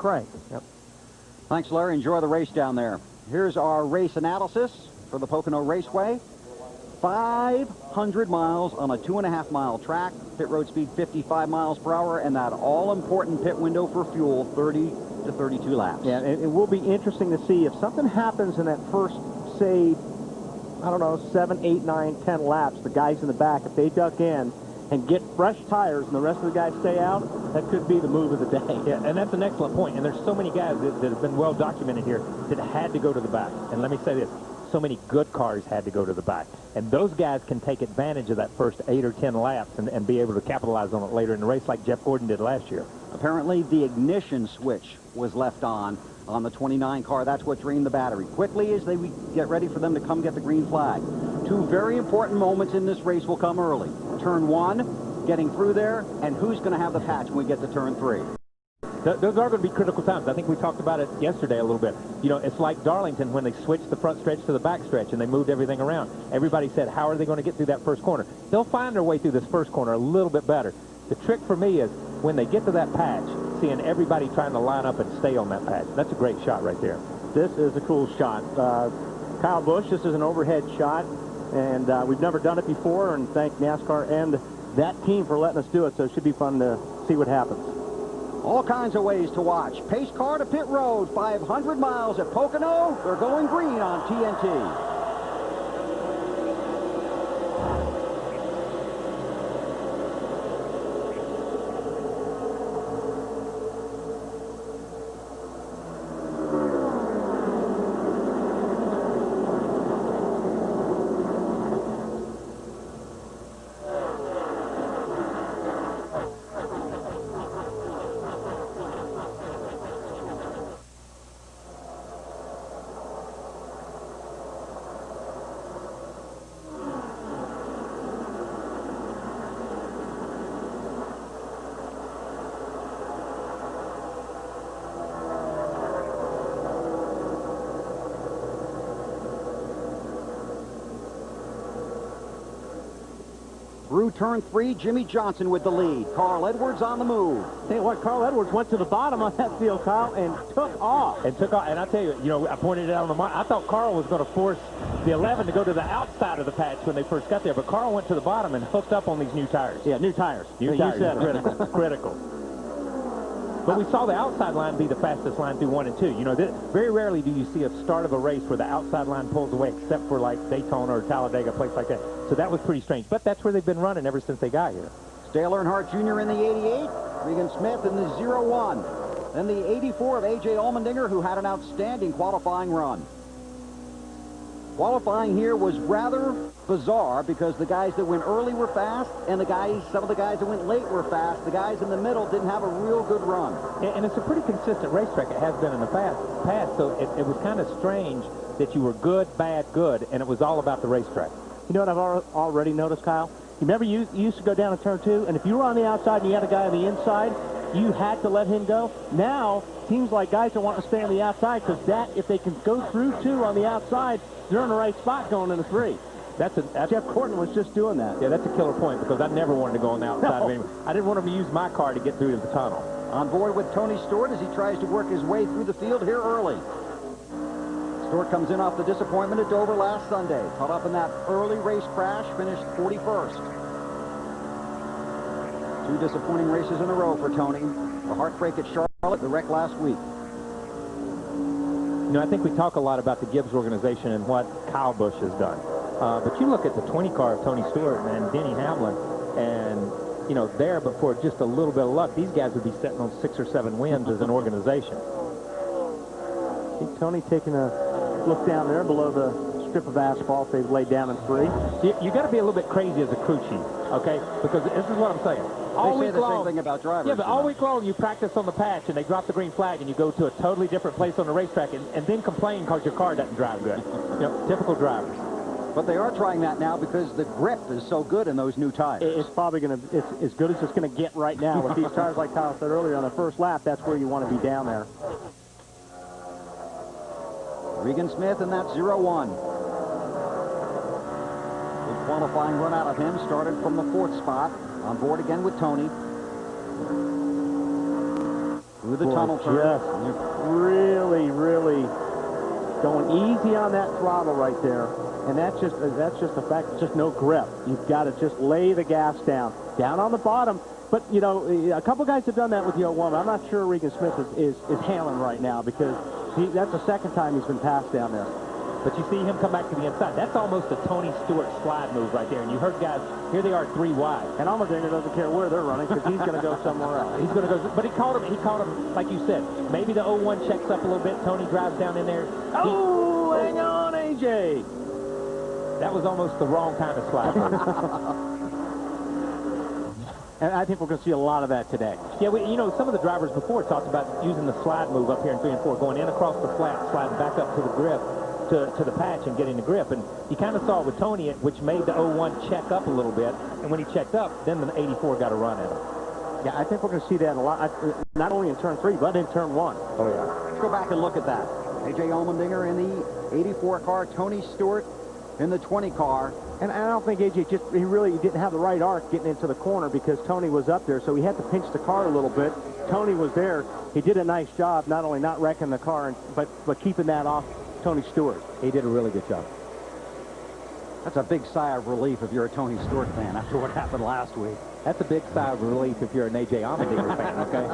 crank. Yep. Thanks, Larry. Enjoy the race down there. Here's our race analysis for the Pocono Raceway. 500 miles on a 2.5-mile track. Pit road speed 55 miles per hour, and that all-important pit window for fuel, 30 to 32 laps. Yeah, and it will be interesting to see if something happens in that first, say, I don't know, 7, 8, 9, 10 laps. The guys in the back, if they duck in and get fresh tires and the rest of the guys stay out, that could be the move of the day. Yeah, and that's an excellent point. And there's so many guys that have been well documented here that had to go to the back. And let me say this. So many good cars had to go to the back. And those guys can take advantage of that first 8 or 10 laps and be able to capitalize on it later in the race like Jeff Gordon did last year. Apparently, the ignition switch was left on the 29 car. That's what drained the battery. Quickly as they get ready for them to come get the green flag. Two very important moments in this race will come early. Turn 1, getting through there, and who's going to have the patch when we get to turn 3. Those are going to be critical times. I think we talked about it yesterday a little bit. You know, it's like Darlington when they switched the front stretch to the back stretch and they moved everything around. Everybody said, how are they going to get through that first corner? They'll find their way through this first corner a little bit better. The trick for me is when they get to that patch, seeing everybody trying to line up and stay on that patch. That's a great shot right there. This is a cool shot. Kyle Busch, this is an overhead shot, and we've never done it before, and thank NASCAR and that team for letting us do it, so it should be fun to see what happens. All kinds of ways to watch. Pace car to pit road, 500 miles at Pocono. They're going green on TNT. Through turn 3, Jimmy Johnson with the lead. Carl Edwards on the move. Tell you what, Carl Edwards went to the bottom on that field, Kyle, and took off. And I tell you, I pointed it out on the mark. I thought Carl was going to force the 11 to go to the outside of the patch when they first got there, but Carl went to the bottom and hooked up on these new tires. Yeah, new tires. New tires. You said Critical. Critical. But we saw the outside line be the fastest line through 1 and 2. You know, very rarely do you see a start of a race where the outside line pulls away, except for like Daytona or Talladega, a place like that. So that was pretty strange. But that's where they've been running ever since they got here. Dale Earnhardt Jr. in the 88. Regan Smith in the 01. Then the 84 of A.J. Allmendinger, who had an outstanding qualifying run. Qualifying here was rather bizarre because the guys that went early were fast, and some of the guys that went late were fast. The guys in the middle didn't have a real good run. And it's a pretty consistent racetrack. It has been in the past. So it was kind of strange that you were good, bad, good, and it was all about the racetrack. You know what I've already noticed, Kyle? You remember you used to go down to turn 2, and if you were on the outside and you had a guy on the inside, you had to let him go. Now, seems like guys are wanting to stay on the outside because if they can go through 2 on the outside, they're in the right spot going into 3. Jeff Gordon was just doing that. Yeah, that's a killer point because I never wanted to go on the outside No. of him. I didn't want him to use my car to get through to the tunnel. On board with Tony Stewart as he tries to work his way through the field here early. Stewart comes in off the disappointment at Dover last Sunday. Caught up in that early race crash, finished 41st. 2 disappointing races in a row for Tony. The heartbreak at Charlotte, the wreck last week. You know, I think we talk a lot about the Gibbs organization and what Kyle Busch has done. But you look at the 20 car of Tony Stewart and Denny Hamlin, and, you know, there, but for just a little bit of luck, these guys would be sitting on 6 or 7 wins as an organization. See Tony taking a look down there below the strip of asphalt they've laid down in 3. You got to be a little bit crazy as a crew chief, okay? Because this is what I'm saying. They say the same thing about drivers. Yeah, but all week long you practice on the patch and they drop the green flag and you go to a totally different place on the racetrack and then complain because your car doesn't drive good. You know, typical drivers. But they are trying that now because the grip is so good in those new tires. It's probably going to, it's as good as it's going to get right now with these tires, like Kyle said earlier, on the first lap. That's where you want to be down there. Regan Smith in that 01. Good qualifying run out of him. Started from the 4th spot. On board again with Tony. Through the tunnel turn. Just really, really going easy on that throttle right there. And that's just the fact. It's just no grip. You've got to just lay the gas down on the bottom. But, you know, a couple guys have done that with the 01. I'm not sure Regan Smith is hailing right now because that's the second time he's been passed down there. But you see him come back to the inside. That's almost a Tony Stewart slide move right there. And you heard guys, here they are 3 wide. And Allmendinger doesn't care where they're running because he's going to go somewhere else. He's going to go, but he caught him, like you said. Maybe the 01 checks up a little bit. Tony drives down in there. Oh, hang on, AJ. That was almost the wrong kind of slide move. And I think we're going to see a lot of that today. Yeah, you know, some of the drivers before talked about using the slide move up here in 3 and 4, going in across the flat, sliding back up to the grip, to the patch and getting the grip. And you kind of saw it with Tony, which made the 01 check up a little bit. And when he checked up, then the 84 got a run at him. Yeah, I think we're going to see that a lot, not only in turn 3, but in turn 1. Oh, yeah. Let's go back and look at that. A.J. Allmendinger in the 84 car, Tony Stewart in the 20 car. And I don't think AJ he really didn't have the right arc getting into the corner because Tony was up there, so he had to pinch the car a little bit. Tony was there. He did a nice job, not only not wrecking the car, but keeping that off Tony Stewart. He did a really good job. That's a big sigh of relief if you're a Tony Stewart fan after what happened last week. That's a big sigh of relief if you're an A.J. Allmendinger fan, okay?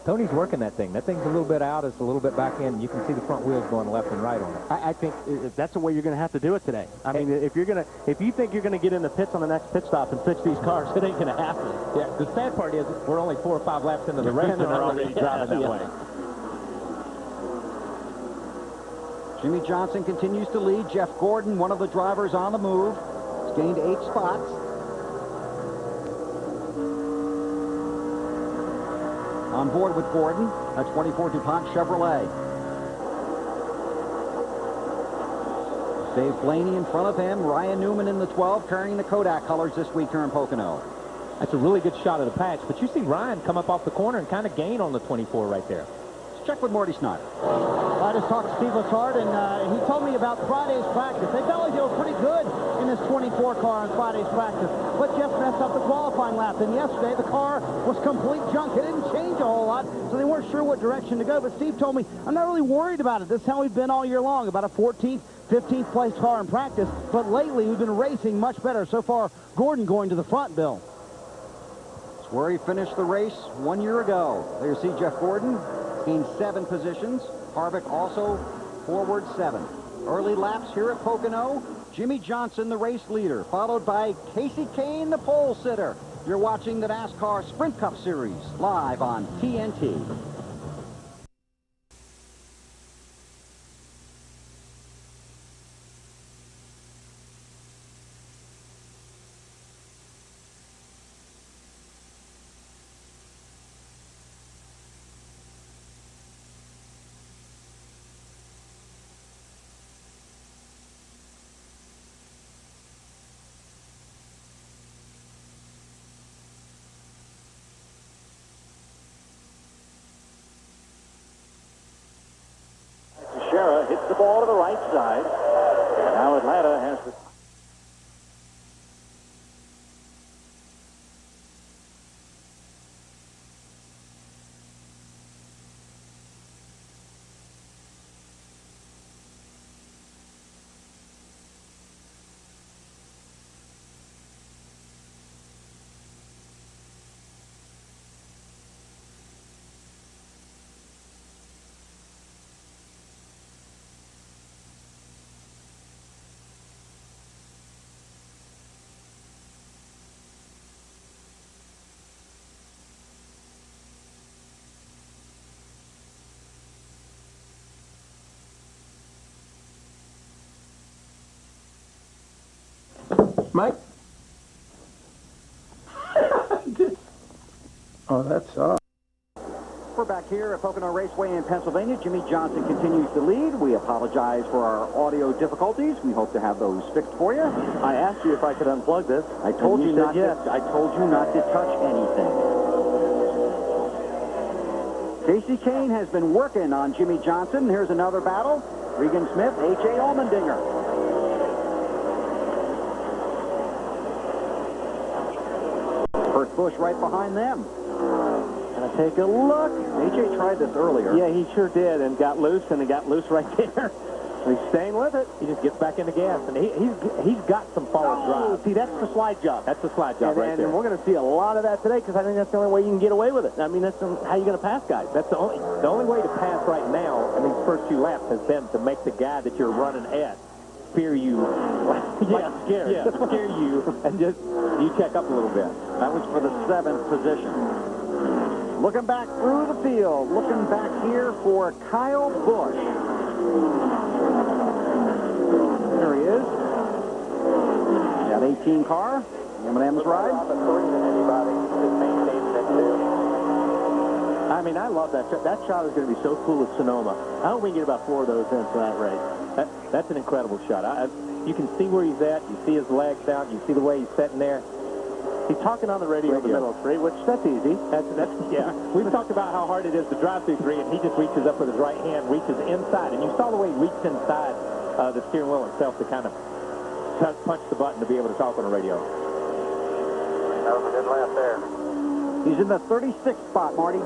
Tony's working that thing. That thing's a little bit out. It's a little bit back in. You can see the front wheels going left and right on it. I think that's the way you're going to have to do it today. I mean, if you think you're going to get in the pits on the next pit stop and fix these cars, it ain't going to happen. Yeah, the sad part is we're only 4 or 5 laps into the race and they're already driving that way. Jimmy Johnson continues to lead. Jeff Gordon, one of the drivers on the move, has gained 8 spots. On board with Gordon, a 24 DuPont Chevrolet. Dave Blaney in front of him. Ryan Newman in the 12, carrying the Kodak colors this week here in Pocono. That's a really good shot of the patch, but you see Ryan come up off the corner and kind of gain on the 24 right there. Let's check with Marty Snyder. I just talked to Steve Lassard, and he told me about Friday's practice. They felt like they were pretty good in this 24 car on Friday's practice. But Jeff messed up the qualifying lap. And yesterday, the car was complete junk. It didn't change a whole lot, so they weren't sure what direction to go. But Steve told me, I'm not really worried about it. This is how we've been all year long, about a 14th, 15th place car in practice. But lately, we've been racing much better. So far, Gordon going to the front, Bill. It's where he finished the race 1 year ago. There you see Jeff Gordon. Gained 7 positions. Harvick also forward 7. Early laps here at Pocono. Jimmy Johnson, the race leader, followed by Casey Kane, the pole sitter. You're watching the NASCAR Sprint Cup Series live on TNT. Shera hits the ball to the right side. Now Atlanta has the... Mike? Oh, that's We're back here at Pocono Raceway in Pennsylvania. Jimmy Johnson continues to lead. We apologize for our audio difficulties. We hope to have those fixed for you. I asked you if I could unplug this. I told you not yes. to. I told you not to touch anything. Casey Kane has been working on Jimmy Johnson. Here's another battle. Regan Smith, A.J. Allmendinger. Busch right behind them. Gonna take a look. AJ tried this earlier. Yeah, he sure did, and got loose, and he got loose right there. He's staying with it. He just gets back in the gas, and he's got some forward drive. See, that's the slide job. That's the slide job right there. And we're going to see a lot of that today because I think that's the only way you can get away with it. I mean, that's how you're going to pass guys. That's the only way to pass right now in these first few laps has been to make the guy that you're running at fear you, scare you, and just you check up a little bit. That was for the 7th position. Looking back through the field, looking back here for Kyle Busch. There he is. That 18 car, M&M's ride. I mean, I love that shot. That shot is going to be so cool at Sonoma. I hope we can get about 4 of those in for that race. That's an incredible shot. You can see where he's at. You see his legs out. You see the way he's sitting there. He's talking on the radio in the middle of 3, which that's easy. Yeah. We've talked about how hard it is to drive through 3, and he just reaches up with his right hand, reaches inside, and you saw the way he reached inside the steering wheel itself to kind of punch the button to be able to talk on the radio. That was a good lap there. He's in the 36th spot, Marty.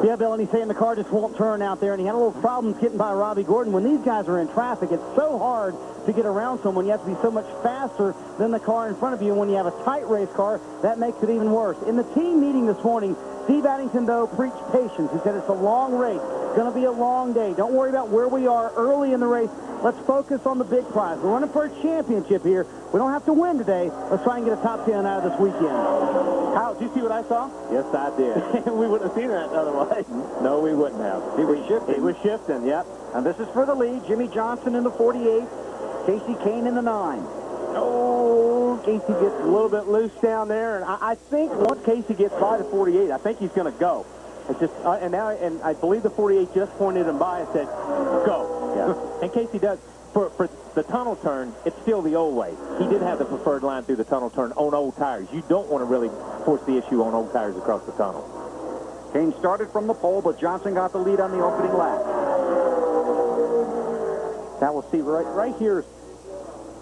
Yeah, Bill, and he's saying the car just won't turn out there, and he had a little problems getting by Robbie Gordon. When these guys are in traffic, it's so hard to get around someone. You have to be so much faster than the car in front of you. And when you have a tight race car, that makes it even worse. In the team meeting this morning, Steve Addington, though, preached patience. He said it's a long race. It's going to be a long day. Don't worry about where we are early in the race. Let's focus on the big prize. We're running for a championship here. We don't have to win today. Let's try and get a top 10 out of this weekend. Kyle, did you see what I saw? Yes, I did. We wouldn't have seen that otherwise. No, we wouldn't have. He was shifting. He was shifting, yep. And this is for the lead. Jimmy Johnson in the 48. Casey Kane in the 9. Oh, Casey gets a little bit loose down there, and I think once Casey gets by the 48, I think he's going to go. It's just, and I believe the 48 just pointed him by and said, go. Yeah. And Casey does. For the tunnel turn, it's still the old way. He did have the preferred line through the tunnel turn on old tires. You don't want to really force the issue on old tires across the tunnel. Kane started from the pole, but Johnson got the lead on the opening lap. Now we'll see right here.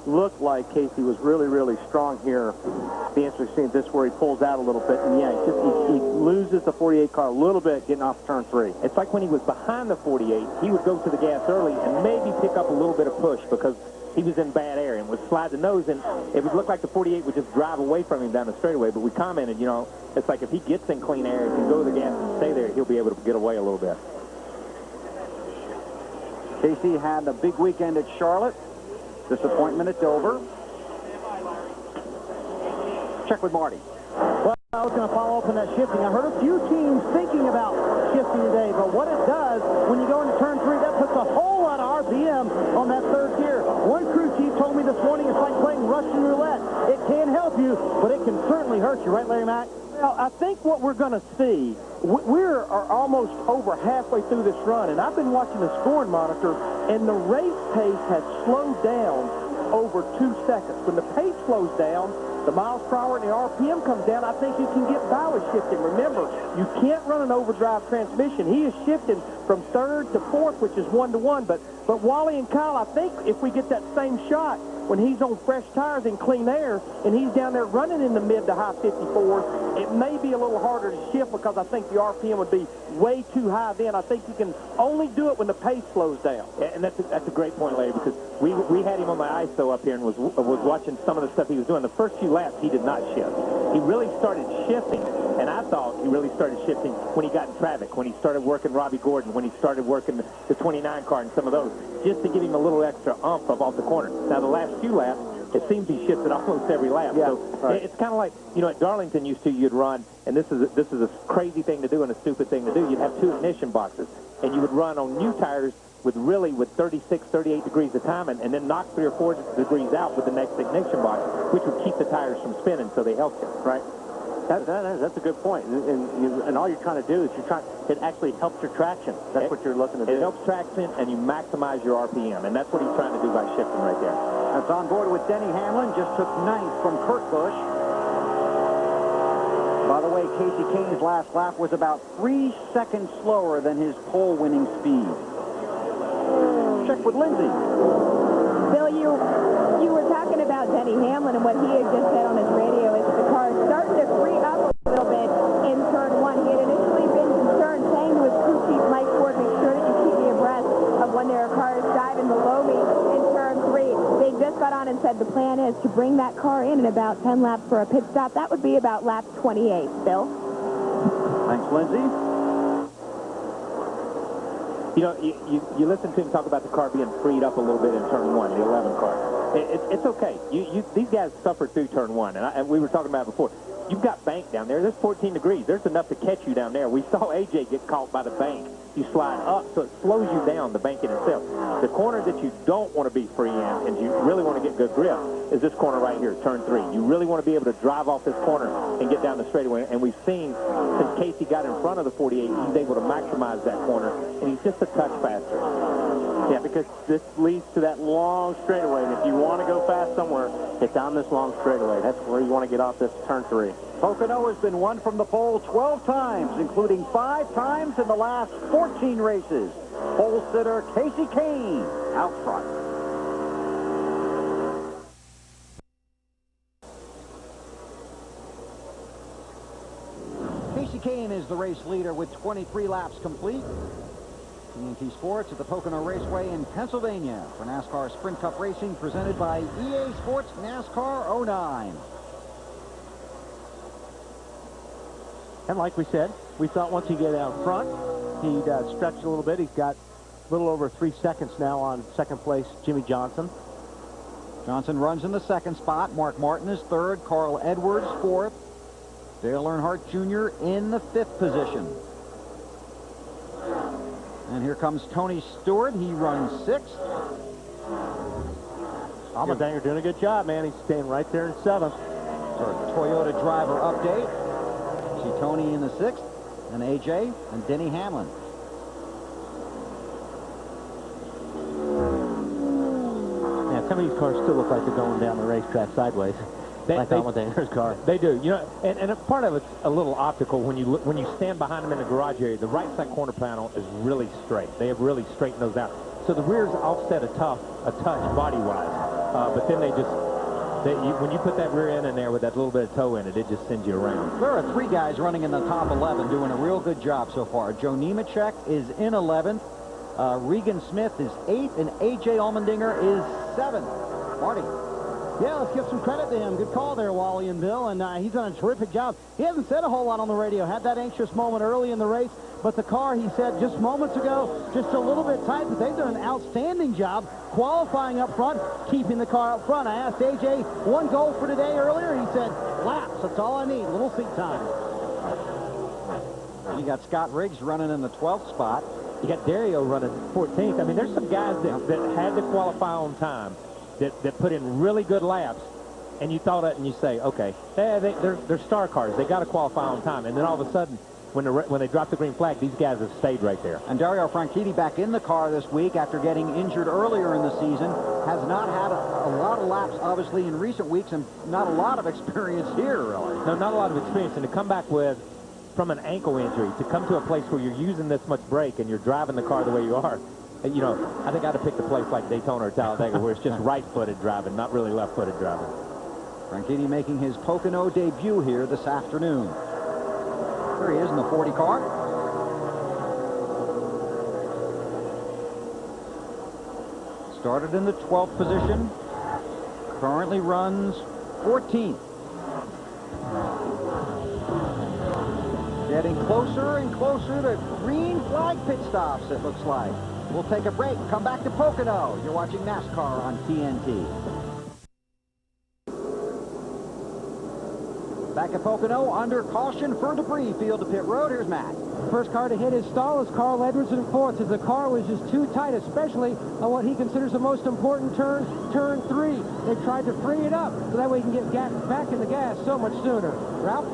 Looked like Casey was really, really strong here. Be interesting to see this where he pulls out a little bit. And yeah, he loses the 48 car a little bit getting off turn 3. It's like when he was behind the 48, he would go to the gas early and maybe pick up a little bit of push because he was in bad air and would slide the nose, and it would look like the 48 would just drive away from him down the straightaway. But we commented, you know, it's like if he gets in clean air, if he can go to the gas and stay there, he'll be able to get away a little bit. Casey had a big weekend at Charlotte. Disappointment at Dover. Check with Marty. Well, I was going to follow up on that shifting. I heard a few teams thinking about shifting today, but what it does when you go into turn 3, that puts a whole lot of RPM on that third gear. One crew chief told me this morning it's like playing Russian roulette. It can help you, but it can certainly hurt you. Right, Larry Mack? Well, I think what we're going to see, we're almost over halfway through this run, and I've been watching the scoring monitor, and the race pace has slowed down over 2 seconds. When the pace slows down, the miles per hour and the RPM comes down, I think you can get by with shifting. Remember, you can't run an overdrive transmission. He is shifting from 3rd to 4th, which is 1-to-1, but Wally and Kyle, I think if we get that same shot, when he's on fresh tires and clean air, and he's down there running in the mid to high 54s, it may be a little harder to shift because I think the RPM would be way too high then. I think you can only do it when the pace slows down. Yeah, and that's a great point, Larry, because we had him on my ISO up here and was watching some of the stuff he was doing. The first few laps, he did not shift. He really started shifting, and I thought he really started shifting when he got in traffic, when he started working Robbie Gordon, when he started working the 29 car and some of those, just to give him a little extra oomph off the corner. Now, the last few laps, it seems he shifted almost every lap. Yeah, so right. It's kind of like, you know, at Darlington you'd run, and this is a crazy thing to do and a stupid thing to do. You'd have 2 ignition boxes, and you would run on new tires with 36, 38 degrees of time, and then knock 3 or 4 degrees out with the next ignition box, which would keep the tires from spinning, so they helped you. Right. That's a good point. And all you're trying to do is it actually helps your traction. That's what you're looking to do. It helps traction, and you maximize your RPM, and that's what he's trying to do by shifting right there. That's on board with Denny Hamlin. Just took 9th from Kurt Busch. By the way, Casey Kane's last lap was about 3 seconds slower than his pole-winning speed. Check with Lindsay. Bill, you were talking about Denny Hamlin, and what he had just said on his radio is the car is starting to free up a on and said the plan is to bring that car in about 10 laps for a pit stop. That would be about lap 28. Bill? Thanks, Lindsay. You know, you listen to him talk about the car being freed up a little bit in turn 1, the 11 car. It's okay. These guys suffered through turn 1, and we were talking about it before. You've got bank down there. There's 14 degrees. There's enough to catch you down there. We saw AJ get caught by the bank. You slide up, so it slows you down, the bank in itself. The corner that you don't want to be free in, and you really want to get good grip, is this corner right here, turn 3. You really want to be able to drive off this corner and get down the straightaway. And we've seen, since Casey got in front of the 48, he's able to maximize that corner, and he's just a touch faster. Yeah, because this leads to that long straightaway, and if you want to go fast somewhere, it's down this long straightaway. That's where you want to get off this turn 3. Pocono has been won from the pole 12 times, including 5 times in the last 14 races. Pole sitter Casey Kane out front. Casey Kane is the race leader with 23 laps complete. TNT Sports at the Pocono Raceway in Pennsylvania for NASCAR Sprint Cup Racing presented by EA Sports NASCAR 09. And like we said, we thought once he get out front, he'd stretch a little bit. He's got a little over 3 seconds now on second place, Jimmy Johnson. Johnson runs in the 2nd spot. Mark Martin is 3rd. Carl Edwards 4th. Dale Earnhardt Jr. in the 5th position. And here comes Tony Stewart. He runs 6th. Allmendinger doing a good job, man. He's staying right there in 7th. So Toyota driver update. See Tony in the 6th, and AJ and Denny Hamlin. Yeah, some of these cars still look like they're going down the racetrack sideways. Like Allmendinger's car. They do. You know, and a part of it's a little optical when you stand behind them in the garage area. The right side corner panel is really straight. They have really straightened those out. So the rear's offset a touch body-wise. But then when you put that rear end in there with that little bit of toe in it, it just sends you around. There are 3 guys running in the top 11 doing a real good job so far. Joe Nemechek is in 11th. Regan Smith is 8th, and A.J. Allmendinger is 7th. Marty. Yeah, let's give some credit to him. Good call there, Wally and Bill, and he's done a terrific job. He hasn't said a whole lot on the radio. Had that anxious moment early in the race, but the car, he said just moments ago, just a little bit tight, but they've done an outstanding job qualifying up front, keeping the car up front. I asked A.J. one goal for today earlier. He said, laps, that's all I need, a little seat time. You got Scott Riggs running in the 12th spot. You got Dario running 14th. I mean, there's some guys that had to qualify on time, that put in really good laps, and you thought it and you say, okay, they're star cars. They got to qualify on time. And then all of a sudden, when they drop the green flag, these guys have stayed right there. And Dario Franchitti back in the car this week after getting injured earlier in the season. Has not had a lot of laps, obviously, in recent weeks, and not a lot of experience here, really. No, not a lot of experience. And to come back from an ankle injury, to come to a place where you're using this much brake and you're driving the car the way you are, you know, I think I'd have picked a place like Daytona or Talladega where it's just right-footed driving, not really left-footed driving. Franchitti making his Pocono debut here this afternoon. There he is in the 40 car. Started in the 12th position. Currently runs 14th. Getting closer and closer to green flag pit stops, it looks like. We'll take a break, come back to Pocono. You're watching NASCAR on TNT. Back at Pocono, under caution for debris, field to pit road. Here's Matt. First car to hit his stall is Carl Edwards in 4th, as the car was just too tight, especially on what he considers the most important turn, turn 3. They tried to free it up so that way he can get back in the gas so much sooner. Ralph?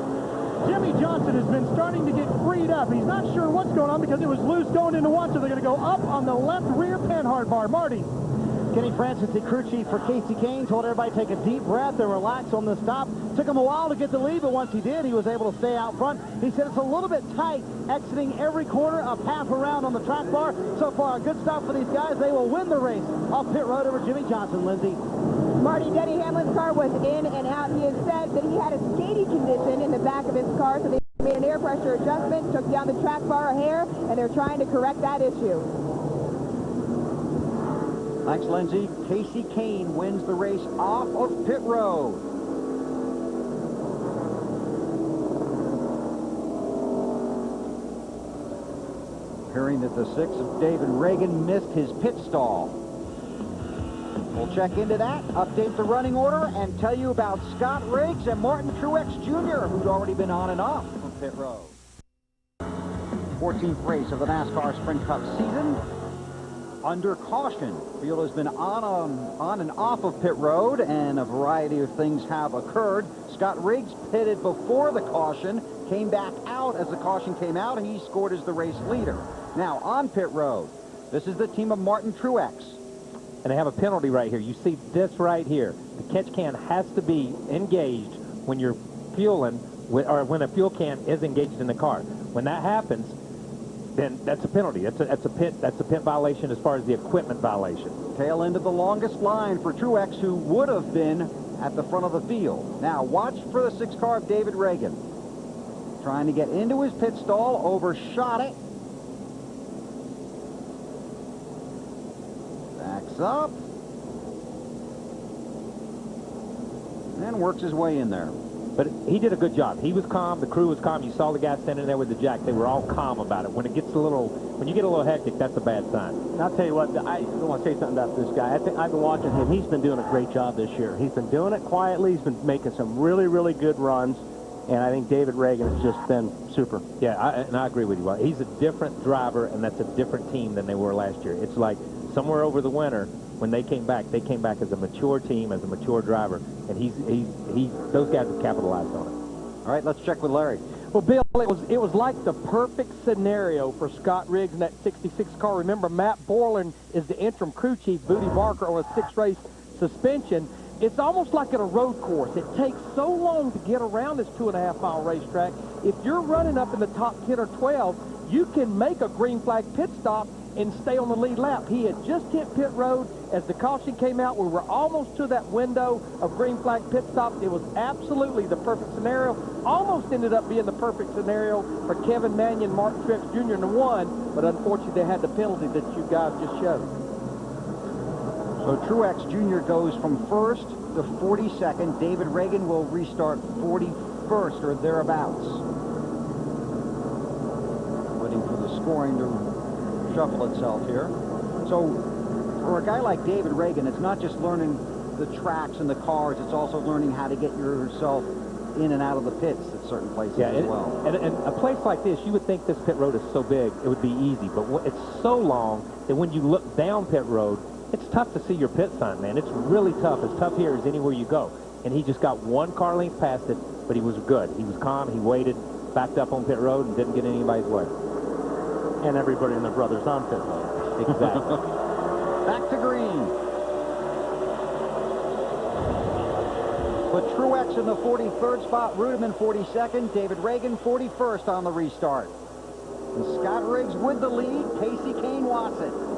Jimmy Johnson has been starting to get freed up. He's not sure what's going on because it was loose going into 1, so they're going to go up on the left rear panhard bar. Marty. Kenny Francis, the crew chief for Casey Kane, told everybody to take a deep breath and relax on the stop. Took him a while to get the lead, but once he did, he was able to stay out front. He said it's a little bit tight, exiting every corner, a half around on the track bar. So far, a good stop for these guys. They will win the race off pit road over Jimmy Johnson. Lindsay. Marty, Denny Hamlin's car was in and out. He has said that he had a skating condition in the back of his car, so they made an air pressure adjustment, took down the track bar a hair, and they're trying to correct that issue. Thanks, Lindsey. Casey Kane wins the race off of pit road. Hearing that the 6 of David Reagan missed his pit stall. We'll check into that, update the running order, and tell you about Scott Riggs and Martin Truex Jr., who'd already been on and off from pit road. 14th race of the NASCAR Sprint Cup season. Under caution. Field has been on and off of pit road, and a variety of things have occurred. Scott Riggs pitted before the caution, came back out as the caution came out, and he scored as the race leader. Now, on pit road, this is the team of Martin Truex. And they have a penalty right here. You see this right here. The catch can has to be engaged when you're fueling, or when a fuel can is engaged in the car. When that happens, then that's a penalty. That's a pit violation as far as the equipment violation. Tail end of the longest line for Truex, who would have been at the front of the field. Now, watch for the 6 car of David Reagan. Trying to get into his pit stall, overshot it. Backs up. And works his way in there. But he did a good job. He was calm. The crew was calm. You saw the guy standing there with the jack. They were all calm about it. When you get a little hectic, that's a bad sign. And I'll tell you what, I want to say something about this guy. I've been watching him. He's been doing a great job this year. He's been doing it quietly. He's been making some really, really good runs. And I think David Reagan has just been super. Yeah, I agree with you. Well, he's a different driver, and that's a different team than they were last year. It's like somewhere over the winter, when they came back as a mature team, as a mature driver, and those guys have capitalized on it. All right, let's check with Larry. Well, Bill, it was like the perfect scenario for Scott Riggs in that 66 car. Remember, Matt Borland is the interim crew chief, Booty Barker on a 6-race suspension. It's almost like at a road course. It takes so long to get around this 2.5-mile racetrack. If you're running up in the top 10 or 12, you can make a green flag pit stop and stay on the lead lap. He had just hit pit road as the caution came out. We were almost to that window of green flag pit stop. It was absolutely the perfect scenario. Almost ended up being the perfect scenario for Kevin Manion, Martin Truex Jr. in the 1, but unfortunately they had the penalty that you guys just showed. So Truex Jr. goes from 1st to 42nd. David Reagan will restart 41st or thereabouts. Waiting for the scoring to shuffle itself here. So for a guy like David Reagan, it's not just learning the tracks and the cars, it's also learning how to get yourself in and out of the pits at certain places as well. And a place like this, you would think this pit road is so big, it would be easy, but it's so long that when you look down pit road, it's tough to see your pit sign, man. It's really tough. As tough here as anywhere you go. And he just got 1 car length past it, but he was good. He was calm. He waited, backed up on pit road, and didn't get in anybody's way. And everybody and their brothers on pit road. Exactly. Back to green. But Truex in the 43rd spot, Rudeman 42nd, David Reagan 41st on the restart. And Scott Riggs with the lead, Casey Kane Watson.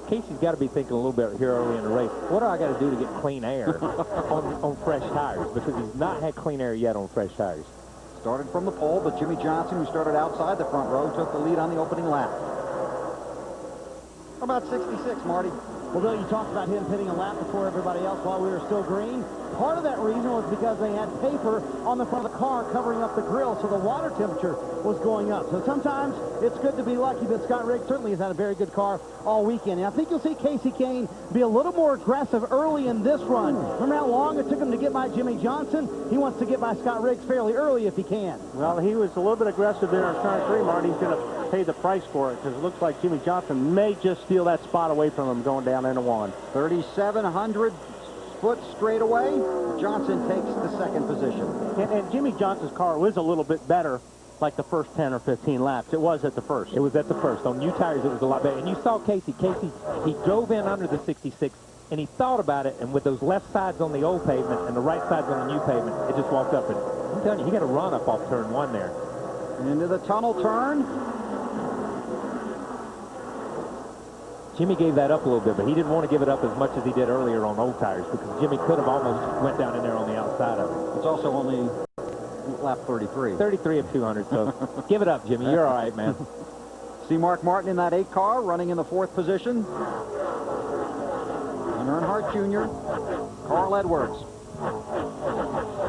Casey's got to be thinking a little bit here early in the race. What do I got to do to get clean air on fresh tires? Because he's not had clean air yet on fresh tires. Started from the pole, but Jimmy Johnson, who started outside the front row, took the lead on the opening lap. How about 66, Marty? Well, Bill, you talked about him pitting a lap before everybody else while we were still green. Part of that reason was because they had paper on the front of the car covering up the grill, so the water temperature was going up. So sometimes it's good to be lucky, but Scott Riggs certainly has had a very good car all weekend. And I think you'll see Casey Kane be a little more aggressive early in this run. Remember how long it took him to get by Jimmy Johnson? He wants to get by Scott Riggs fairly early if he can. Well, he was a little bit aggressive there in turn 3, Marty. He's going to pay the price for it because it looks like Jimmy Johnson may just steal that spot away from him going down into 1. 3,700 foot straightaway. Johnson takes the 2nd position. And Jimmy Johnson's car was a little bit better like the first 10 or 15 laps. It was at the first. It was at the first. On new tires, it was a lot better. And you saw Casey. He drove in under the 66, and he thought about it, and with those left sides on the old pavement and the right sides on the new pavement, it just walked up. And I'm telling you, he got a run up off turn 1 there. Into the tunnel turn. Jimmy gave that up a little bit, but he didn't want to give it up as much as he did earlier on old tires because Jimmy could have almost went down in there on the outside of it. It's also only lap 33. 33 of 200, so give it up, Jimmy. You're all right, man. See Mark Martin in that 8 car running in the 4th position. And Earnhardt Jr., Carl Edwards.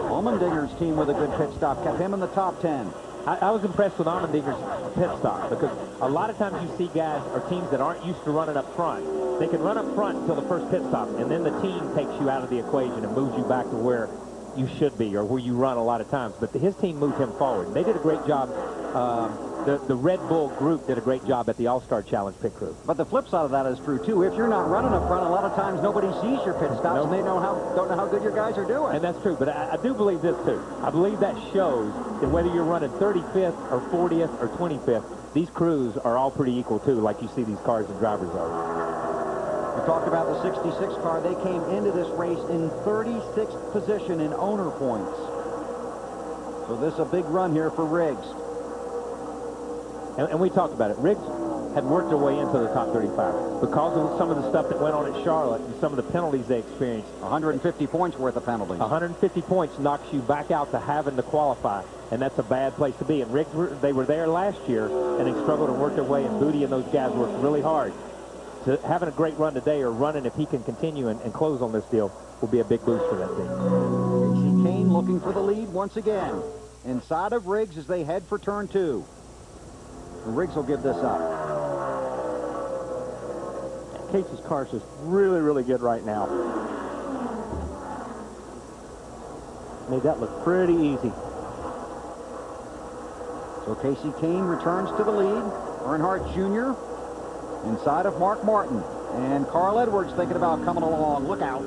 Allmendinger's team with a good pit stop kept him in the top 10. I was impressed with Allmendinger's pit stop because a lot of times you see guys or teams that aren't used to running up front. They can run up front until the first pit stop, and then the team takes you out of the equation and moves you back to where you should be or where you run a lot of times. But his team moved him forward. They did a great job. The Red Bull group did a great job at the All-Star Challenge pit crew. But the flip side of that is true, too. If you're not running up front, a lot of times nobody sees your pit stops, and they don't know how good your guys are doing. And that's true, but I do believe this, too. I believe that shows that whether you're running 35th or 40th or 25th, these crews are all pretty equal, too, like you see these cars and drivers are. We talked about the 66 car. They came into this race in 36th position in owner points. So this is a big run here for Riggs. And we talked about it. Riggs had worked their way into the top 35 because of some of the stuff that went on at Charlotte and some of the penalties they experienced. 150 points worth of penalties. 150 points knocks you back out to having to qualify, and that's a bad place to be. And Riggs, they were there last year, and they struggled and worked their way, and Booty and those guys worked really hard. So having a great run today or running, if he can continue and close on this deal, will be a big boost for that team. Casey Kane looking for the lead once again. Inside of Riggs as they head for turn 2. Riggs will give this up. Casey's car is just really, really good right now. Made that look pretty easy. So Casey Kane returns to the lead. Earnhardt Jr. inside of Mark Martin. And Carl Edwards thinking about coming along. Look out.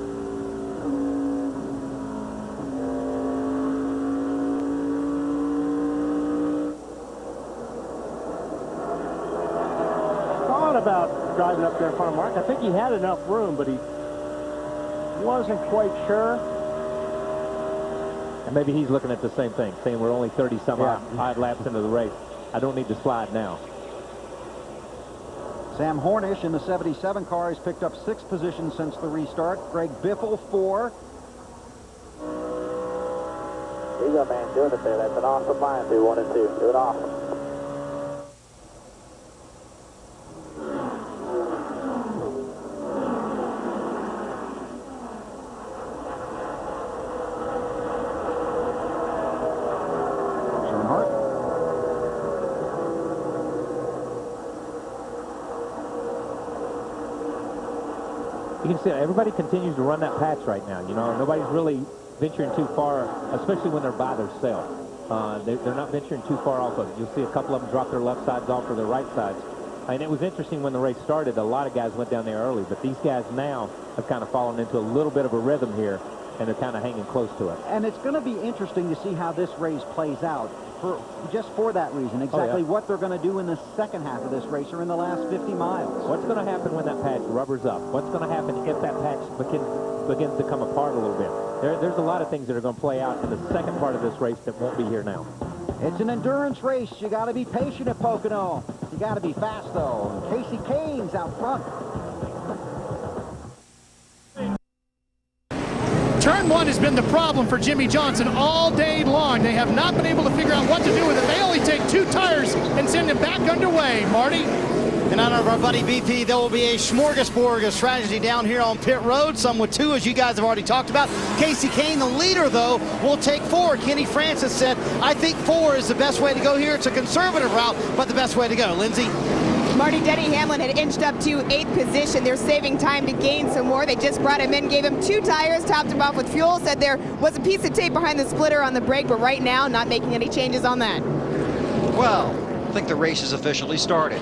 About driving up there in front of Mark. I think he had enough room, but he wasn't quite sure. And maybe he's looking at the same thing, saying we're only 30-some odd laps into the race. I don't need to slide now. Sam Hornish in the 77 car has picked up 6 positions since the restart. Greg Biffle 4. You go, man, doing it there. That's an awesome line through 1 and 2. Do it awesome. You can see everybody continues to run that patch right now. You know, nobody's really venturing too far, especially when they're by themselves. They're not venturing too far off of it. You'll see a couple of them drop their left sides off or their right sides. And it was interesting when the race started, a lot of guys went down there early, but these guys now have kind of fallen into a little bit of a rhythm here, and they're kind of hanging close to it. And it's going to be interesting to see how this race plays out. Just for that reason, exactly what they're going to do in the second half of this race or in the last 50 miles. What's going to happen when that patch rubbers up? What's going to happen if that patch begins to come apart a little bit? There's a lot of things that are going to play out in the second part of this race that won't be here now. It's an endurance race. You got to be patient at Pocono. You got to be fast, though. Casey Kane's out front. Turn 1 has been the problem for Jimmy Johnson all day long. They have not been able to figure out what to do with it. They only take 2 tires and send him back underway. Marty? In honor of our buddy BP, there will be a smorgasbord of strategy down here on pit road. Some with 2, as you guys have already talked about. Casey Kane, the leader, though, will take 4. Kenny Francis said, I think 4 is the best way to go here. It's a conservative route, but the best way to go. Lindsay? Marty, Denny Hamlin had inched up to 8th position. They're saving time to gain some more. They just brought him in, gave him 2 tires, topped him off with fuel, said there was a piece of tape behind the splitter on the brake, but right now, not making any changes on that. Well, I think the race has officially started.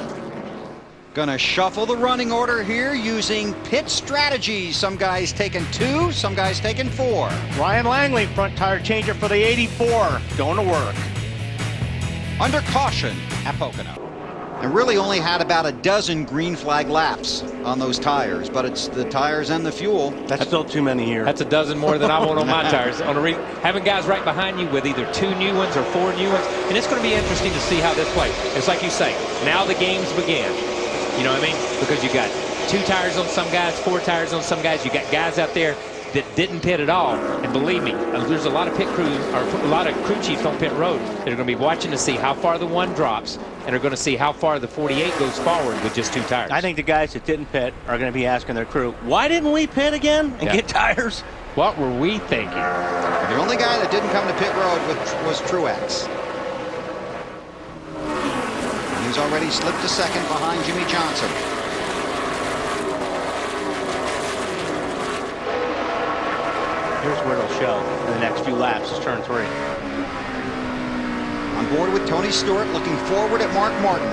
Gonna shuffle the running order here using pit strategies. Some guys taking 2, some guys taking 4. Ryan Langley, front tire changer for the 84, going to work. Under caution at Pocono. And really only had about a dozen green flag laps on those tires, but it's the tires and the fuel. That's still too many here. That's a dozen more than I want on my tires. Having guys right behind you with either 2 new ones or 4 new ones, and it's going to be interesting to see how this plays. It's like you say, now the games begin. You know what I mean? Because you got 2 tires on some guys, 4 tires on some guys. You got guys out there that didn't pit at all. And believe me, there's a lot of pit crews, or a lot of crew chiefs on pit road that are going to be watching to see how far the 1 drops and are going to see how far the 48 goes forward with just 2 tires. I think the guys that didn't pit are going to be asking their crew, why didn't we pit again and get tires? What were we thinking? The only guy that didn't come to pit road was Truex. He's already slipped to second behind Jimmy Johnson. Here's where it'll show in the next few laps is turn 3. On board with Tony Stewart, looking forward at Mark Martin.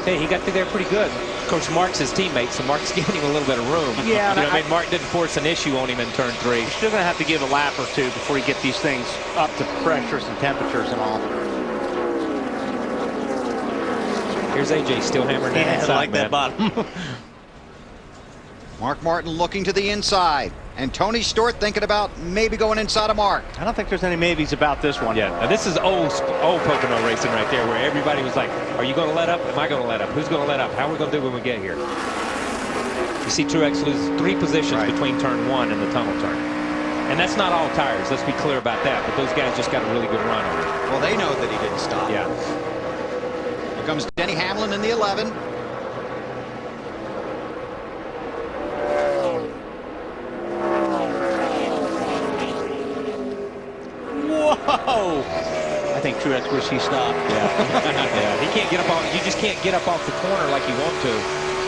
Hey, he got through there pretty good. Of course, Mark's his teammate, so Mark's giving him a little bit of room. Yeah, you know what I mean? Mark didn't force an issue on him in turn 3. You're still going to have to give a lap or 2 before you get these things up to pressures and temperatures and all. Here's AJ still hammering that inside, I like that bottom. Mark Martin looking to the inside. And Tony Stewart thinking about maybe going inside of Mark. I don't think there's any maybes about this one. Yeah, now this is old Pocono racing right there, where everybody was like, are you going to let up? Am I going to let up? Who's going to let up? How are we going to do when we get here? You see Truex loses 3 positions between turn 1 and the tunnel turn. And that's not all tires. Let's be clear about that. But those guys just got a really good run on it. Well, they know that he didn't stop. Yeah. Here comes Denny Hamlin in the 11. Whoa! I think Truex wish he stopped. Yeah. He can't get up on. You just can't get up off the corner like you want to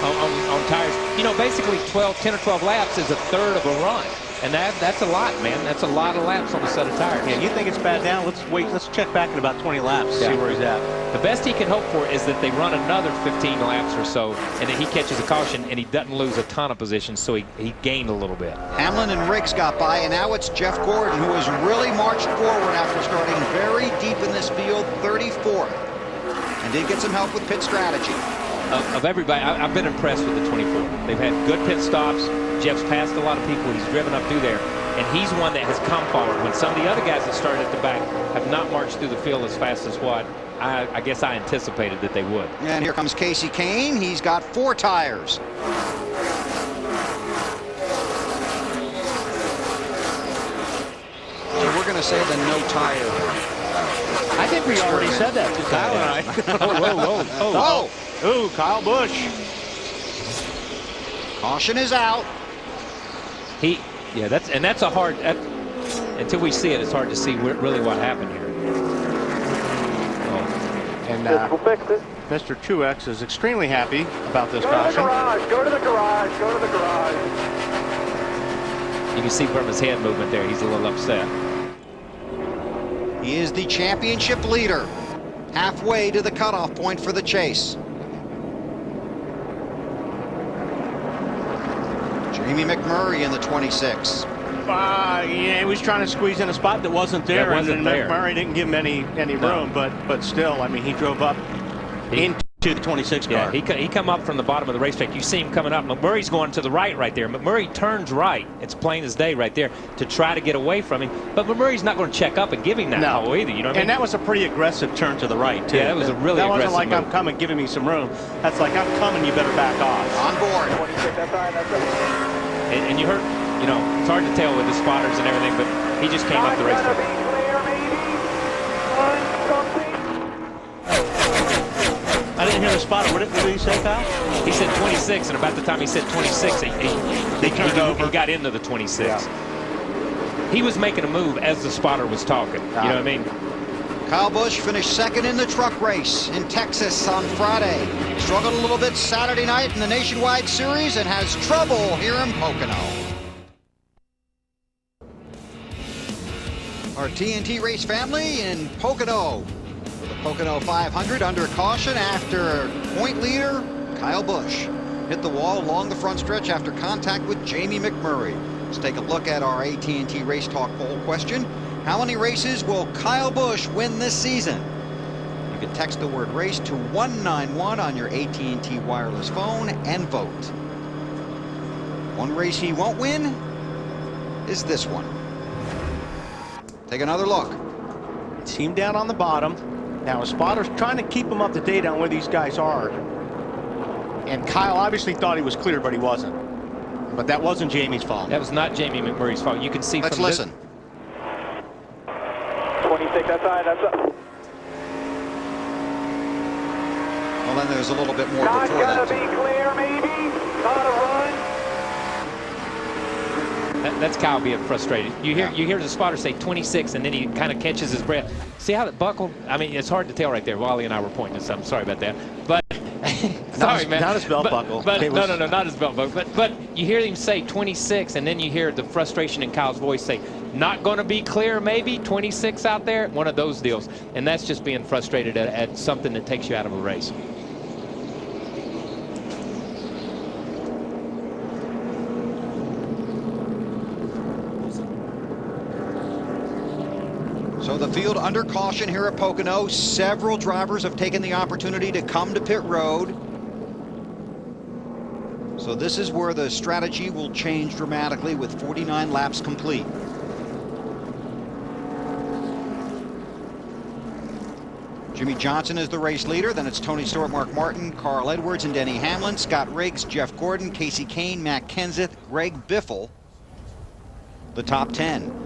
on tires. You know, basically 10 or 12 laps is a third of a run, and that's a lot, man. That's a lot of laps on a set of tires. Yeah, you think it's bad down? Let's wait. Let's check back in about 20 laps. See where he's at. The best he can hope for is that they run another 15 laps or so, and that he catches a caution and he doesn't lose a ton of positions, so he gained a little bit. Hamlin and Riggs got by, and now it's Jeff Gordon, who has really marched forward after starting very deep in this field, 34th, and did get some help with pit strategy. Of everybody, I've been impressed with the 24. They've had good pit stops. Jeff's passed a lot of people. He's driven up through there, and he's one that has come forward when some of the other guys that started at the back have not marched through the field as fast as what I guess I anticipated that they would. And here comes Casey Kane. He's got 4 tires. So we're going to say the no tire. I think we already said that to Kyle and I. Oh! Ooh, Kyle Busch. Caution is out. That's a hard. Until we see it, it's hard to see really what happened here. And Mr. Truex is extremely happy about this caution. Go to the garage. Go to the garage. You can see from his hand movement there, he's a little upset. He is the championship leader, halfway to the cutoff point for the chase. Jamie McMurray in the 26. Yeah, he was trying to squeeze in a spot that wasn't there, and McMurray didn't give him any room. But still, I mean, he drove up into the 26 car. Yeah, he come up from the bottom of the racetrack. You see him coming up. McMurray's going to the right there. McMurray turns right. It's plain as day right there to try to get away from him. But McMurray's not going to check up and give him that hole either. You know what I mean? And that was a pretty aggressive turn to the right, too. Yeah, it was a really aggressive That wasn't like move. I'm coming, giving me some room. That's like, I'm coming, you better back off. On board. And you heard, you know, it's hard to tell with the spotters and everything, but he just came up the racetrack. I didn't hear the spotter. What did he say, Kyle? He said 26, and about the time he said 26, he got into the 26. Yeah. He was making a move as the spotter was talking. You know what I mean? Kyle Busch finished second in the truck race in Texas on Friday. Struggled a little bit Saturday night in the Nationwide Series and has trouble here in Pocono. Our TNT race family in Pocono. For the Pocono 500 under caution after point leader Kyle Busch hit the wall along the front stretch after contact with Jamie McMurray. Let's take a look at our AT&T Race Talk poll question. How many races will Kyle Busch win this season? You can text the word race to 191 on your AT&T wireless phone and vote. One race he won't win is this one. Take another look. Team down on the bottom, Now, a spotter's trying to keep him up to date on where these guys are. And Kyle obviously thought he was clear, but he wasn't. But that wasn't Jamie's fault. That was not Jamie McMurray's fault. You can see Let's from listen. 26 outside, that's up. Well, then there's a little bit more Not before gonna that. be clear, maybe. Not a run. That's Kyle being frustrated. You hear the spotter say 26, and then he kind of catches his breath. See how it buckled? I mean, it's hard to tell right there. Wally and I were pointing at something. Sorry about that. But sorry, man. Not his belt buckle. But no, not his belt buckle. But you hear him say 26, and then you hear the frustration in Kyle's voice say, "Not going to be clear, maybe 26 out there." One of those deals, and that's just being frustrated at something that takes you out of a race. So the field under caution here at Pocono. Several drivers have taken the opportunity to come to pit road. So this is where the strategy will change dramatically with 49 laps complete. Jimmy Johnson is the race leader. Then it's Tony Stewart, Mark Martin, Carl Edwards, and Denny Hamlin. Scott Riggs, Jeff Gordon, Casey Kane, Matt Kenseth, Greg Biffle. The top 10.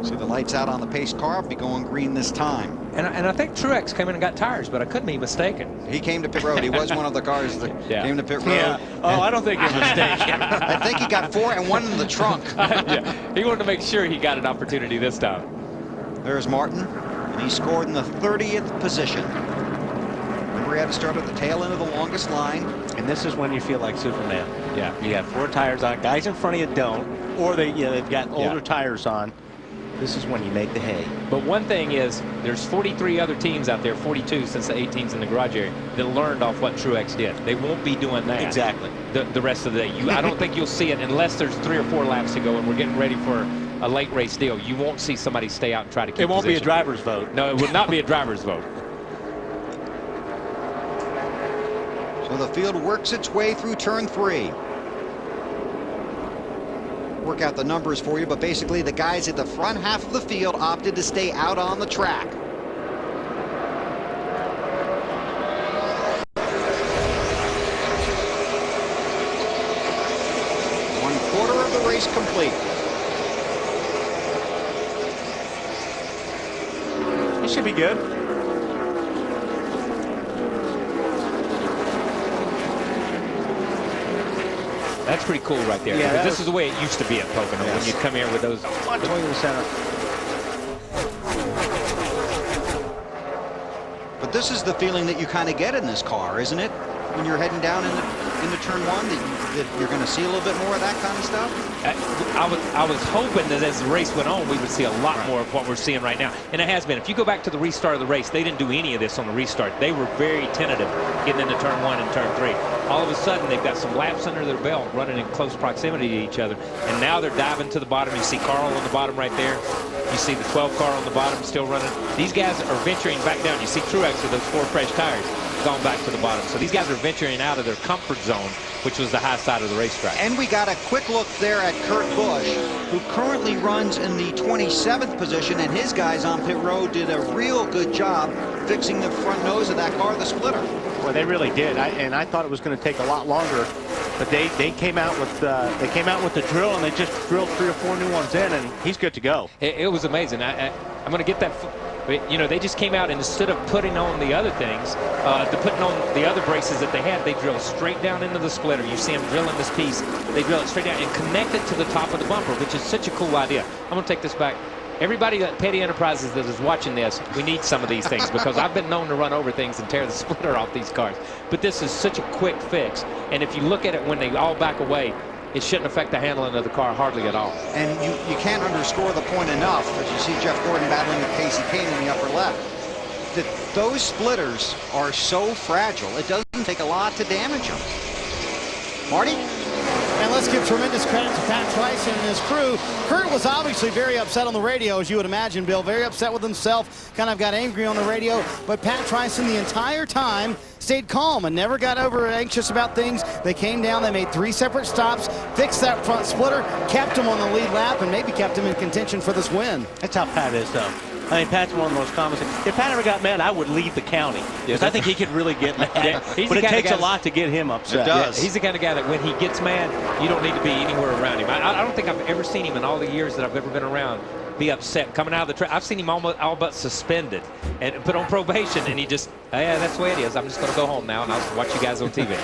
See the lights out on the pace car. Be going green this time. And I think Truex came in and got tires, but I couldn't be mistaken. He came to pit road. He was one of the cars that came to pit road. Yeah. Oh, I don't think you're mistaken. I think he got 4 and 1 in the trunk. Yeah, he wanted to make sure he got an opportunity this time. There's Martin, and he scored in the 30th position. Remember, he had to start at the tail end of the longest line. And this is when you feel like Superman. Yeah, you have 4 tires on. Guys in front of you don't, or they've got older tires on. This is when you make the hay. But one thing is, there's 43 other teams out there, 42 since the 18's in the garage area, that learned off what Truex did. They won't be doing that. Exactly. The rest of the day. I don't think you'll see it unless there's 3 or 4 laps to go and we're getting ready for a late race deal. You won't see somebody stay out and try to keep It won't position. be a driver's vote. No, it would not be a driver's vote. So the field works its way through turn 3. Work out the numbers for you, but basically the guys at the front half of the field opted to stay out on the track. One quarter of the race complete. It should be good. That's pretty cool right there. Yeah, this is the way it used to be at Pocono when you come here with those. Watch away to the center. But this is the feeling that you kind of get in this car, isn't it? When you're heading down into turn 1, that you're going to see a little bit more of that kind of stuff? I was hoping that as the race went on, we would see a lot more of what we're seeing right now. And it has been. If you go back to the restart of the race, they didn't do any of this on the restart. They were very tentative getting into turn 1 and turn 3. All of a sudden, they've got some laps under their belt running in close proximity to each other. And now they're diving to the bottom. You see Carl on the bottom right there. You see the 12 car on the bottom still running. These guys are venturing back down. You see Truex with those 4 fresh tires gone back to the bottom. So these guys are venturing out of their comfort zone, which was the high side of the racetrack. And we got a quick look there at Kurt Busch, who currently runs in the 27th position, and his guys on pit road did a real good job fixing the front nose of that car, the splitter. Well, they really did, and I thought it was going to take a lot longer, but they came out with the drill, and they just drilled 3 or 4 new ones in, and he's good to go. It was amazing. I'm going to get that. You know, they just came out and instead of putting on the other things, putting on the other braces that they had, they drilled straight down into the splitter. You see them drilling this piece. They drill it straight down and connect it to the top of the bumper, which is such a cool idea. I'm going to take this back. Everybody at Petty Enterprises that is watching this, we need some of these things because I've been known to run over things and tear the splitter off these cars. But this is such a quick fix. And if you look at it when they all back away, it shouldn't affect the handling of the car hardly at all. And you can't underscore the point enough, as you see Jeff Gordon battling with Casey Kane in the upper left, that those splitters are so fragile, it doesn't take a lot to damage them. Marty? And let's give tremendous credit to Pat Tryson and his crew. Kurt was obviously very upset on the radio, as you would imagine, Bill. Very upset with himself, kind of got angry on the radio. But Pat Tryson the entire time stayed calm and never got over anxious about things. They came down, they made 3 separate stops, fixed that front splitter, kept him on the lead lap, and maybe kept him in contention for this win. That's how Pat is, though. I mean, Pat's one of the most common things. If Pat ever got mad, I would leave the county. Because I think he could really get mad. But it takes a lot to get him upset. It does. He's the kind of guy that when he gets mad, you don't need to be anywhere around him. I don't think I've ever seen him in all the years that I've ever been around be upset coming out of the track. I've seen him all but suspended and put on probation, and he just, oh, yeah, that's the way it is. I'm just going to go home now, and I'll watch you guys on TV.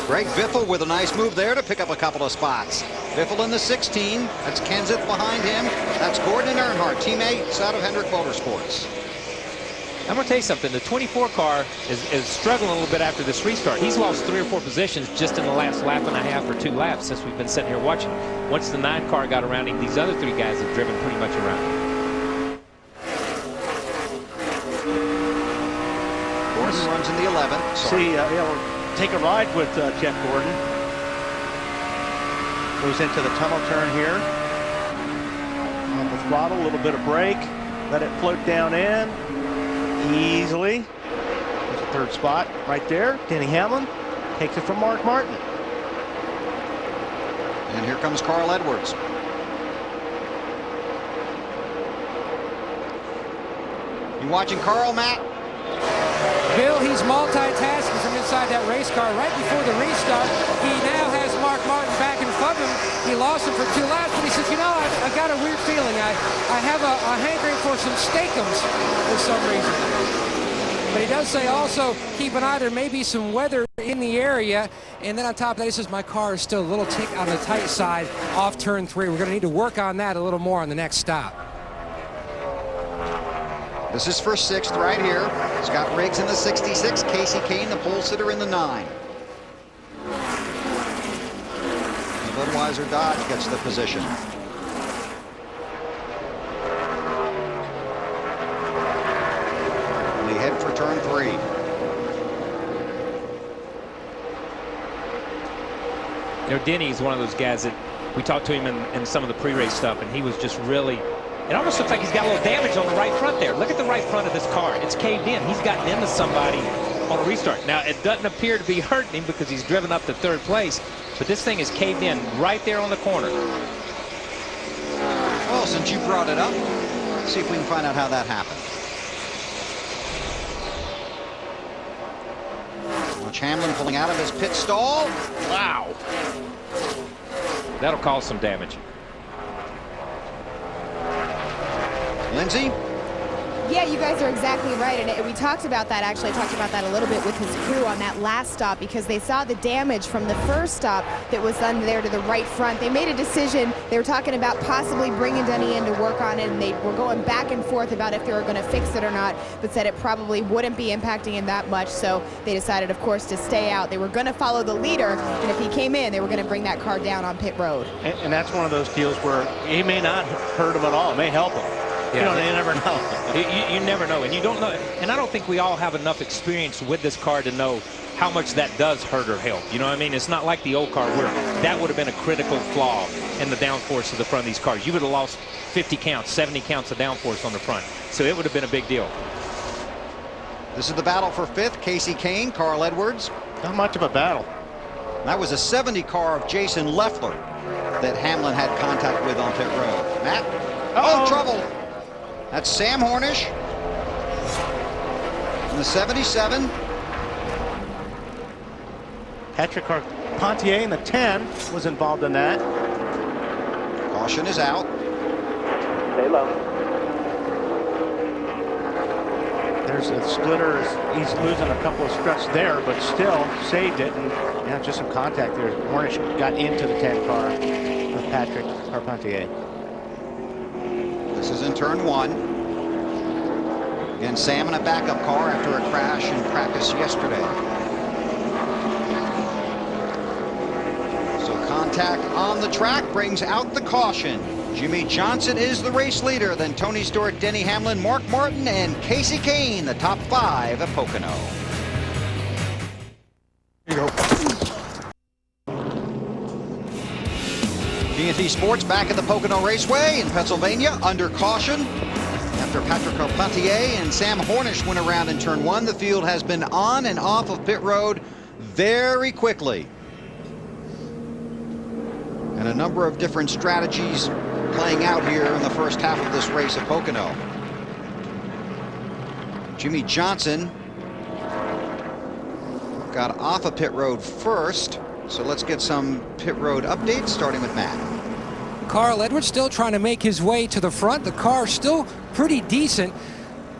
Greg Biffle with a nice move there to pick up a couple of spots. Biffle in the 16. That's Kenseth behind him. That's Gordon and Earnhardt, teammates out of Hendrick Motorsports. I'm going to tell you something. The 24 car is struggling a little bit after this restart. He's lost 3 or 4 positions just in the last lap and a half or 2 laps since we've been sitting here watching. Once the 9 car got around him, these other 3 guys have driven pretty much around him. Gordon runs in the 11th. See, we'll take a ride with Jeff Gordon. Goes into the tunnel turn here. On the throttle, a little bit of brake. Let it float down in. Easily. There's a 3rd spot right there. Denny Hamlin takes it from Mark Martin. And here comes Carl Edwards. You watching Carl, Matt? Bill, he's multitasking from inside that race car right before the restart. He now has Mark Martin back in front of him. He lost him for 2 laps, but he says, you know, I've got a weird feeling. I have a hankering for some steakums for some reason. But he does say also, keep an eye, there may be some weather in the area. And then on top of that, he says, my car is still a little tick on the tight side off turn 3. We're going to need to work on that a little more on the next stop. This is for 6th right here. Scott Riggs in the 66. Casey Kane, the pole sitter, in the 9. Budweiser Dodge gets the position. We head for turn 3. You know, Denny's one of those guys that we talked to him in some of the pre-race stuff, and he was just really, it almost looks like he's got a little damage on the right front there. Look at the right front of this car. It's caved in. He's gotten into somebody on a restart. Now, it doesn't appear to be hurting him because he's driven up to 3rd place, but this thing is caved in right there on the corner. Well, since you brought it up, let's see if we can find out how that happened. Watch Hamlin pulling out of his pit stall. Wow. That'll cause some damage. Lindsay? Yeah, you guys are exactly right, and we talked about that, actually. I talked about that a little bit with his crew on that last stop because they saw the damage from the first stop that was done there to the right front. They made a decision. They were talking about possibly bringing Denny in to work on it, and they were going back and forth about if they were going to fix it or not, but said it probably wouldn't be impacting him that much, so they decided, of course, to stay out. They were going to follow the leader, and if he came in, they were going to bring that car down on pit road. And that's one of those deals where he may not hurt him at all. It may help him. Yeah. You never know. You never know, and you don't know. And I don't think we all have enough experience with this car to know how much that does hurt or help. You know what I mean? It's not like the old car where that would have been a critical flaw in the downforce of the front of these cars. You would have lost 50 counts, 70 counts of downforce on the front. So it would have been a big deal. This is the battle for 5th. Casey Kane, Carl Edwards. Not much of a battle. That was a 70 car of Jason Leffler that Hamlin had contact with on pit road. Matt? Oh, trouble. That's Sam Hornish in the 77. Patrick Carpentier in the 10 was involved in that. Caution is out. Stay low. There's a splitter. He's losing a couple of struts there, but still saved it. And yeah, just some contact there. Hornish got into the 10 car with Patrick Carpentier. This is in turn 1. Again, Sam in a backup car after a crash in practice yesterday. So contact on the track brings out the caution. Jimmy Johnson is the race leader. Then Tony Stewart, Denny Hamlin, Mark Martin, and Casey Kane, the top 5 at Pocono. Here you go. TNT Sports back at the Pocono Raceway in Pennsylvania under caution. After Patrick Carpentier and Sam Hornish went around in turn 1, the field has been on and off of pit road very quickly. And a number of different strategies playing out here in the first half of this race at Pocono. Jimmy Johnson got off of pit road first. So let's get some pit road updates, starting with Matt. Carl Edwards still trying to make his way to the front. The car's still pretty decent.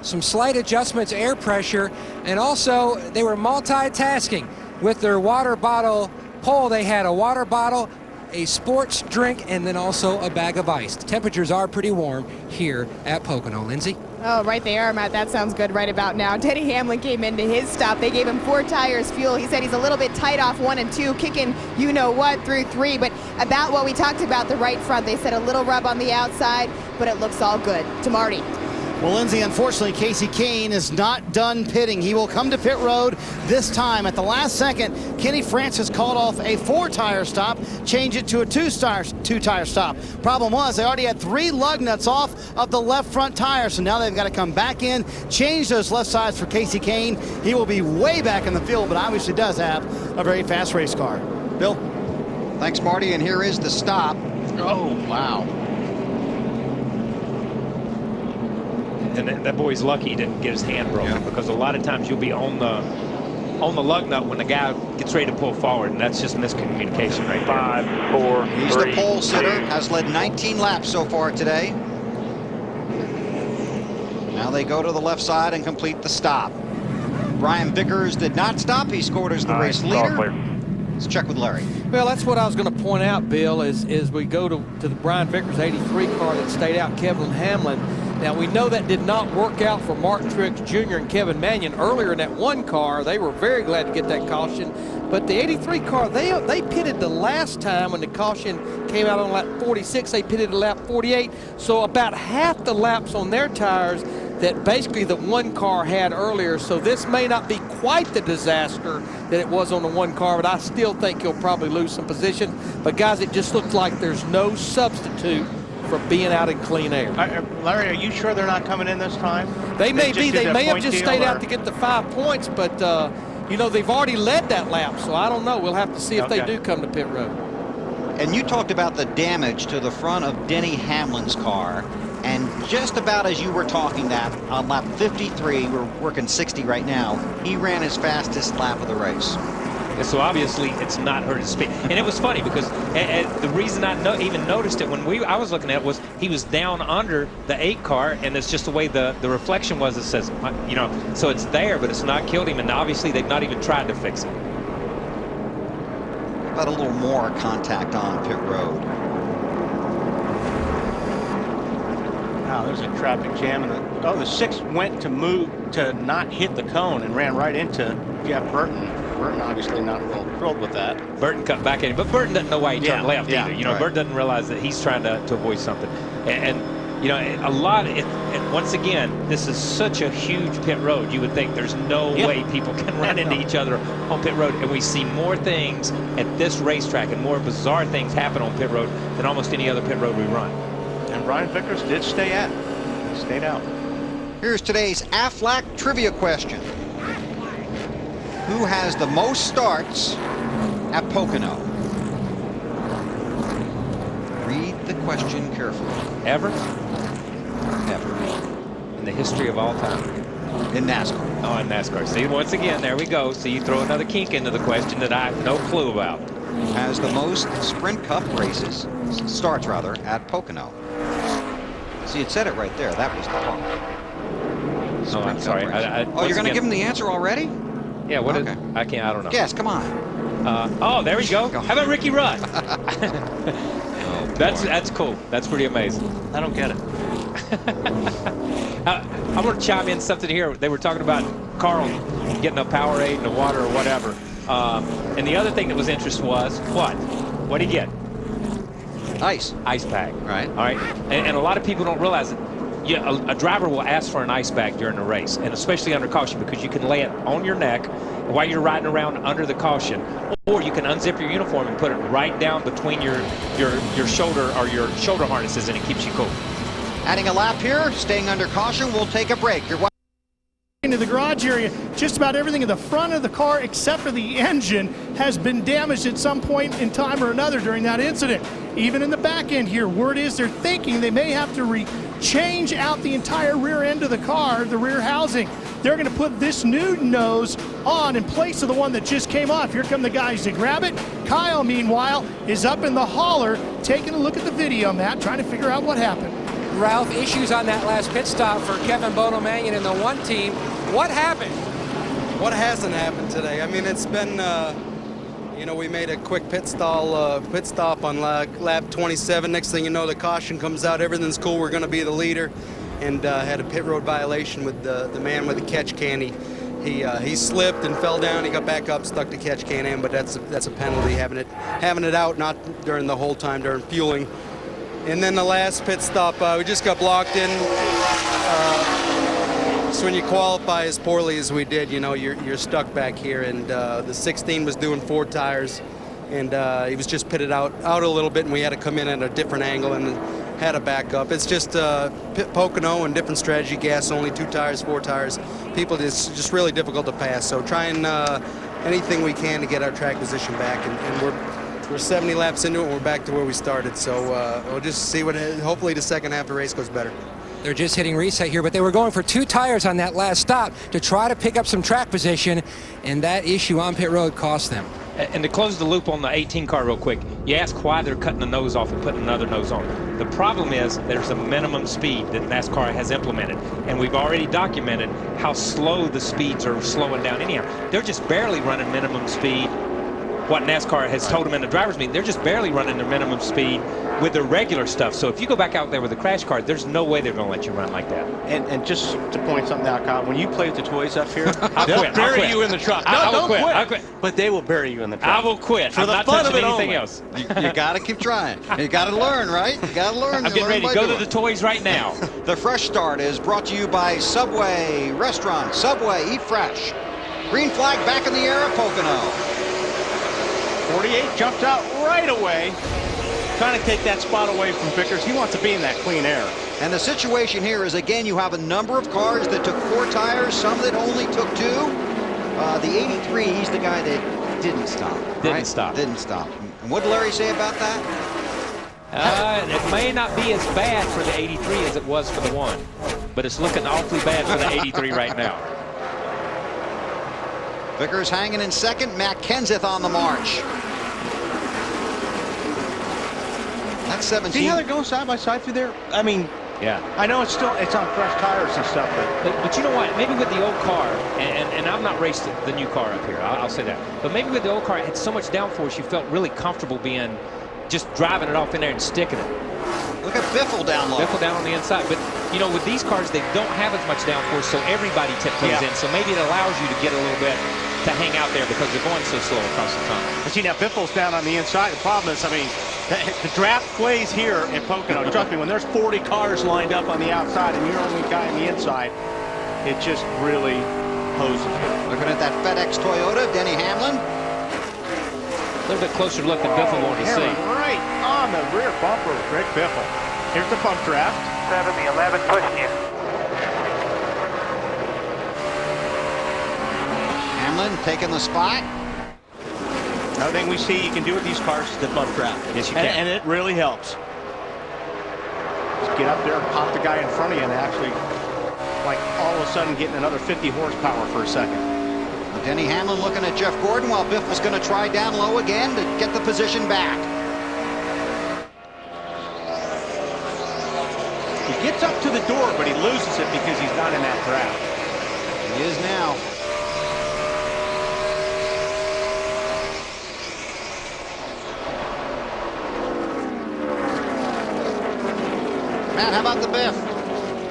Some slight adjustments, air pressure, and also they were multitasking with their water bottle pole. They had a water bottle, a sports drink, and then also a bag of ice. The temperatures are pretty warm here at Pocono. Lindsay? Oh, right they are, Matt. That sounds good right about now. Denny Hamlin came into his stop. They gave him 4 tires fuel. He said he's a little bit tight off 1 and 2, kicking you-know-what through 3. But about what we talked about, the right front, they said a little rub on the outside, but it looks all good. To Marty. Well, Lindsay, unfortunately, Casey Kane is not done pitting. He will come to pit road this time. At the last second, Kenny Francis called off a 4-tire stop, changed it to a 2-tire stop. Problem was, they already had 3 lug nuts off of the left front tire, so now they've got to come back in, change those left sides for Casey Kane. He will be way back in the field, but obviously does have a very fast race car. Bill? Thanks, Marty, and here is the stop. Oh, wow. And that boy's lucky he didn't get his hand broken, because a lot of times you'll be on the lug nut when the guy gets ready to pull forward, and that's just miscommunication right there. 5, 4, He's 3, the pole sitter, 2. has led 19 laps so far today. Now they go to the left side and complete the stop. Brian Vickers did not stop. He scored as the race leader. Let's check with Larry. Well, that's what I was going to point out, Bill, is we go to the Brian Vickers 83 car that stayed out, Kevin Hamlin. Now, we know that did not work out for Mark Truex Jr. and Kevin Mannion. Earlier in that 1 car, they were very glad to get that caution. But the 83 car, they pitted the last time when the caution came out on lap 46. They pitted at lap 48. So about half the laps on their tires that basically the 1 car had earlier. So this may not be quite the disaster that it was on the 1 car, but I still think he'll probably lose some position. But, guys, it just looks like there's no substitute for being out in clean air. Larry, are you sure they're not coming in this time? They may be. They may have just stayed out or? to get the 5 points, but, you know, they've already led that lap, so I don't know. We'll have to see if they do come to pit road. And you talked about the damage to the front of Denny Hamlin's car. And just about as you were talking that, on lap 53, we're working 60 right now, he ran his fastest lap of the race. So obviously it's not hurt his speed. And it was funny because the reason I even noticed it when I was looking at it was he was down under the 8 car, and it's just the way the reflection was. It says, you know, so it's there, but it's not killed him. And obviously they've not even tried to fix it. About a little more contact on pit road. Wow, there's a traffic jam. And the 6 went to move to not hit the cone and ran right into Jeff Burton. Burton obviously not real thrilled with that. Burton cut back in, but Burton doesn't know why he turned left either. You know, right. Burton doesn't realize that he's trying to avoid something. And you know, a lot. And once again, this is such a huge pit road. You would think there's no way people can run into each other on pit road, and we see more things at this racetrack and more bizarre things happen on pit road than almost any other pit road we run. And Brian Vickers did stay at it. He stayed out. Here's today's Aflac trivia question. Who has the most starts at Pocono? Read the question carefully. Ever? Ever. In the history of all time. In NASCAR. Oh, in NASCAR. See, once again, there we go. So you throw another kink into the question that I have no clue about. Has the most Sprint Cup races, starts rather, at Pocono. See, it said it right there. That was the call. Oh, I'm sorry. Oh, you're going to give him the answer already? Yeah, what is, I don't know. Guess, come on. Oh, there we go. How about Ricky Rudd? Oh, that's cool. That's pretty amazing. I don't get it. I want to chime in something here. They were talking about Carl getting a Powerade and a water or whatever. And the other thing that was interesting was what? What did he get? Ice. Ice pack. Right. All right. And a lot of people don't realize it. Yeah, a driver will ask for an ice bag during the race, and especially under caution, because you can lay it on your neck while you're riding around under the caution, or you can unzip your uniform and put it right down between your shoulder or your shoulder harnesses, and it keeps you cool. Adding a lap here, staying under caution. We'll take a break. You're into the garage area. Just about everything in the front of the car except for the engine has been damaged at some point in time or another during that incident. Even in the back end here, word is they're thinking they may have to change out the entire rear end of the car, the rear housing. they're going to put this new nose on in place of the one that just came off. Here come the guys to grab it. Kyle, meanwhile, is up in the hauler, taking a look at the video, Matt, trying to figure out what happened. Ralph, issues on that last pit stop for Kevin Bono-Mannion and the one team. What happened? What hasn't happened today? I mean, it's been, you know, we made a quick pit stop on lap 27. Next thing you know, the caution comes out. Everything's cool. We're going to be the leader. And had a pit road violation with the man with the catch can. He slipped and fell down. He got back up, stuck the catch can in, but that's a penalty, having it out, not during the whole time during fueling. And then the last pit stop, we just got blocked in. So when you qualify as poorly as we did, you know, you're stuck back here. And the 16 was doing 4 tires, and he was just pitted out a little bit, and we had to come in at a different angle and had a backup. It's just Pocono and different strategy, gas only, 2 tires, 4 tires. People, it's just really difficult to pass. So trying anything we can to get our track position back, and we're 70 laps into it, and we're back to where we started. So we'll just see what. Hopefully, the second half of the race goes better. They're just hitting reset here, but they were going for 2 tires on that last stop to try to pick up some track position, and that issue on pit road cost them. And to close the loop on the 18 car real quick, you ask why they're cutting the nose off and putting another nose on. The problem is there's a minimum speed that NASCAR has implemented, and we've already documented how slow the speeds are slowing down anyhow. They're just barely running minimum speed. What NASCAR has told them in the driver's meeting, they're just barely running their minimum speed with their regular stuff. So if you go back out there with a crash car, there's no way they're going to let you run like that. And just to point something out, Kyle, when you play with the toys up here, they'll bury you in the truck. No, don't quit. I'll quit. But they will bury you in the truck. I will quit. For I'm the not fun of touching it anything only. else. You got to keep trying. You got to learn, right? You got to learn. I'm getting ready to go to the toys right now. The Fresh Start is brought to you by Subway Restaurant. Subway, eat fresh. Green flag back in the air at Pocono. 48 jumps out right away, trying to take that spot away from Vickers. He wants to be in that clean air. And the situation here is, again, you have a number of cars that took 4 tires, some that only took 2. The 83, he's the guy that didn't stop. Didn't stop. Didn't stop. And what did Larry say about that? It may not be as bad for the 83 as it was for the 1, but it's looking awfully bad for the 83 right now. Vickers hanging in second. Matt Kenseth on the march. That's 17. See how they're going side by side through there? I mean, yeah. I know it's on fresh tires and stuff, but you know what? Maybe with the old car, and I've not raced the new car up here, I'll say that. But maybe with the old car, it had so much downforce, you felt really comfortable being just driving it off in there and sticking it. Look at Biffle down low. Biffle down on the inside. But, you know, with these cars, they don't have as much downforce, so everybody tiptoes in. So maybe it allows you to get a little bit to hang out there because they're going so slow across the tunnel. But see, now Biffle's down on the inside. The problem is, I mean, the draft plays here in Pocono. Trust me, when there's 40 cars lined up on the outside and you're only guy on the inside, it just really poses you. Looking at that FedEx Toyota, Denny Hamlin. A little bit closer look than Biffle wanted to see. Right on the rear bumper of Greg Biffle. Here's the pump draft. 7, the 11 pushing you. Hamlin taking the spot. Another thing we see you can do with these cars is the bump draft. Yes, you can. And it really helps. Just get up there and pop the guy in front of you and actually, like, all of a sudden getting another 50 horsepower for a second. Denny Hamlin looking at Jeff Gordon while Biffle's going to try down low again to get the position back. He gets up to the door, but he loses it because he's not in that draft. He is now. Matt, how about the Biff?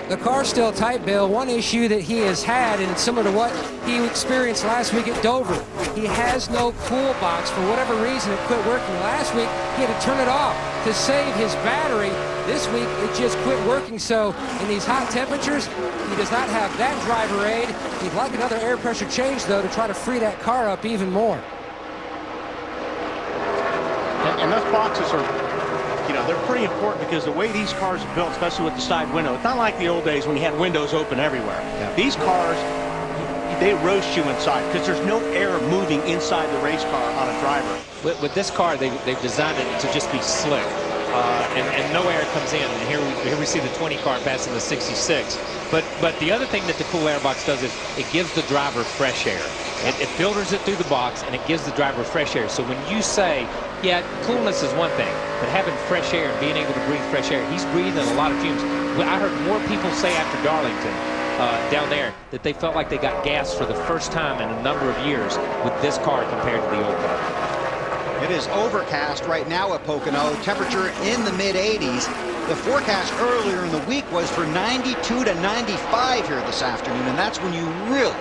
The car's still tight, Bill. One issue that he has had, and it's similar to what he experienced last week at Dover. He has no cool box. For whatever reason, it quit working. Last week, he had to turn it off to save his battery. This week, it just quit working. So in these hot temperatures, he does not have that driver aid. He'd like another air pressure change, though, to try to free that car up even more. And those boxes are, you know, they're pretty important because the way these cars are built, especially with the side window, it's not like the old days when you had windows open everywhere. Yeah. These cars, they roast you inside because there's no air moving inside the race car on a driver. With this car, they've designed it to just be slick. and no air comes in. And here we see the 20 car passing the 66. But the other thing that the cool air box does is it gives the driver fresh air. It filters it through the box, and it gives the driver fresh air. So when you say, yeah, coolness is one thing, but having fresh air and being able to breathe fresh air, he's breathing a lot of fumes. I heard more people say after Darlington down there that they felt like they got gas for the first time in a number of years with this car compared to the old car. It is overcast right now at Pocono. Temperature in the mid-80s. The forecast earlier in the week was for 92 to 95 here this afternoon, and that's when you really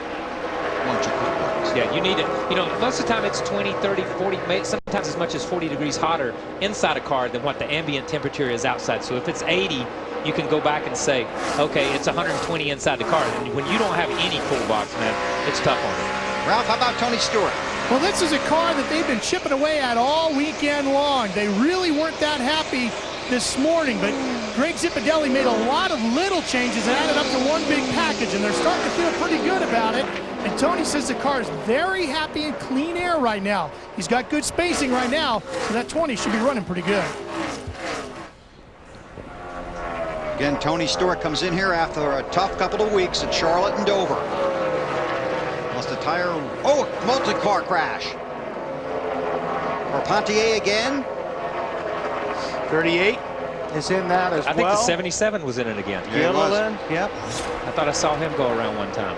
want your cool box. Yeah, you need it. You know, most of the time it's 20, 30, 40, sometimes as much as 40 degrees hotter inside a car than what the ambient temperature is outside. So if it's 80, you can go back and say, okay, it's 120 inside the car. And when you don't have any cool box, man, it's tough on you. Ralph, how about Tony Stewart? Well, this is a car that they've been chipping away at all weekend long. They really weren't that happy this morning, but Greg Zipadelli made a lot of little changes and added up to one big package, and they're starting to feel pretty good about it. And Tony says the car is very happy in clean air right now. He's got good spacing right now, so that 20 should be running pretty good. Again, Tony Stewart comes in here after a tough couple of weeks at Charlotte and Dover. Lost a tire. Oh, multi-car crash. Carpentier again. 38 is in that as well. I think the 77 was in it again. Yeah, Gilliland, yep. I thought I saw him go around one time.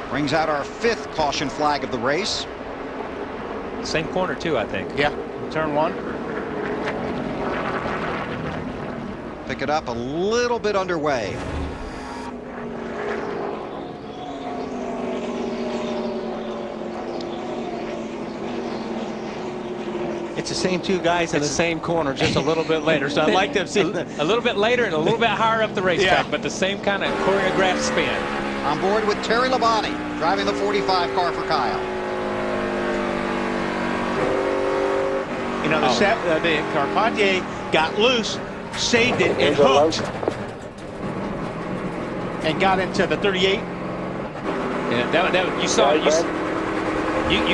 Brings out our 5th caution flag of the race. Same corner too, I think. Yeah, turn 1. Pick it up a little bit underway. It's the same two guys in the same corner, just a little bit later. So I'd like to see a little bit later and a little bit higher up the racetrack, but the same kind of choreographed spin. On board with Terry Labonte, driving the 45 car for Kyle. You know, the Carpentier got loose, saved it, and hooked, and got into the 38. Yeah, you saw you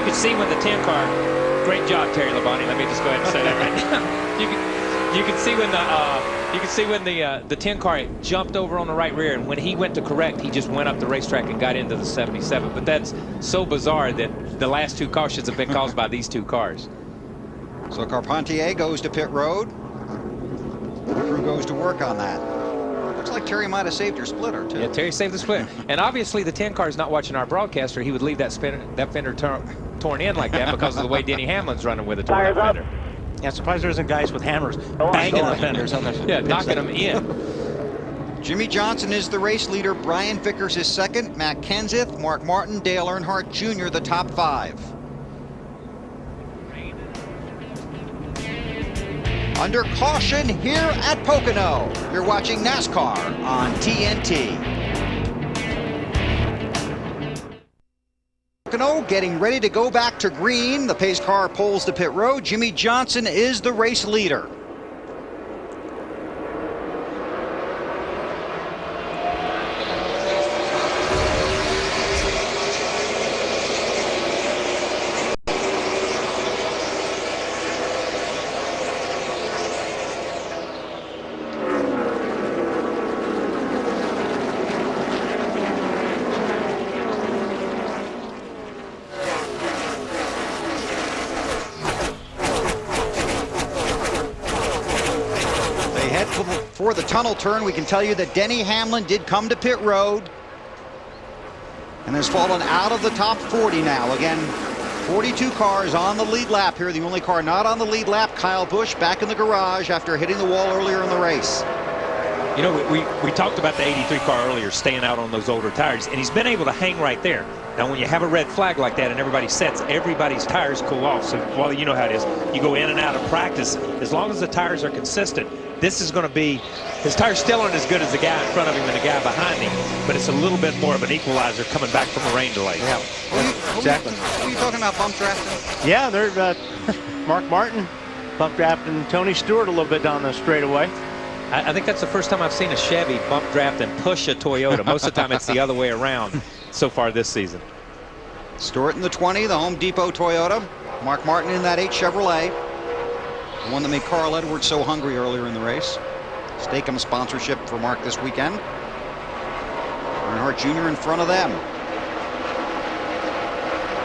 could see when the 10 car. Great job, Terry Labonte. Let me just go ahead and say that right now. You can see when the 10 car jumped over on the right rear, and when he went to correct, he just went up the racetrack and got into the 77. But that's so bizarre that the last 2 cautions have been caused by these 2 cars. So Carpentier goes to pit road. The crew goes to work on that. Looks like Terry might have saved your splitter too. Yeah, Terry saved the splitter. And obviously the 10 car is not watching our broadcaster. He would leave that fender torn in like that because of the way Denny Hamlin's running with a torn fender. Yeah, surprised there isn't guys with hammers banging the fenders on the knocking them in. Jimmy Johnson is the race leader. Brian Vickers is second. Matt Kenseth, Mark Martin, Dale Earnhardt Jr. the top 5. Under caution here at Pocono. You're watching NASCAR on TNT. Pocono getting ready to go back to green. The pace car pulls to pit road. Jimmy Johnson is the race leader. For the tunnel turn, we can tell you that Denny Hamlin did come to pit road and has fallen out of the top 40 now. Again, 42 cars on the lead lap here. The only car not on the lead lap, Kyle Busch, back in the garage after hitting the wall earlier in the race. You know, we talked about the 83 car earlier, staying out on those older tires, and he's been able to hang right there. Now, when you have a red flag like that and everybody sets, everybody's tires cool off. So, well, you know how it is. You go in and out of practice. As long as the tires are consistent, this is going to be, his tires still aren't as good as the guy in front of him and the guy behind him, but it's a little bit more of an equalizer coming back from a rain delay. Yeah, exactly. Are you talking about bump drafting? Yeah, they're Mark Martin bump drafting Tony Stewart a little bit down the straightaway. I think that's the first time I've seen a Chevy bump draft and push a Toyota. Most of the time it's the other way around so far this season. Stewart in the 20, the Home Depot Toyota. Mark Martin in that 8 Chevrolet. The one that made Carl Edwards so hungry earlier in the race. Steak-umm sponsorship for Mark this weekend. Earnhardt Jr. in front of them.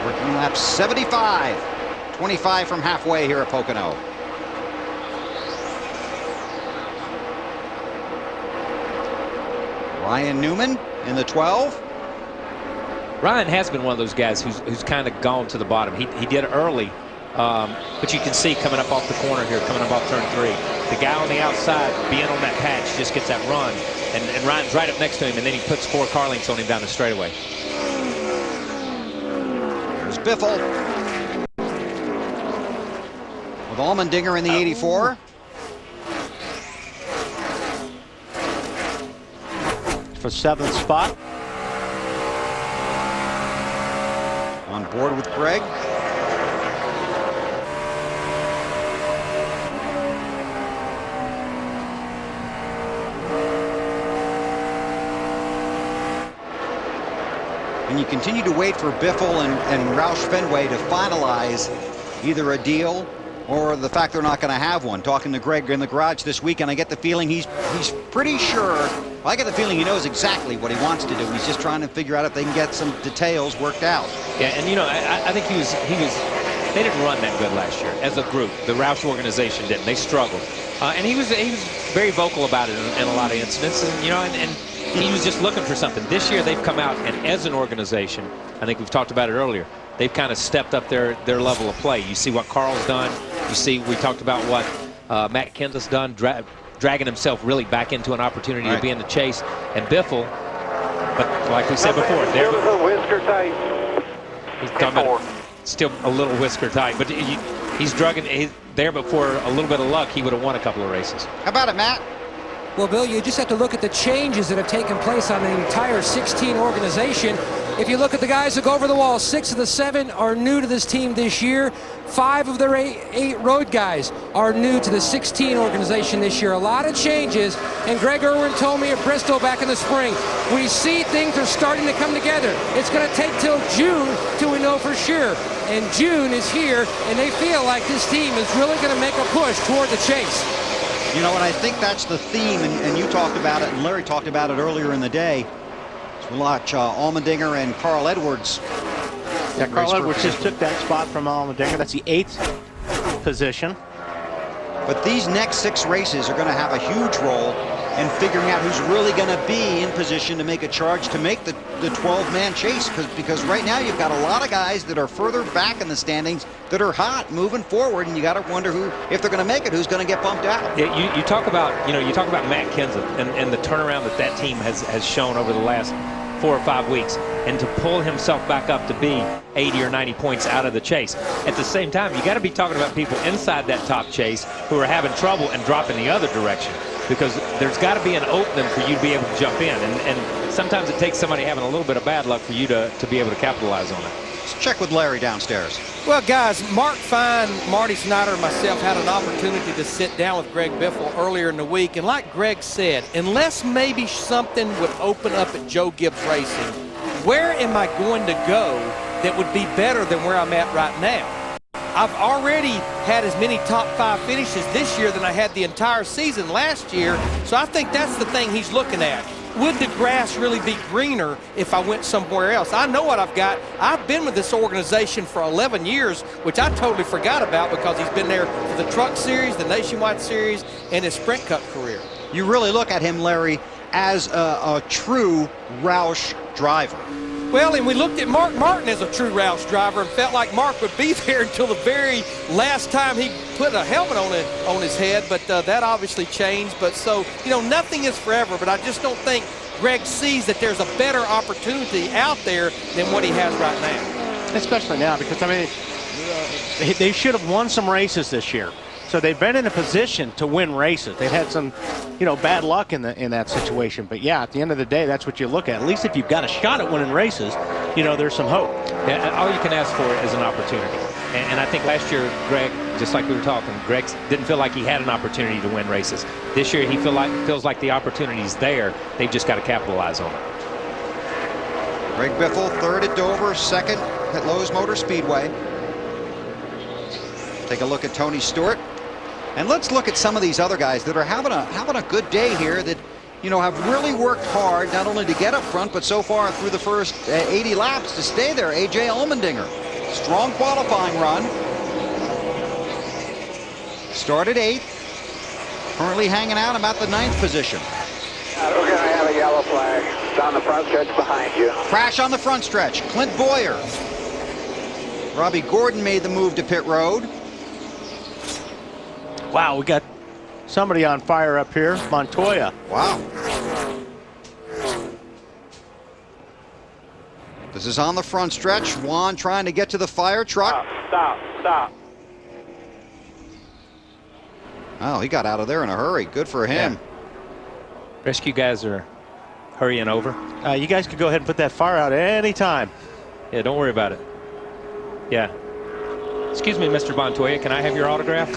Working lap 75. 25 from halfway here at Pocono. Ryan Newman in the 12. Ryan has been one of those guys who's kind of gone to the bottom. He did early, but you can see coming up off the corner here, coming up off turn 3. The guy on the outside being on that patch just gets that run, and Ryan's right up next to him, and then he puts 4 car lengths on him down the straightaway. There's Biffle with Allmendinger in the 84. For 7th spot. On board with Greg. And you continue to wait for Biffle and Roush Fenway to finalize either a deal or the fact they're not going to have one. Talking to Greg in the garage this weekend, I get the feeling he's pretty sure. I get the feeling he knows exactly what he wants to do. He's just trying to figure out if they can get some details worked out. Yeah, and you know, I think he was. They didn't run that good last year as a group. The Roush organization didn't. They struggled, and he was very vocal about it in a lot of incidents. And you know, and he was just looking for something. This year they've come out, and as an organization, I think we've talked about it earlier. They've kind of stepped up their level of play. You see what Carl's done. You see, we talked about what Matt Kenseth's done, dragging himself really back into an opportunity to be in the chase. And Biffle, but like we said before, there whisker tight. He's talking about still a little whisker tight, but he's drugging there. But for a little bit of luck, he would have won a couple of races. How about it, Matt? Well, Bill, you just have to look at the changes that have taken place on the entire 16 organization. If you look at the guys that go over the wall, 6 of the 7 are new to this team this year. 5 of their 8 road guys are new to the 16 organization this year. A lot of changes, and Greg Irwin told me at Bristol back in the spring, we see things are starting to come together. It's going to take till June till we know for sure. And June is here, and they feel like this team is really going to make a push toward the chase. You know, and I think that's the theme, and you talked about it, and Larry talked about it earlier in the day. So watch Allmendinger and Carl Edwards. Yeah, Carl Edwards just took that spot from Allmendinger. That's the 8th position. But these next 6 races are going to have a huge role in figuring out who's really going to be in position to make a charge to make the 12-man chase. Because right now you've got a lot of guys that are further back in the standings that are hot moving forward, and you got to wonder who, if they're going to make it, who's going to get bumped out. Yeah, you talk about Matt Kenseth and the turnaround that team has shown over the last 4 or 5 weeks, and to pull himself back up to be 80 or 90 points out of the chase. At the same time, you got to be talking about people inside that top chase who are having trouble and dropping the other direction, because there's got to be an opening for you to be able to jump in, and sometimes it takes somebody having a little bit of bad luck for you to be able to capitalize on it. Let's check with Larry downstairs. Well, guys, Mark Fine, Marty Snyder, and myself had an opportunity to sit down with Greg Biffle earlier in the week. And like Greg said, unless maybe something would open up at Joe Gibbs Racing, where am I going to go that would be better than where I'm at right now? I've already had as many top 5 finishes this year than I had the entire season last year. So I think that's the thing he's looking at. Would the grass really be greener if I went somewhere else? I know what I've got. I've been with this organization for 11 years, which I totally forgot about because he's been there for the Truck Series, the Nationwide Series, and his Sprint Cup career. You really look at him, Larry, as a true Roush driver. Well, and we looked at Mark Martin as a true Roush driver and felt like Mark would be there until the very last time he put a helmet on his head, but that obviously changed. But so, you know, nothing is forever, but I just don't think Greg sees that there's a better opportunity out there than what he has right now. Especially now, because, I mean, they should have won some races this year. So they've been in a position to win races. They've had some, you know, bad luck in that situation. But yeah, at the end of the day, that's what you look at. At least if you've got a shot at winning races, you know, there's some hope. Yeah, all you can ask for is an opportunity. And I think last year, Greg, just like we were talking, Greg didn't feel like he had an opportunity to win races. This year, he feels like the opportunity's there. They've just got to capitalize on it. Greg Biffle, 3rd at Dover, 2nd at Lowe's Motor Speedway. Take a look at Tony Stewart. And let's look at some of these other guys that are having a good day here, that, you know, have really worked hard not only to get up front, but so far through the first 80 laps to stay there. A.J. Allmendinger, strong qualifying run. Started 8th, currently hanging out about the 9th position. We're going to have a yellow flag. It's on the front stretch behind you. Crash on the front stretch. Clint Boyer. Robbie Gordon made the move to pit road. Wow, we got somebody on fire up here. Montoya. Wow. This is on the front stretch. Juan trying to get to the fire truck. Stop. Oh, he got out of there in a hurry. Good for him. Yeah. Rescue guys are hurrying over. You guys could go ahead and put that fire out any time. Yeah, don't worry about it. Yeah. Excuse me, Mr. Montoya, can I have your autograph?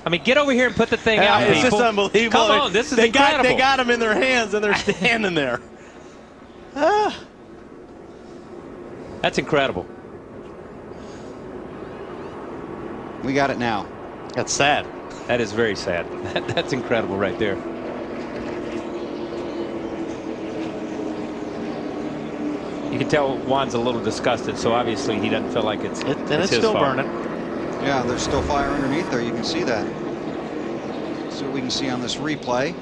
I mean, get over here and put the thing out, It's people. just unbelievable. Come on, this is incredible. They got them in their hands, and they're standing there. That's incredible. We got it now. That's sad. That is very sad. That's incredible right there. You can tell Juan's a little disgusted, so obviously he doesn't feel like it's his still fault. burning. Yeah, there's still fire underneath there. You can see that. See what we can see on this replay.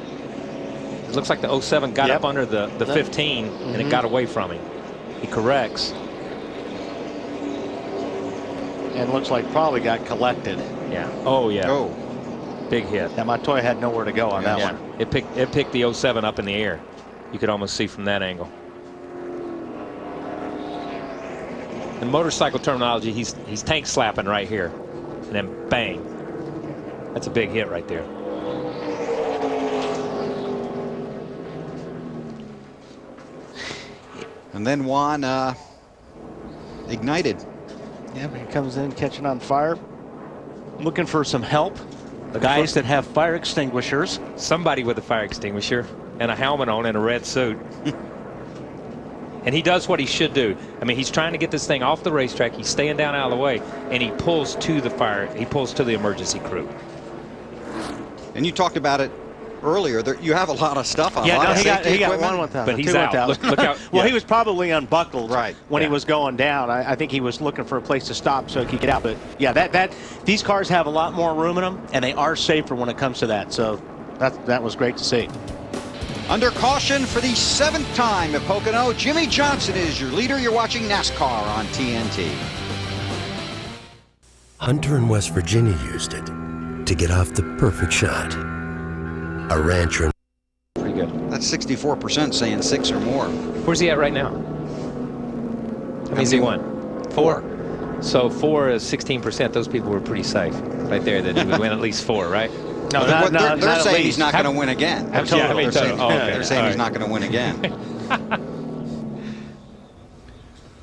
It looks like the 07 got up under the 15, and it got away from him. He corrects. And looks like probably got collected. Yeah. Oh, yeah. Oh. Big hit. Yeah, Montoya had nowhere to go on that one. It picked the 07 up in the air. You could almost see from that angle. In motorcycle terminology, he's tank slapping right here. And then bang. That's a big hit right there. And then Juan ignited. Yeah, but he comes in catching on fire. Looking for some help. The guys that have fire extinguishers. Somebody with a fire extinguisher and a helmet on and a red suit. And he does what he should do. I mean, he's trying to get this thing off the racetrack. He's staying down out of the way, and he pulls to the fire. He pulls to the emergency crew. And you talked about it earlier. You have a lot of stuff on. Yeah, no, he got one 1,000. But he's out. Look out. Well, he was probably unbuckled when Yeah. he was going down. I think he was looking for a place to stop so he could get out. But yeah, these cars have a lot more room in them, and they are safer when it comes to that. So that was great to see. Under caution for the 7th time at Pocono, Jimmy Johnson is your leader. You're watching NASCAR on TNT. Hunter in West Virginia used it to get off the perfect shot. A rancher. Pretty good. That's 64% saying 6 or more. Where's he at right now? How many's he won? 4. So 4 is 16%. Those people were pretty safe right there that he would win at least 4, right? No, they're saying he's not going to win again. They're saying he's not going to win again.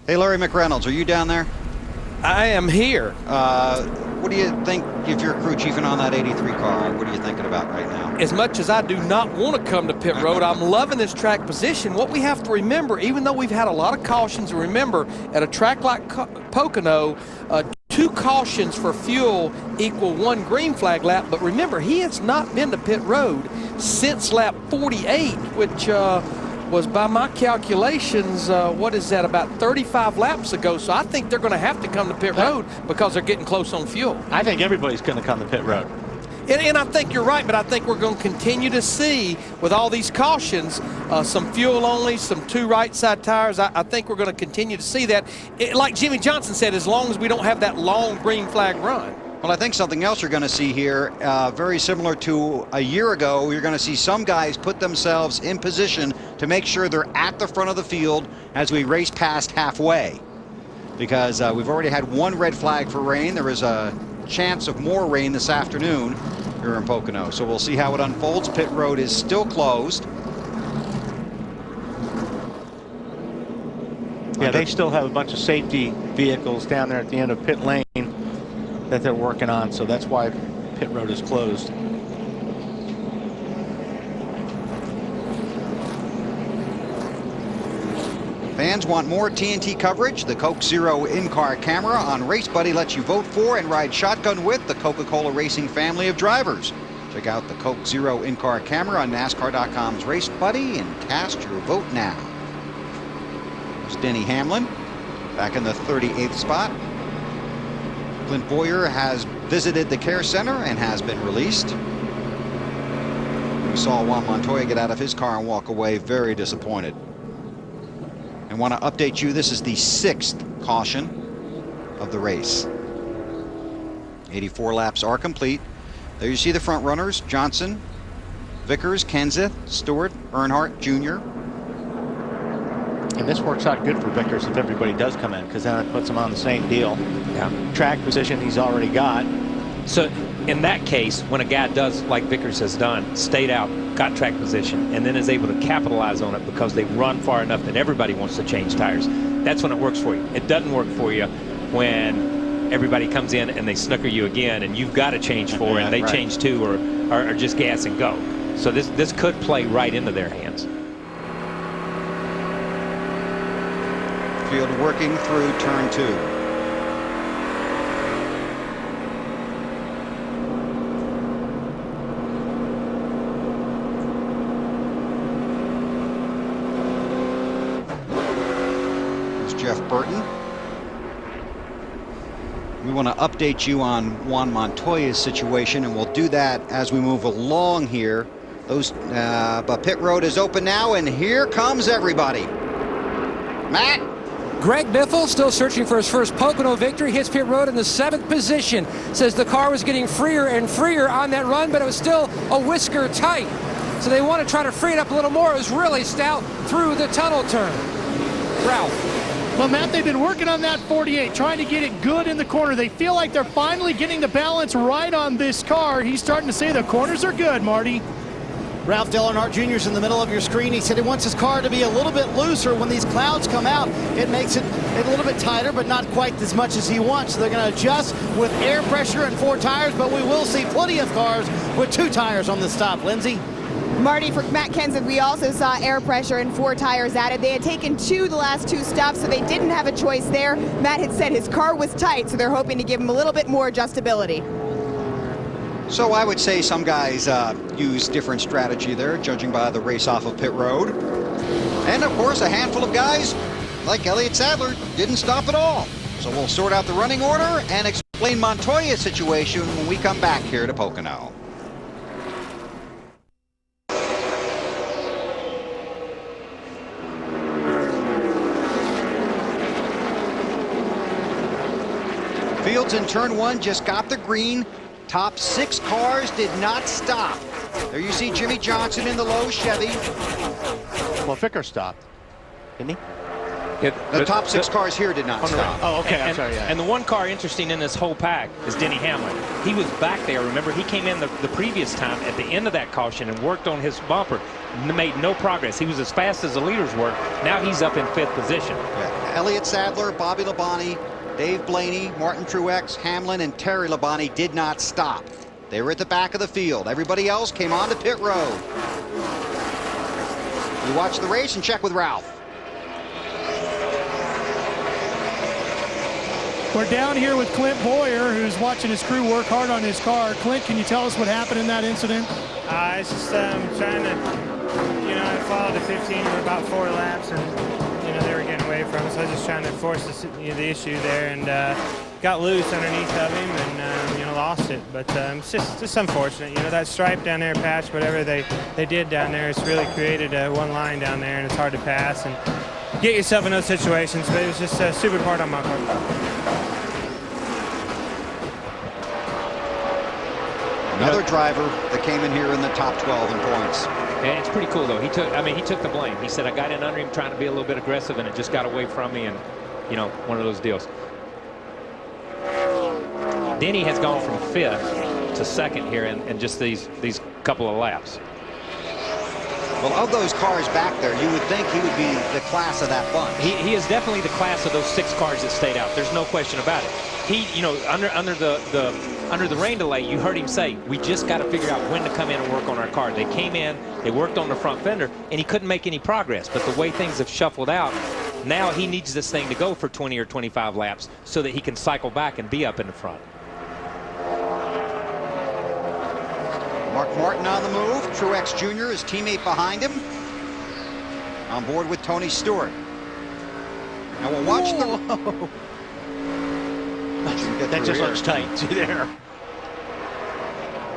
Hey, Larry McReynolds, are you down there? I am here. What do you think if you're crew chiefing on that 83 car? What are you thinking about right now? As much as I do not want to come to pit road, I'm loving this track position. What we have to remember, even though we've had a lot of cautions, remember at a track like Pocono, 2 cautions for fuel equal 1 green flag lap. But remember, he has not been to pit road since lap 48, which was, by my calculations, what is that, about 35 laps ago. So I think they're going to have to come to pit road because they're getting close on fuel. I think everybody's going to come to pit road. And I think you're right, but I think we're going to continue to see, with all these cautions, some fuel only, some 2 right side tires. I think we're going to continue to see that. Like Jimmy Johnson said, as long as we don't have that long green flag run. Well, I think something else you're going to see here, very similar to a year ago, you're going to see some guys put themselves in position to make sure they're at the front of the field as we race past halfway. Because we've already had 1 red flag for rain. There is a chance of more rain this afternoon here in Pocono. So we'll see how it unfolds. Pit road is still closed. Yeah, they still have a bunch of safety vehicles down there at the end of pit lane that they're working on, so that's why pit road is closed. Fans want more TNT coverage? The Coke Zero in-car camera on Race Buddy lets you vote for and ride shotgun with the Coca-Cola Racing family of drivers. Check out the Coke Zero in-car camera on NASCAR.com's Race Buddy and cast your vote now. There's Denny Hamlin back in the 38th spot. Clint Boyer has visited the care center and has been released. We saw Juan Montoya get out of his car and walk away very disappointed. I want to update you, this is the 6th caution of the race. 84 laps are complete. There you see the front runners: Johnson, Vickers, Kenseth, Stewart, Earnhardt Jr. And this works out good for Vickers if everybody does come in, because then it puts him on the same deal. Yeah. Track position he's already got. So in that case, when a guy does like Vickers has done, stayed out, got track position, and then is able to capitalize on it because they run far enough that everybody wants to change tires, that's when it works for you. It doesn't work for you when everybody comes in and they snooker you again and you've got to change for and they change too, or just gas and go. So this could play right into their hands. Field working through turn 2. Jeff Burton. We want to update you on Juan Montoya's situation, and we'll do that as we move along here. But pit road is open now, and here comes everybody. Matt? Greg Biffle still searching for his first Pocono victory. Hits pit road in the 7th position. Says the car was getting freer and freer on that run, but it was still a whisker tight. So they want to try to free it up a little more. It was really stout through the tunnel turn. Ralph. Well, Matt, they've been working on that 48, trying to get it good in the corner. They feel like they're finally getting the balance right on this car. He's starting to say the corners are good, Marty. Ralph Dale Earnhardt Jr. is in the middle of your screen. He said he wants his car to be a little bit looser when these clouds come out. It makes it a little bit tighter, but not quite as much as he wants. So they're going to adjust with air pressure and 4 tires, but we will see plenty of cars with 2 tires on the stop. Lindsay? Marty, for Matt Kenseth, we also saw air pressure and 4 tires added. They had taken 2 the last 2 stops, so they didn't have a choice there. Matt had said his car was tight, so they're hoping to give him a little bit more adjustability. So I would say some guys use different strategy there, judging by the race off of pit road. And of course, a handful of guys, like Elliott Sadler, didn't stop at all. So we'll sort out the running order and explain Montoya's situation when we come back here to Pocono. Fields in turn 1 just got the green. Top 6 cars did not stop. There you see Jimmy Johnson in the low Chevy. Well, Vickers stopped, didn't he? The top 6 cars here did not stop. Oh, okay, I'm sorry. Yeah. And the one car interesting in this whole pack is Denny Hamlin. He was back there. Remember, he came in the previous time at the end of that caution and worked on his bumper. Made no progress. He was as fast as the leaders were. Now he's up in 5th position. Yeah. Elliott Sadler, Bobby Labonte, Dave Blaney, Martin Truex, Hamlin, and Terry Labonte did not stop. They were at the back of the field. Everybody else came on to pit road. You watch the race and check with Ralph. We're down here with Clint Boyer, who's watching his crew work hard on his car. Clint, can you tell us what happened in that incident? It's just trying to, I followed the 15 for about 4 laps, and they were getting away from us. So I was just trying to force the issue there, and got loose underneath of him, and lost it. But it's just unfortunate. That stripe down there, patch, whatever they did down there, it's really created one line down there, and it's hard to pass and get yourself in those situations. But it was just a stupid part on my part. Another driver that came in here in the top 12 in points. And it's pretty cool, though. He took the blame. He said, I got in under him trying to be a little bit aggressive, and it just got away from me, and, one of those deals. Denny has gone from 5th to 2nd here in just these couple of laps. Well, of those cars back there, you would think he would be the class of that bunch. He is definitely the class of those 6 cars that stayed out. There's no question about it. He, under the rain delay, you heard him say, we just got to figure out when to come in and work on our car. They came in, they worked on the front fender, and he couldn't make any progress. But the way things have shuffled out, Now he needs this thing to go for 20 or 25 laps so that he can cycle back and be up in the front. Mark Martin on the move. Truex Jr., his teammate behind him, on board with Tony Stewart. Now we'll watch the... That just looks tight. See there.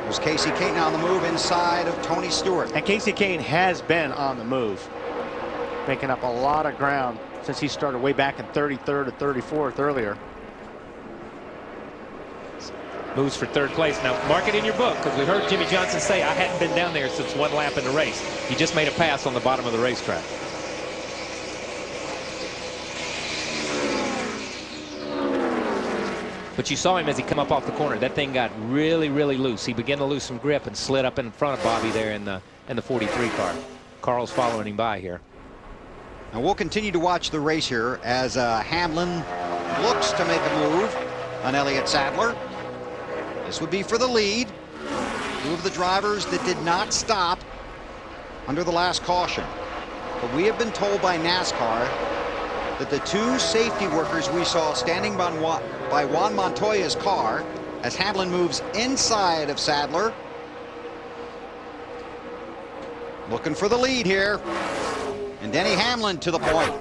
There's Casey Caton on the move inside of Tony Stewart. And Casey Caton has been on the move, making up a lot of ground since he started way back in 33rd or 34th earlier. Moves for third place. Now, mark it in your book, because we heard Jimmy Johnson say, I hadn't been down there since one lap in the race. He just made a pass on the bottom of the racetrack. But you saw him as he come up off the corner. That thing got really, really loose. He began to lose some grip and slid up in front of Bobby there in the 43 car. Carl's following him by here. Now we'll continue to watch the race here as Hamlin looks to make a move on Elliott Sadler. This would be for the lead. Two of the drivers that did not stop under the last caution. But we have been told by NASCAR that the two safety workers we saw standing by Juan Montoya's car as Hamlin moves inside of Sadler, looking for the lead here, and Denny Hamlin to the point.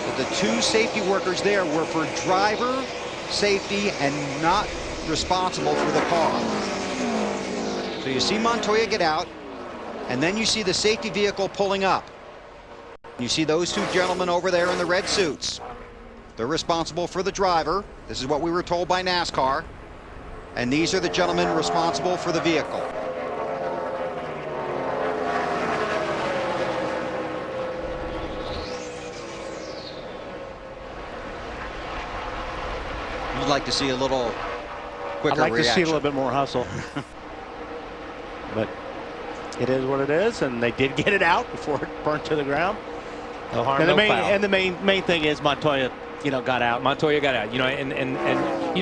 But the two safety workers there were for driver safety and not responsible for the car. So you see Montoya get out, and then you see the safety vehicle pulling up. You see those two gentlemen over there in the red suits. They're responsible for the driver. This is what we were told by NASCAR. And these are the gentlemen responsible for the vehicle. You'd like to see a little quicker I'd like reaction. to see a little bit more hustle. But it is what it is, and they did get it out before it burnt to the ground. No harm, and the no foul. And the main thing is Montoya, got out. Montoya got out, and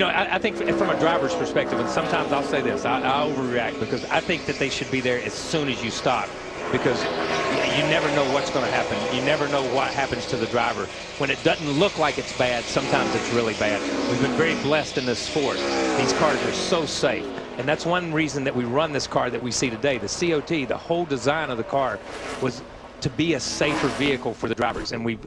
I think from a driver's perspective, and sometimes I'll say this, I overreact because I think that they should be there as soon as you stop, because you never know what's going to happen. You never know what happens to the driver. When it doesn't look like it's bad, sometimes it's really bad. We've been very blessed in this sport. These cars are so safe. And that's one reason that we run this car that we see today. The COT, the whole design of the car was to be a safer vehicle for the drivers. And we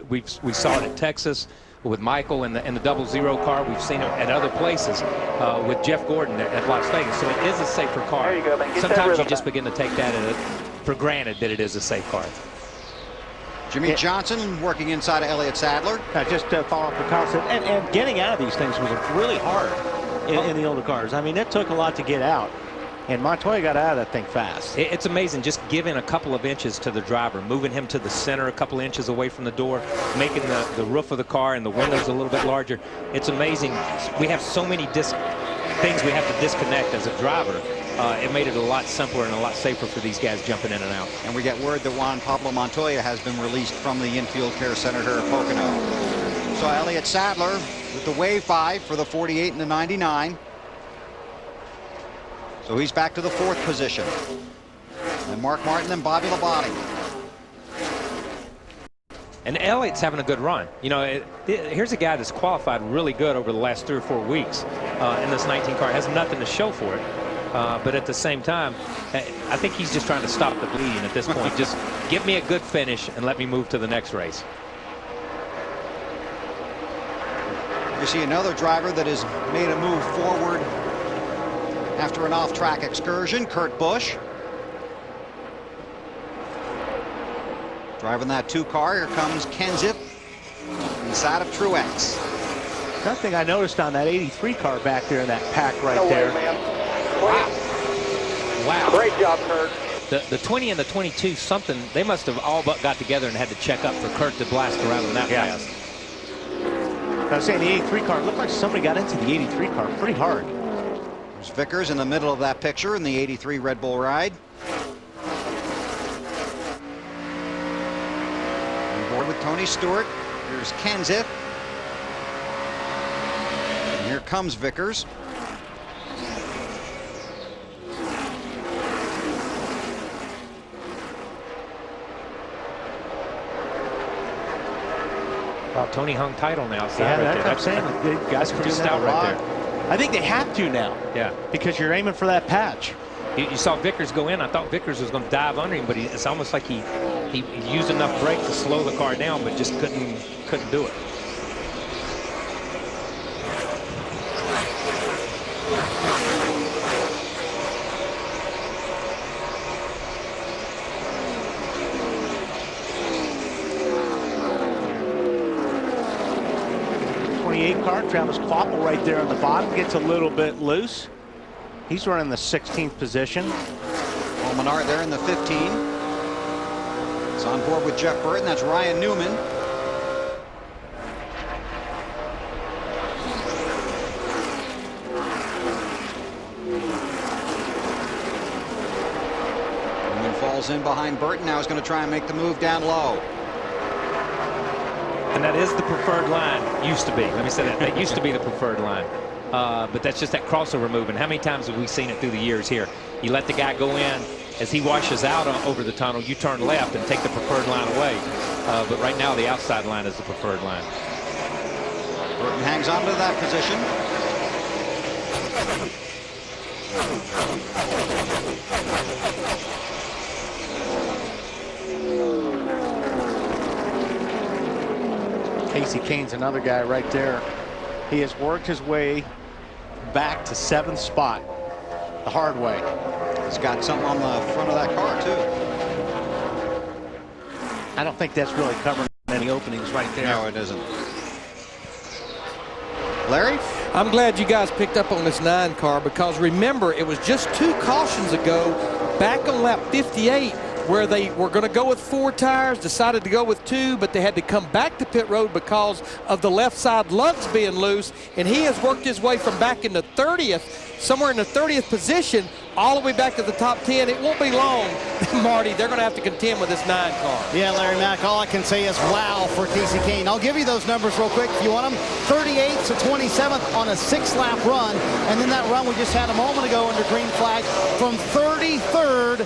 saw it in Texas with Michael and the 00 car. We've seen it at other places with Jeff Gordon at Las Vegas. So it is a safer car. There you go, man. Get Sometimes that you just begin to take that for granted that it is a safe car. Jimmy Johnson working inside of Elliott Sadler. Just to follow up what Kyle said, and getting out of these things was really hard in the older cars. I mean, it took a lot to get out, and Montoya got out of that thing fast. It's amazing, just giving a couple of inches to the driver, moving him to the center a couple of inches away from the door, making the roof of the car and the windows a little bit larger. It's amazing. We have so many things we have to disconnect as a driver. It made it a lot simpler and a lot safer for these guys jumping in and out. And we get word that Juan Pablo Montoya has been released from the infield care center here at Pocono. So Elliott Sadler with the wave 5 for the 48 and the 99. So he's back to the 4th position. And Mark Martin and Bobby Labonte. And Elliott's having a good run. Here's a guy that's qualified really good over the last 3 or 4 weeks in this 19 car. Has nothing to show for it. But at the same time, I think he's just trying to stop the bleeding at this point. Just give me a good finish and let me move to the next race. You see another driver that has made a move forward after an off-track excursion, Kurt Busch. Driving that 2 car, here comes Kenseth inside of Truex. Another thing I noticed on that 83 car back there in that pack right there. Wow. Great job, Kurt. The 20 and the 22, they must have all but got together and had to check up for Kurt to blast around them that fast. I was saying the 83 car looked like somebody got into the 83 car pretty hard. There's Vickers in the middle of that picture in the 83 Red Bull ride. On board with Tony Stewart. Here's Kenseth. And here comes Vickers. Tony hung tight on the outside. Yeah, right that's there. what I'm saying. The That's pretty stout right there. I think they have to now. Yeah. Because you're aiming for that patch. You saw Vickers go in. I thought Vickers was going to dive under him, but it's almost like he used enough brake to slow the car down, but just couldn't do it. Car, Travis Kvapil right there on the bottom, gets a little bit loose. He's running the 16th position. Paul Menard there in the 15. It's on board with Jeff Burton. That's Ryan Newman. Newman falls in behind Burton. Now he's going to try and make the move down low. And that is the preferred line. Used to be. Let me say that. That used to be the preferred line. But that's just that crossover move. And how many times have we seen it through the years here? You let the guy go in. As he washes out over the tunnel, you turn left and take the preferred line away. But right now, the outside line is the preferred line. Burton hangs on to that position. Casey Kane's another guy right there. He has worked his way back to 7th spot the hard way. He's got something on the front of that car, too. I don't think that's really covering any openings right there. No, it isn't. Larry? I'm glad you guys picked up on this 9 car, because remember, it was just 2 cautions ago, back on lap 58, where they were going to go with 4 tires, decided to go with 2, but they had to come back to pit road because of the left side lugs being loose, and he has worked his way from back in the 30th, somewhere in the 30th position, all the way back to the top 10. It won't be long, Marty. They're going to have to contend with this 9 car. Yeah, Larry Mack, all I can say is wow for Casey Kane. I'll give you those numbers real quick if you want them. 38th to 27th on a 6-lap run. And then that run we just had a moment ago under green flag from 33rd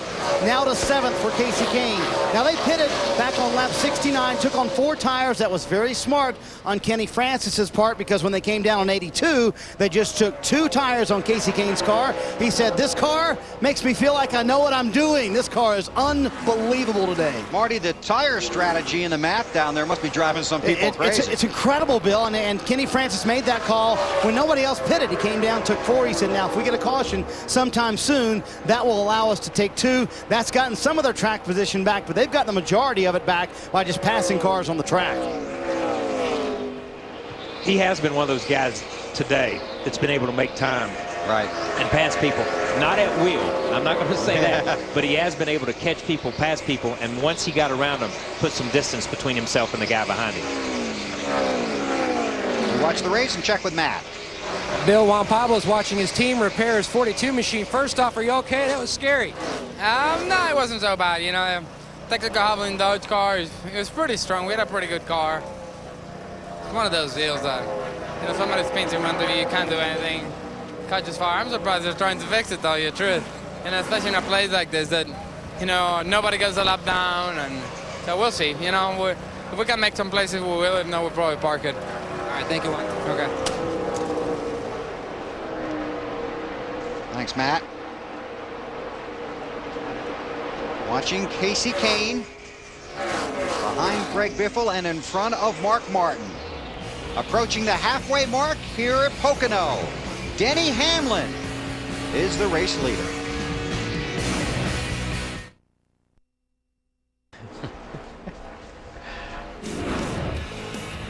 now to 7th for Casey Kane. Now they pitted back on lap 69, took on 4 tires. That was very smart on Kenny Francis's part, because when they came down on 82, they just took 2 tires on Casey Kane's car. He said, this car makes me feel like I know what I'm doing. This car is unbelievable today. Marty, the tire strategy in the map down there must be driving some people crazy. It's incredible, Bill, and Kenny Francis made that call when nobody else pitted. He came down, took 4. He said, now if we get a caution sometime soon, that will allow us to take 2. That's gotten some of their track position back, but they've got the majority of it back by just passing cars on the track. He has been one of those guys today that's been able to make time. Right. And pass people. Not at will. I'm not going to say that. But he has been able to catch people, pass people, and once he got around them, put some distance between himself and the guy behind him. We watch the race and check with Matt. Bill, Juan Pablo's watching his team repair his 42 machine. First off, are you okay? That was scary. No, it wasn't so bad. You know, technical Havoline Dodge car, it was pretty strong. We had a pretty good car. It's one of those deals that, you know, somebody spins in front of you, you can't do anything. Catches fire. I'm surprised they're trying to fix it, though, you truth. And especially in a place like this that, you know, nobody gets a lap down, and so we'll see. You know, if we can make some places, we will. If not, we'll probably park it. All right, thank you, Juan. Okay. Thanks, Matt. Watching Casey Kane behind Greg Biffle and in front of Mark Martin. Approaching the halfway mark here at Pocono. Denny Hamlin is the race leader.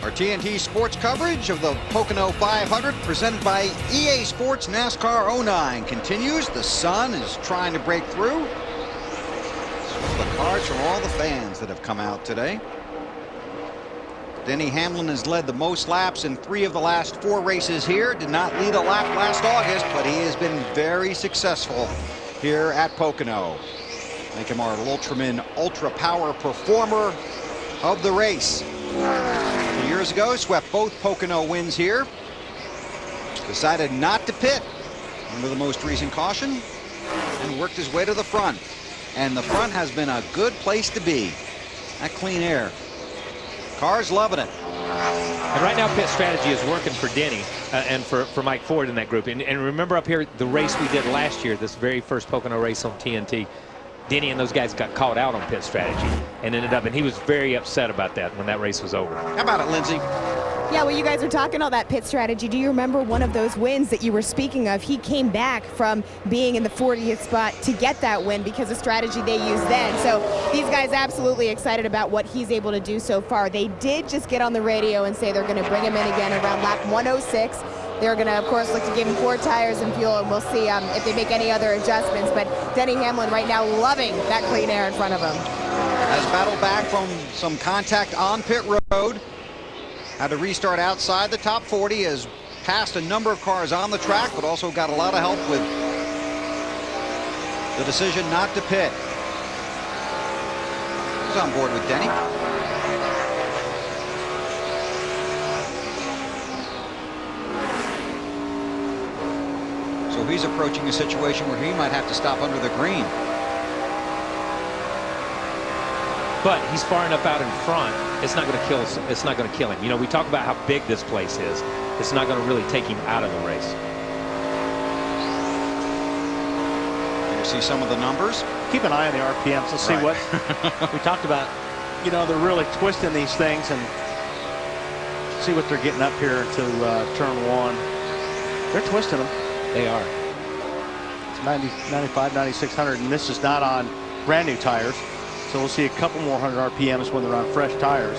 Our TNT sports coverage of the Pocono 500 presented by EA Sports NASCAR 09 continues. The sun is trying to break through. The cards from all the fans that have come out today. Denny Hamlin has led the most laps in 3 of the last 4 races here. Did not lead a lap last August, but he has been very successful here at Pocono. Make him our Ultraman Ultra Power Performer of the race. 2 years ago, swept both Pocono wins here. Decided not to pit under the most recent caution and worked his way to the front. And the front has been a good place to be. That clean air. Cars loving it. And right now, pit strategy is working for Denny and for Mike Ford in that group. And remember up here, the race we did last year, this very first Pocono race on TNT, Denny and those guys got called out on pit strategy and and he was very upset about that when that race was over. How about it, Lindsay? Yeah, well, you guys are talking all that pit strategy. Do you remember one of those wins that you were speaking of? He came back from being in the 40th spot to get that win because of strategy they used then. So these guys absolutely excited about what he's able to do so far. They did just get on the radio and say they're going to bring him in again around lap 106. They're going to, of course, look to give him 4 tires and fuel, and we'll see if they make any other adjustments. But Denny Hamlin right now loving that clean air in front of him. Has battled back from some contact on pit road. Had to restart outside the top 40, has passed a number of cars on the track, but also got a lot of help with the decision not to pit. He's on board with Denny. So he's approaching a situation where he might have to stop under the green. But he's far enough out in front, it's not going to kill. It's not going to kill him. You know, we talk about how big this place is. It's not going to really take him out of the race. You see some of the numbers. Keep an eye on the RPMs. Let's see what we talked about. You know, they're really twisting these things and see what they're getting up here to turn 1. They're twisting them. They are. It's 90, 95, 9600, and this is not on brand new tires. So we'll see a couple more 100 RPMs when they're on fresh tires.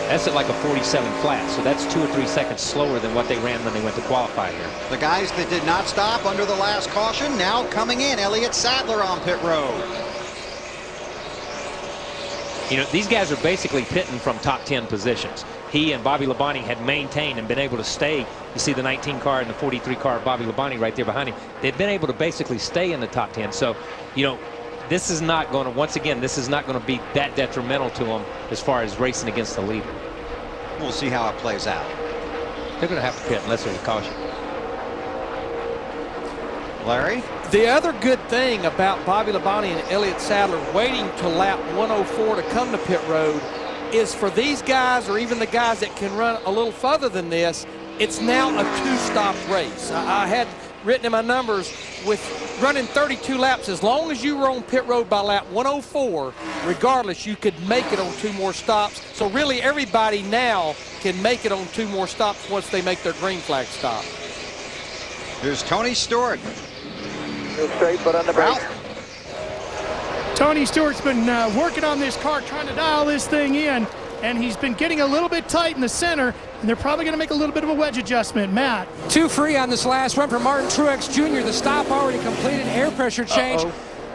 That's at like a 47 flat, so that's 2 or 3 seconds slower than what they ran when they went to qualify here. The guys that did not stop under the last caution now coming in. Elliott Sadler on pit road. You know, these guys are basically pitting from top 10 positions. He and Bobby Labonte had maintained and been able to stay. You see the 19 car and the 43 car of Bobby Labonte right there behind him. They've been able to basically stay in the top 10. So, you know, this is not going to, once again, this is not going to be that detrimental to them as far as racing against the leader. We'll see how it plays out. They're going to have to pit unless there's a caution. Larry? The other good thing about Bobby Labonte and Elliott Sadler waiting to lap 104 to come to pit road is for these guys, or even the guys that can run a little further than this, it's now a 2-stop race. I had written in my numbers with running 32 laps, as long as you were on pit road by lap 104, regardless, you could make it on 2 more stops. So really everybody now can make it on 2 more stops once they make their green flag stop. Here's Tony Stewart. Straight, but on the brake. Tony Stewart's been working on this car, trying to dial this thing in, and he's been getting a little bit tight in the center, and they're probably going to make a little bit of a wedge adjustment. Matt. 2 free on this last run for Martin Truex Jr. The stop already completed, air pressure change,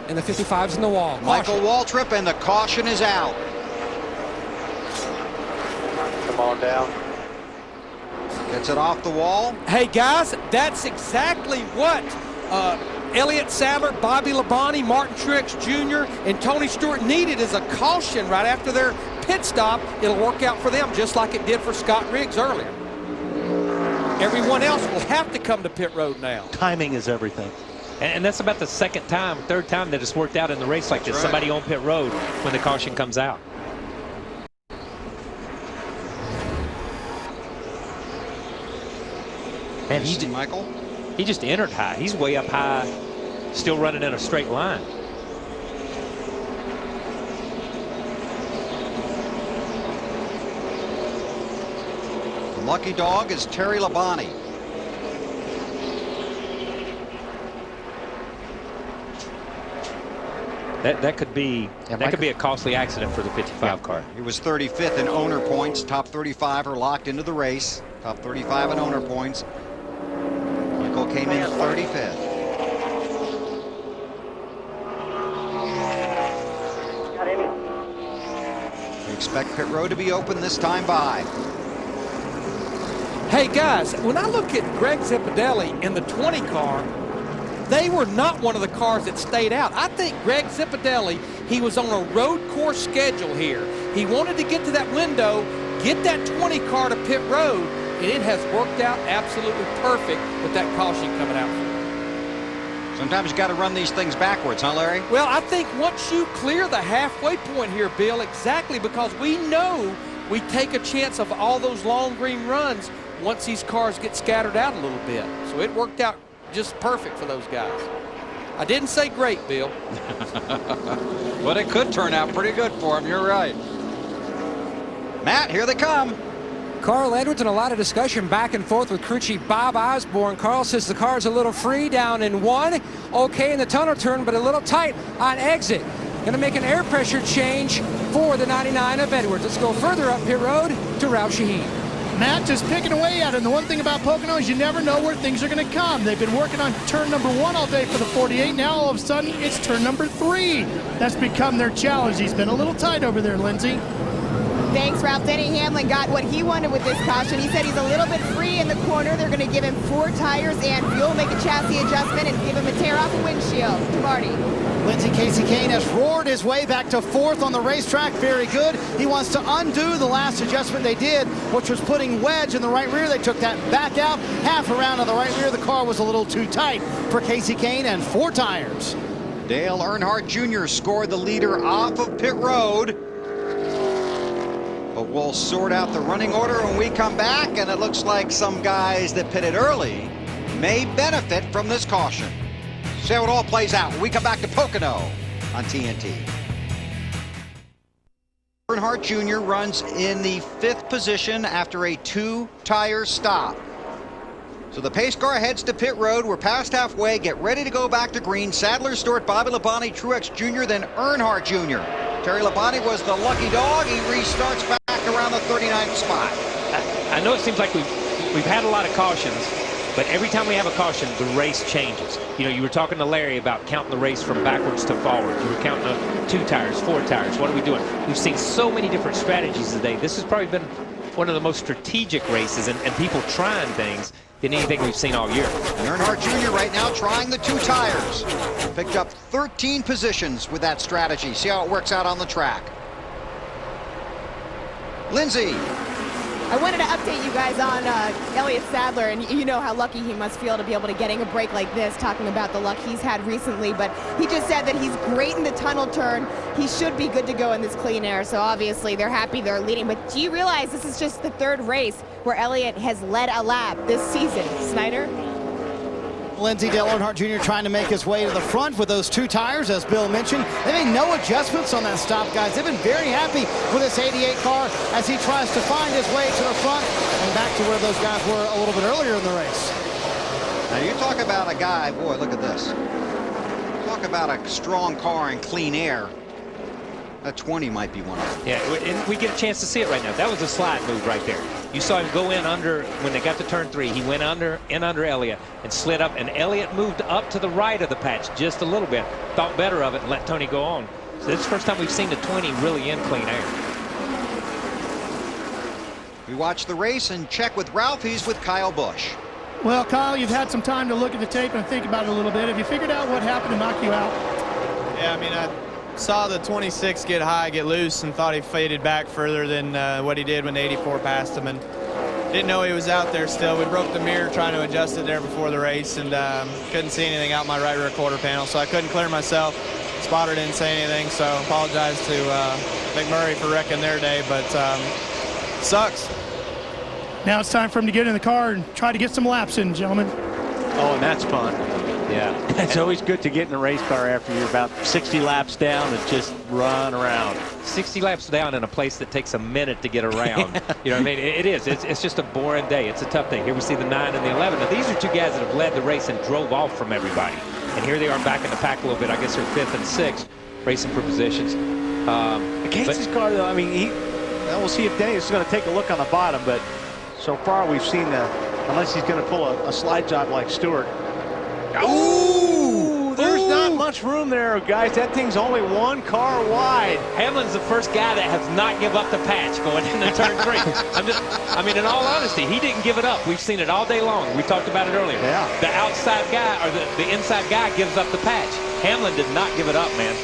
and the 55's in the wall. Michael Waltrip, and the caution is out. Come on down. Gets it off the wall. Hey guys, that's exactly what Elliott Sadler, Bobby Labonte, Martin Truex Jr., and Tony Stewart needed is a caution right after their pit stop. It'll work out for them just like it did for Scott Riggs earlier. Everyone else will have to come to pit road now. Timing is everything. And that's about the third time that it's worked out in the race like this. Right. Somebody on pit road when the caution comes out. Man, he just entered high. He's way up high, still running in a straight line. The lucky dog is Terry Labonte. That could be a costly accident for the 55 car. He was 35th in owner points. Top 35 are locked into the race. Top 35 in owner points. Michael came in 35th. We expect pit road to be open this time by. Hey guys, when I look at Greg Zipadelli in the 20 car, they were not one of the cars that stayed out. I think Greg Zipadelli, he was on a road course schedule here. He wanted to get to that window, get that 20 car to pit road, and it has worked out absolutely perfect with that caution coming out. Sometimes you got to run these things backwards, huh, Larry? Well, I think once you clear the halfway point here, Bill, exactly, because we know we take a chance of all those long green runs once these cars get scattered out a little bit. So it worked out just perfect for those guys. I didn't say great, Bill. But it could turn out pretty good for him. You're right. Matt, here they come. Carl Edwards, and a lot of discussion back and forth with crew chief Bob Osborne. Carl says the car's a little free down in 1. Okay in the tunnel turn, but a little tight on exit. Going to make an air pressure change for the 99 of Edwards. Let's go further up pit road to Ralph Shaheen. Matt just picking away at it. And the one thing about Pocono is you never know where things are going to come. They've been working on turn number 1 all day for the 48. Now all of a sudden it's turn number 3. That's become their challenge. He's been a little tight over there, Lindsay. Thanks, Ralph. Denny Hamlin got what he wanted with this caution. He said he's a little bit free in the corner. They're going to give him 4 tires and fuel, make a chassis adjustment, and give him a tear off a windshield. To Marty. Lindsey Casey Kane has roared his way back to 4th on the racetrack. Very good. He wants to undo the last adjustment they did, which was putting wedge in the right rear. They took that back out. Half around on the right rear. The car was a little too tight for Casey Kane, and 4 tires. Dale Earnhardt Jr. scored the leader off of pit road. But we'll sort out the running order when we come back, and it looks like some guys that pitted early may benefit from this caution. See how it all plays out when we come back to Pocono on TNT. Earnhardt Jr. runs in the 5th position after a 2-tire stop. So the pace car heads to pit road. We're past halfway. Get ready to go back to green. Sadler, Stewart, Bobby Labonte, Truex Jr., then Earnhardt Jr. Terry Labonte was the lucky dog. He restarts back around the 39th spot. I know it seems like we've had a lot of cautions, but every time we have a caution, the race changes. You know, you were talking to Larry about counting the race from backwards to forward. You were counting 2 tires, 4 tires. What are we doing? We've seen so many different strategies today. This has probably been one of the most strategic races and people trying things than anything we've seen all year. Earnhardt Jr. right now trying the 2 tires. Picked up 13 positions with that strategy. See how it works out on the track. Lindsay. I wanted to update you guys on Elliott Sadler, and you know how lucky he must feel to be able to getting a break like this, talking about the luck he's had recently, but he just said that he's great in the tunnel turn. He should be good to go in this clean air, so obviously they're happy they're leading. But do you realize this is just the 3rd race where Elliott has led a lap this season? Snyder? Lindsey, Dale Earnhardt Jr. trying to make his way to the front with those 2 tires, as Bill mentioned. They made no adjustments on that stop, guys. They've been very happy with this 88 car as he tries to find his way to the front and back to where those guys were a little bit earlier in the race. Now you talk about a guy, boy, look at this. Talk about a strong car in clean air. That 20 might be one of them. Yeah, and we get a chance to see it right now. That was a slide move right there. You saw him go in under, when they got to turn 3, he went under Elliott and slid up, and Elliott moved up to the right of the patch just a little bit, thought better of it and let Tony go on. So this is the first time we've seen the 20 really in clean air. We watch the race and check with Ralph. He's with Kyle Busch. Well, Kyle, you've had some time to look at the tape and think about it a little bit. Have you figured out what happened to knock you out? Yeah, I mean, I saw the 26 get high, get loose, and thought he faded back further than what he did when the 84 passed him, and didn't know he was out there still. We broke the mirror trying to adjust it there before the race, and couldn't see anything out my right rear quarter panel, so I couldn't clear myself. Spotter didn't say anything, so apologize to McMurray for wrecking their day, but sucks. Now it's time for him to get in the car and try to get some laps in, gentlemen. Oh, and that's fun. Yeah, it's always good to get in a race car after you're about 60 laps down and just run around. 60 laps down in a place that takes a minute to get around. You know what I mean? It is. It's just a boring day. It's a tough day. Here we see the 9 and the 11. Now, these are 2 guys that have led the race and drove off from everybody. And here they are back in the pack a little bit. I guess they're 5th and 6th, racing for positions. Casey's car, though, I mean, we'll see if Denny is going to take a look on the bottom, but so far we've seen, unless he's going to pull a slide job like Stewart. Ooh, there's not much room there, guys. That thing's only 1 car wide. Hamlin's the first guy that has not give up the patch going into turn 3. I mean, in all honesty, he didn't give it up. We've seen it all day long. We talked about it earlier. Yeah. The outside guy or the inside guy gives up the patch. Hamlin did not give it up, man.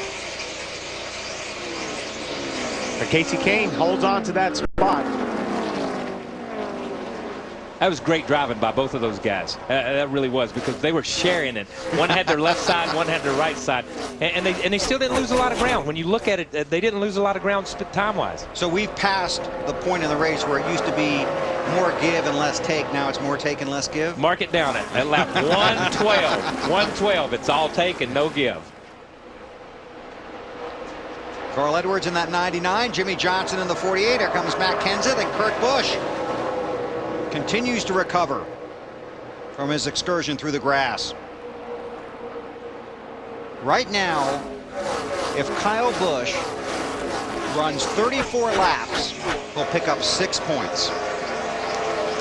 Casey Kane holds on to that spot. That was great driving by both of those guys. That really was, because they were sharing it. One had their left side, one had their right side, and they still didn't lose a lot of ground. When you look at it, they didn't lose a lot of ground time-wise. So we've passed the point in the race where it used to be more give and less take. Now it's more take and less give. Mark it down at lap 112. 112. It's all take and no give. Carl Edwards in that 99. Jimmy Johnson in the 48. Here comes Matt Kenseth, and Kurt Busch continues to recover from his excursion through the grass. Right now, if Kyle Busch runs 34 laps, he'll pick up 6 points.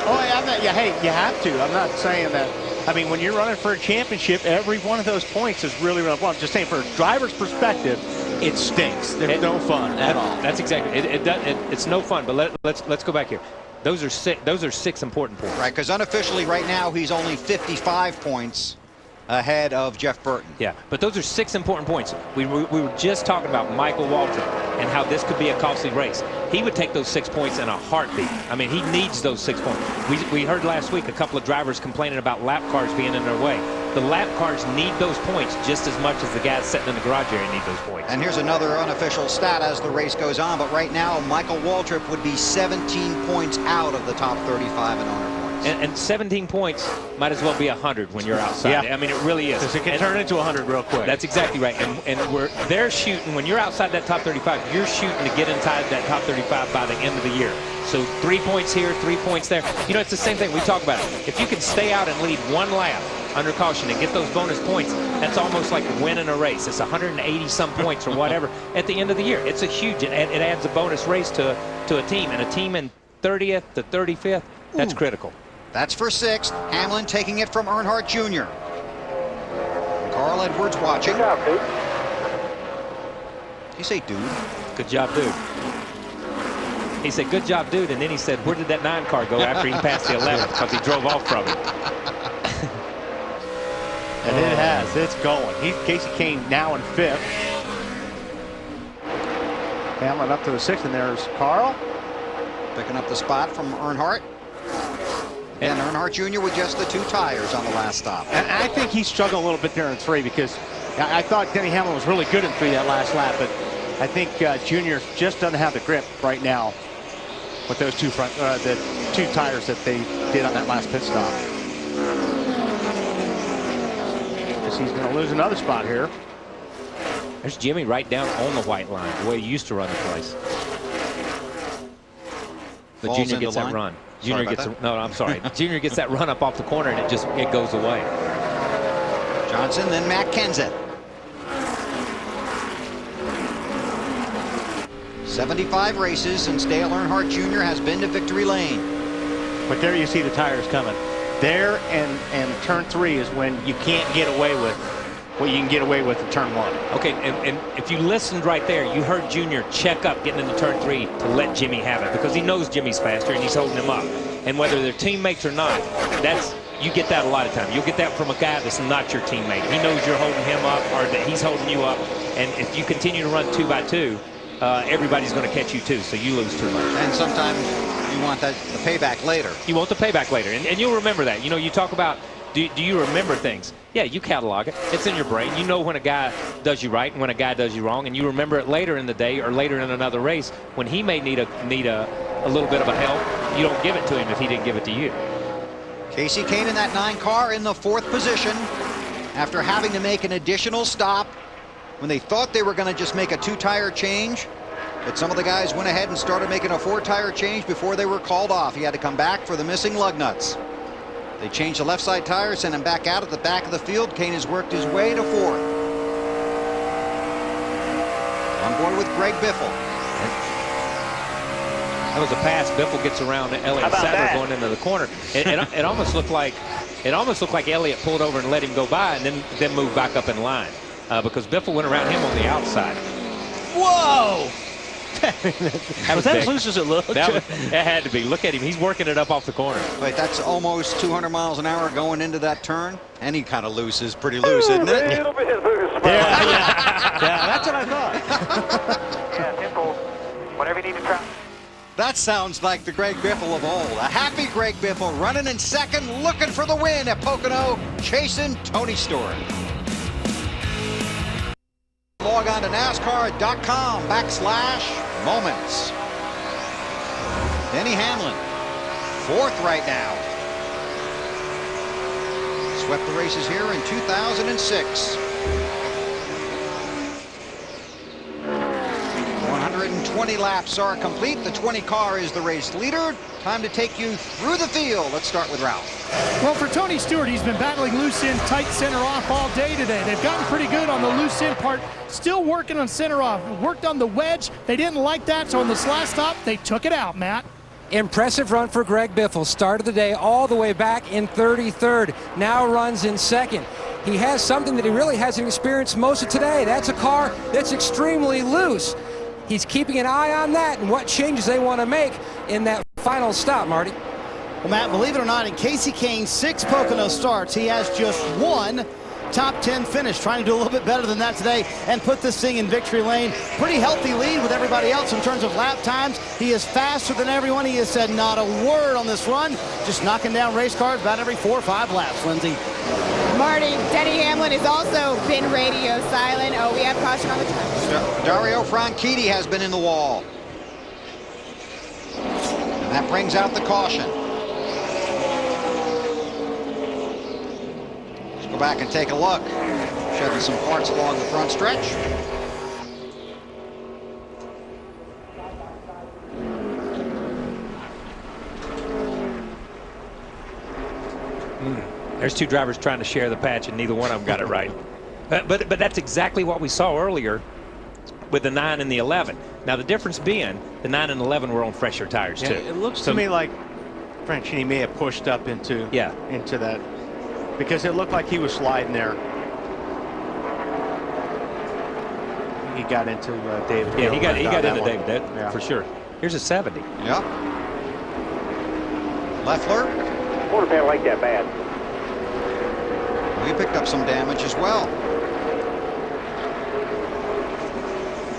Oh, hey, you have to. I'm not saying that. I mean, when you're running for a championship, every one of those points is really, really well. I'm just saying, from a driver's perspective, it stinks. There's no fun at all. That's exactly. It's no fun. But let's go back here. Those are 6 important points. Right, because unofficially right now he's only 55 points ahead of Jeff Burton. Yeah, but those are 6 important points. We were just talking about Michael Waltrip and how this could be a costly race. He would take those 6 points in a heartbeat. I mean, he needs those 6 points. We heard last week a couple of drivers complaining about lap cars being in their way. The lap cars need those points just as much as the guys sitting in the garage area need those points. And here's another unofficial stat as the race goes on, but right now Michael Waltrip would be 17 points out of the top 35 in owner points. And 17 points might as well be 100 when you're outside. Yeah. I mean, it really is. Because it can turn into 100 real quick. That's exactly right. And they're shooting, when you're outside that top 35, you're shooting to get inside that top 35 by the end of the year. So 3 points here, 3 points there. You know, it's the same thing. We talk about it. If you can stay out and lead 1 lap under caution and get those bonus points, that's almost like winning a race. It's 180 some points or whatever at the end of the year. It's a huge, it adds a bonus race to a team, and a team in 30th to 35th, that's critical. That's for 6th. Hamlin taking it from Earnhardt Jr. Carl Edwards watching. Good job, dude. Did he say dude? Good job, dude. He said, good job, dude, and then he said, where did that 9 car go after he passed the 11? Because he drove off from it. And it has. It's going. Casey Kane now in 5th. Hamlin up to the 6th, and there's Carl. Picking up the spot from Earnhardt. And Earnhardt Jr. with just the 2 tires on the last stop. And I think he struggled a little bit there in 3, because I thought Denny Hamlin was really good in 3 that last lap, but I think Jr. just doesn't have the grip right now with those the 2 tires that they did on that last pit stop. Because he's going to lose another spot here. There's Jimmy right down on the white line, the way he used to run the place. But Junior gets that run. Junior gets no, I'm sorry. Junior gets that run up off the corner, and it goes away. Johnson, then Matt Kenseth. 75 races since Dale Earnhardt Jr. has been to victory lane. But there you see the tires coming. There and turn 3 is when you can't get away with what you can get away with in turn 1. Okay, and if you listened right there, you heard Junior check up getting into turn 3 to let Jimmy have it, because he knows Jimmy's faster and he's holding him up. And whether they're teammates or not, you get that a lot of times. You'll get that from a guy that's not your teammate. He knows you're holding him up, or that he's holding you up. And if you continue to run 2 by 2, everybody's going to catch you too, so you lose too much. And sometimes you want the payback later. You want the payback later, and you'll remember that. You know, you talk about, do you remember things? Yeah, you catalog it. It's in your brain. You know when a guy does you right and when a guy does you wrong, and you remember it later in the day or later in another race when he may need a little bit of a help. You don't give it to him if he didn't give it to you. Casey Kane in that 9 car in the 4th position after having to make an additional stop when they thought they were going to just make a 2-tire change. But some of the guys went ahead and started making a 4-tire change before they were called off. He had to come back for the missing lug nuts. They changed the left side tire, sent him back out at the back of the field. Kane has worked his way to 4th. On board with Greg Biffle. That was a pass. Biffle gets around Elliott Sadler going into the corner. It almost looked like Elliott pulled over and let him go by, and then moved back up in line because Biffle went around him on the outside. Whoa! Was that as loose as it looked? It had to be. Look at him. He's working it up off the corner. Wait, that's almost 200 miles an hour going into that turn. Any kind of loose is pretty loose, isn't it? A little bit loose. Yeah, that's what I thought. Yeah, simple. Whatever you need to try. That sounds like the Greg Biffle of old. A happy Greg Biffle running in second, looking for the win at Pocono, chasing Tony Stewart. Log on to NASCAR.com/moments. Denny Hamlin, 4th right now. Swept the races here in 2006. 120 laps are complete. The 20 car is the race leader. Time to take you through the field. Let's start with Ralph. Well, for Tony Stewart, he's been battling loose in, tight center off all day today. They've gotten pretty good on the loose in part. Still working on center off. Worked on the wedge. They didn't like that, so on this last stop, they took it out, Matt. Impressive run for Greg Biffle. Started the day all the way back in 33rd. Now runs in second. He has something that he really hasn't experienced most of today. That's a car that's extremely loose. He's keeping an eye on that and what changes they want to make in that final stop, Marty. Well, Matt, believe it or not, in Casey Kane's 6 Pocono starts, he has just 1 top 10 finish, trying to do a little bit better than that today and put this thing in victory lane. Pretty healthy lead with everybody else in terms of lap times. He is faster than everyone. He has said not a word on this run, just knocking down race cars about every 4 or 5 laps, Lindsay. Marty, Denny Hamlin has also been radio silent. Oh, we have caution on the track. Dario Franchitti has been in the wall. And that brings out the caution. Let's go back and take a look. Shedding some parts along the front stretch. There's 2 drivers trying to share the patch, and neither one of them got it right. But that's exactly what we saw earlier with the 9 and the 11. Now, the difference being the 9 and 11 were on fresher tires, too. It looks to me like Franchitti may have pushed up into that, because it looked like he was sliding there. He got into David. Yeah, he got into one. David, for sure. Here's a 70. Yep. Leffler. Quarter pan like that bad. We picked up some damage as well.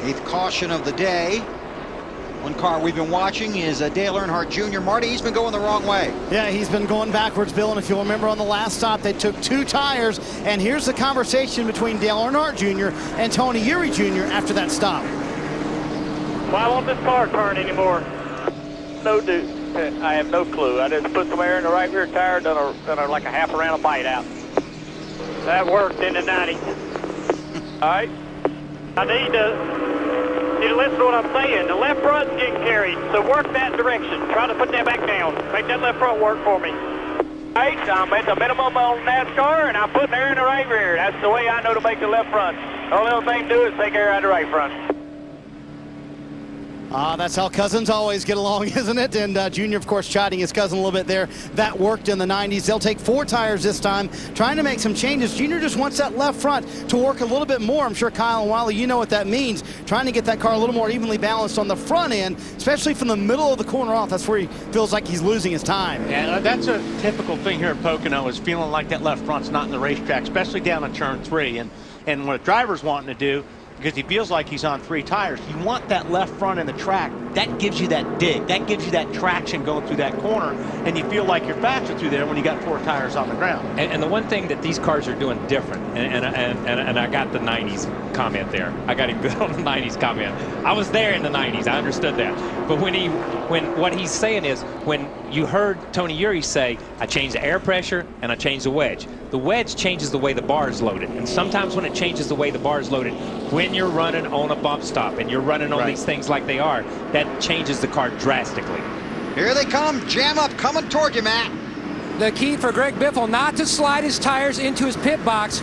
8th caution of the day. One car we've been watching is Dale Earnhardt Jr. Marty, he's been going the wrong way. Yeah, he's been going backwards, Bill, and if you'll remember on the last stop, they took 2 tires, and here's the conversation between Dale Earnhardt Jr. and Tony Eury Jr. after that stop. Why won't this car turn anymore? No, dude. I have no clue. I just put some air in the right rear tire, done like a half a round of bite out. That worked in the 90. All right. I need to listen to what I'm saying. The left front's getting carried, so work that direction. Try to put that back down. Make that left front work for me. All right, I'm at the minimum on NASCAR, and I'm putting air in the right rear. That's the way I know to make the left front. The only other thing to do is take air out of the right front. That's how cousins always get along, isn't it? And Junior, of course, chiding his cousin a little bit there. That worked in the 90s. They'll take 4 tires this time, trying to make some changes. Junior just wants that left front to work a little bit more. I'm sure Kyle and Wiley, you know what that means. Trying to get that car a little more evenly balanced on the front end, especially from the middle of the corner off. That's where he feels like he's losing his time. Yeah, that's a typical thing here at Pocono, is feeling like that left front's not in the racetrack, especially down on turn 3. And what a driver's wanting to do, because he feels like he's on 3 tires, you want that left front in the track. That gives you that dig. That gives you that traction going through that corner, and you feel like you're faster through there when you got 4 tires on the ground. And the one thing that these cars are doing different, and I got the 90s comment there. I got him good on the 90s comment. I was there in the 90s. I understood that. But when what he's saying is, when you heard Tony Eury say, I changed the air pressure and I changed the wedge. The wedge changes the way the bar is loaded. And sometimes when it changes the way the bar is loaded, when you're running on a bump stop and you're running on these things like they are, that changes the car drastically. Here they come, jam up, coming toward you, Matt. The key for Greg Biffle not to slide his tires into his pit box.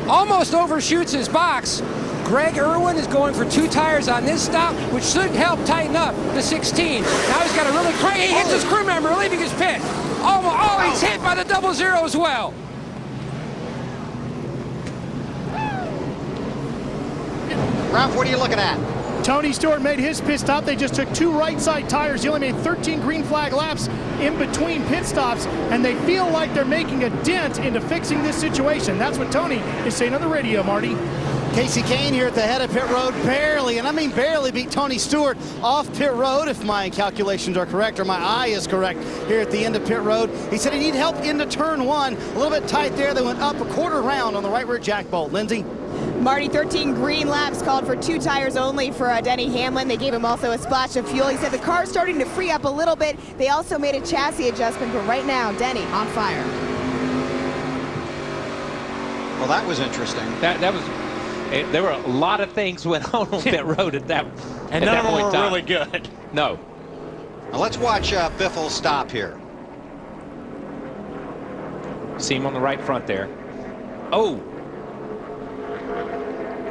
Almost overshoots his box. Greg Irwin is going for 2 tires on this stop, which should help tighten up the 16. Now he's got a really crazy, he hits his crew member leaving his pit. Oh, he's hit by the 00 as well. Ralph, what are you looking at? Tony Stewart made his pit stop. They just took 2 right side tires. He only made 13 green flag laps in between pit stops, and they feel like they're making a dent into fixing this situation. That's what Tony is saying on the radio, Marty. Casey Kane here at the head of pit road, barely, and I mean barely, beat Tony Stewart off pit road, if my calculations are correct, or my eye is correct, here at the end of pit road. He said he needed help into turn one. A little bit tight there. They went up a quarter round on the right rear jack bolt. Lindsay? Marty, 13 green laps called for 2 tires only for Denny Hamlin. They gave him also a splash of fuel. He said the car's starting to free up a little bit. They also made a chassis adjustment, but right now, Denny on fire. Well, that was interesting. That was. There were a lot of things went on pit road at that. And none of them were really good. No. Now let's watch Biffle stop here. See him on the right front there. Oh.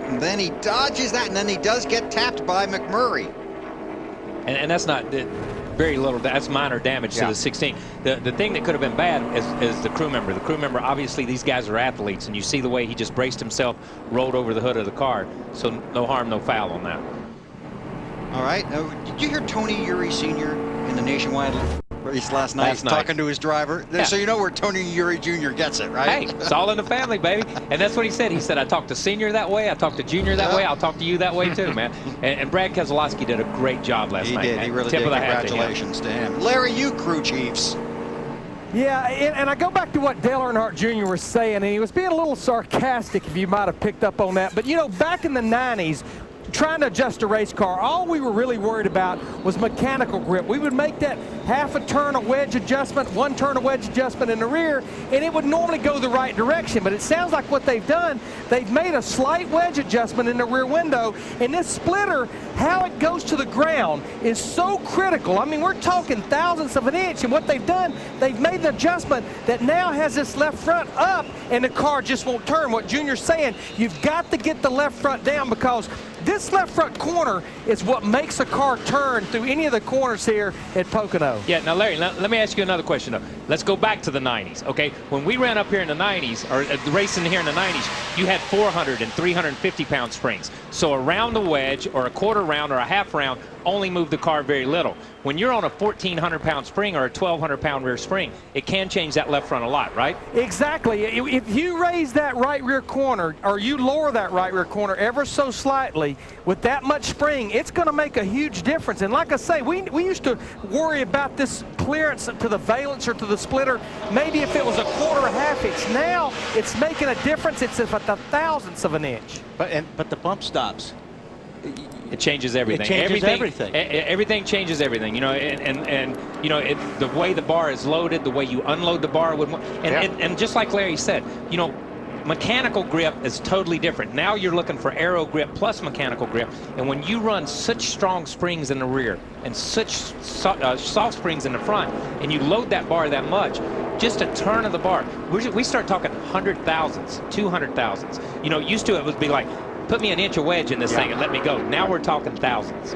And then he dodges that, and then he does get tapped by McMurray. And that's not very little. That's minor damage to the 16. The thing that could have been bad is the crew member. The crew member, obviously, these guys are athletes, and you see the way he just braced himself, rolled over the hood of the car. So no harm, no foul on that. All right. Now, did you hear Tony Uri Sr. in the Nationwide race last night talking to his driver? Yeah. So you know where Tony Uri Jr. gets it, right? Hey, it's all in the family, baby. And that's what he said. He said, I talked to Senior that way, I talked to Junior that way, I'll talk to you that way too, man. And Brad Keselowski did a great job last night. He did. He really did. Congratulations to him. Larry, you crew chiefs. Yeah, and I go back to what Dale Earnhardt Jr. was saying, and he was being a little sarcastic, if you might have picked up on that. But, you know, back in the 90s, trying to adjust a race car, all we were really worried about was mechanical grip. We would make that half a turn a wedge adjustment, 1 turn a wedge adjustment in the rear, and it would normally go the right direction. But it sounds like what they've done, they've made a slight wedge adjustment in the rear window, and this splitter, how it goes to the ground, is so critical. I mean, we're talking thousandths of an inch, and what they've done, they've made an adjustment that now has this left front up, and the car just won't turn. What Junior's saying, you've got to get the left front down, because this left front corner is what makes a car turn through any of the corners here at Pocono. Yeah, now Larry, let me ask you another question though. Let's go back to the 90s, okay? When we ran up here in the 90s, or racing here in the 90s, you had 400 and 350 pound springs. So a round a wedge or a quarter round or a half round only moved the car very little. When you're on a 1,400 pound spring or a 1,200 pound rear spring, it can change that left front a lot, right? Exactly. If you raise that right rear corner, or you lower that right rear corner ever so slightly, with that much spring, it's going to make a huge difference. And like I say, we used to worry about this clearance to the valence or to the splitter, maybe if it was a quarter or half inch. Now it's making a difference. It's at the thousandths of an inch. But the bump stops. It changes everything. It changes everything. Everything changes everything. You know, and you know, the way the bar is loaded, the way you unload the bar would, and just like Larry said, you know, mechanical grip is totally different. Now you're looking for aero grip plus mechanical grip, and when you run such strong springs in the rear and such soft springs in the front, and you load that bar that much, just a turn of the bar, we start talking 100,000s, 200,000s. You know, used to it would be like, put me an inch of wedge in this thing and let me go. Now we're talking thousands.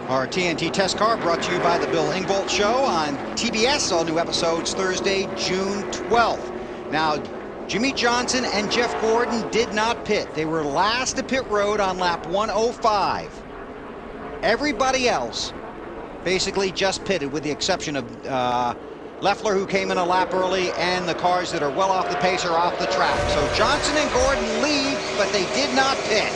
Our TNT test car brought to you by the Bill Engvall Show on TBS. All new episodes Thursday, June 12th. Now, Jimmy Johnson and Jeff Gordon did not pit. They were last to pit road on lap 105. Everybody else basically just pitted, with the exception of Leffler, who came in a lap early, and the cars that are well off the pace are off the track. So Johnson and Gordon lead, but they did not pit.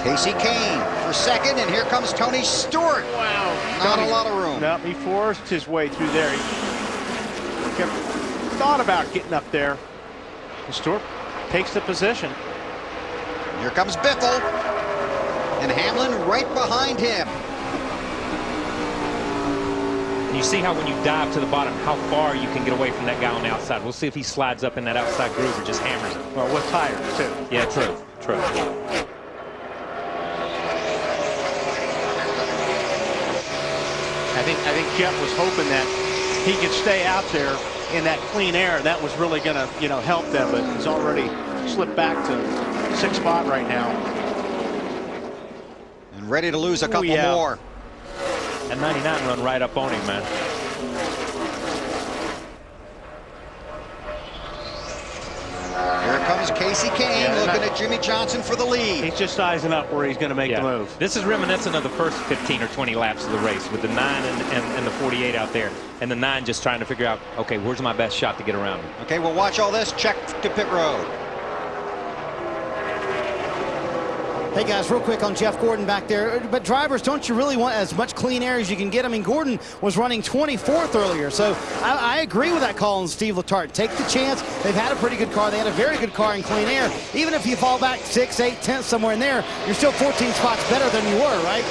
Casey Kane for second, and here comes Tony Stewart. Wow. Not a lot of room. No, he forced his way through there. He thought about getting up there. And Stewart takes the position. Here comes Biffle, and Hamlin right behind him. You see how when you dive to the bottom, how far you can get away from that guy on the outside. We'll see if he slides up in that outside groove or just hammers it. Well, with tires, too. Yeah, true. I think Jeff was hoping that he could stay out there in that clean air. That was really going to, you know, help them, but he's already slipped back to 6th spot right now. And ready to lose a couple more. That 99 run right up on him, man. Casey Kane looking at Jimmy Johnson for the lead. He's just sizing up where he's going to make the move. This is reminiscent of the first 15 or 20 laps of the race with the 9 and the 48 out there. And the 9 just trying to figure out, okay, where's my best shot to get around him? Okay, we'll watch all this. Check to pit road. Hey guys, real quick on Jeff Gordon back there, but drivers, don't you really want as much clean air as you can get? I mean, Gordon was running 24th earlier, so I agree with that call on Steve Letarte. Take the chance. They've had a pretty good car. They had a very good car in clean air. Even if you fall back 6, 8, 10, somewhere in there, you're still 14 spots better than you were, right?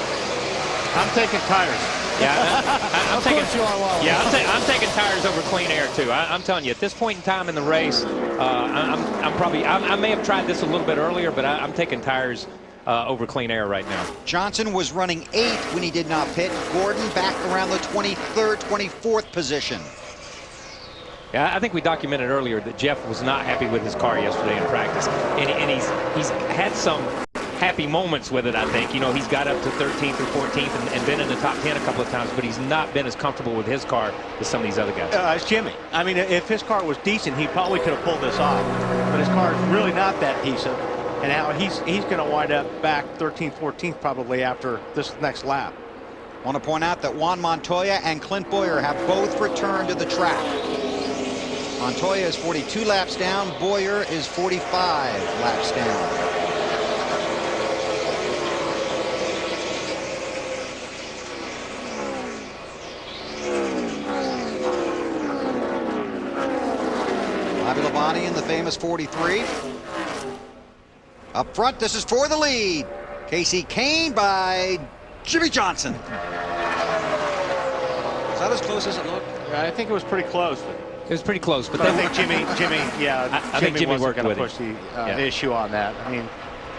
I'm taking tires. Yeah, I'm taking. You are, Wallace. Yeah, I'm taking tires over clean air too. I'm telling you, at this point in time in the race, I may have tried this a little bit earlier, but I'm taking tires over clean air right now. Johnson was running 8th when he did not pit. Gordon back around the 23rd, 24th position. Yeah, I think we documented earlier that Jeff was not happy with his car yesterday in practice, and he's had some happy moments with it, I think. You know, he's got up to 13th or 14th and been in the top 10 a couple of times, but he's not been as comfortable with his car as some of these other guys. It's Jimmy. I mean, if his car was decent, he probably could have pulled this off, but his car is really not that decent. And now he's going to wind up back 13th, 14th probably after this next lap. Want to point out that Juan Montoya and Clint Boyer have both returned to the track. Montoya is 42 laps down. Boyer is 45 laps down. Bobby Labonte in the famous 43. Up front, this is for the lead. Casey Kane by Jimmy Johnson. Is that as close as it looked? I think it was pretty close. It was pretty close, but I think Jimmy, I think Jimmy wasn't going to push him. the issue on that. I mean,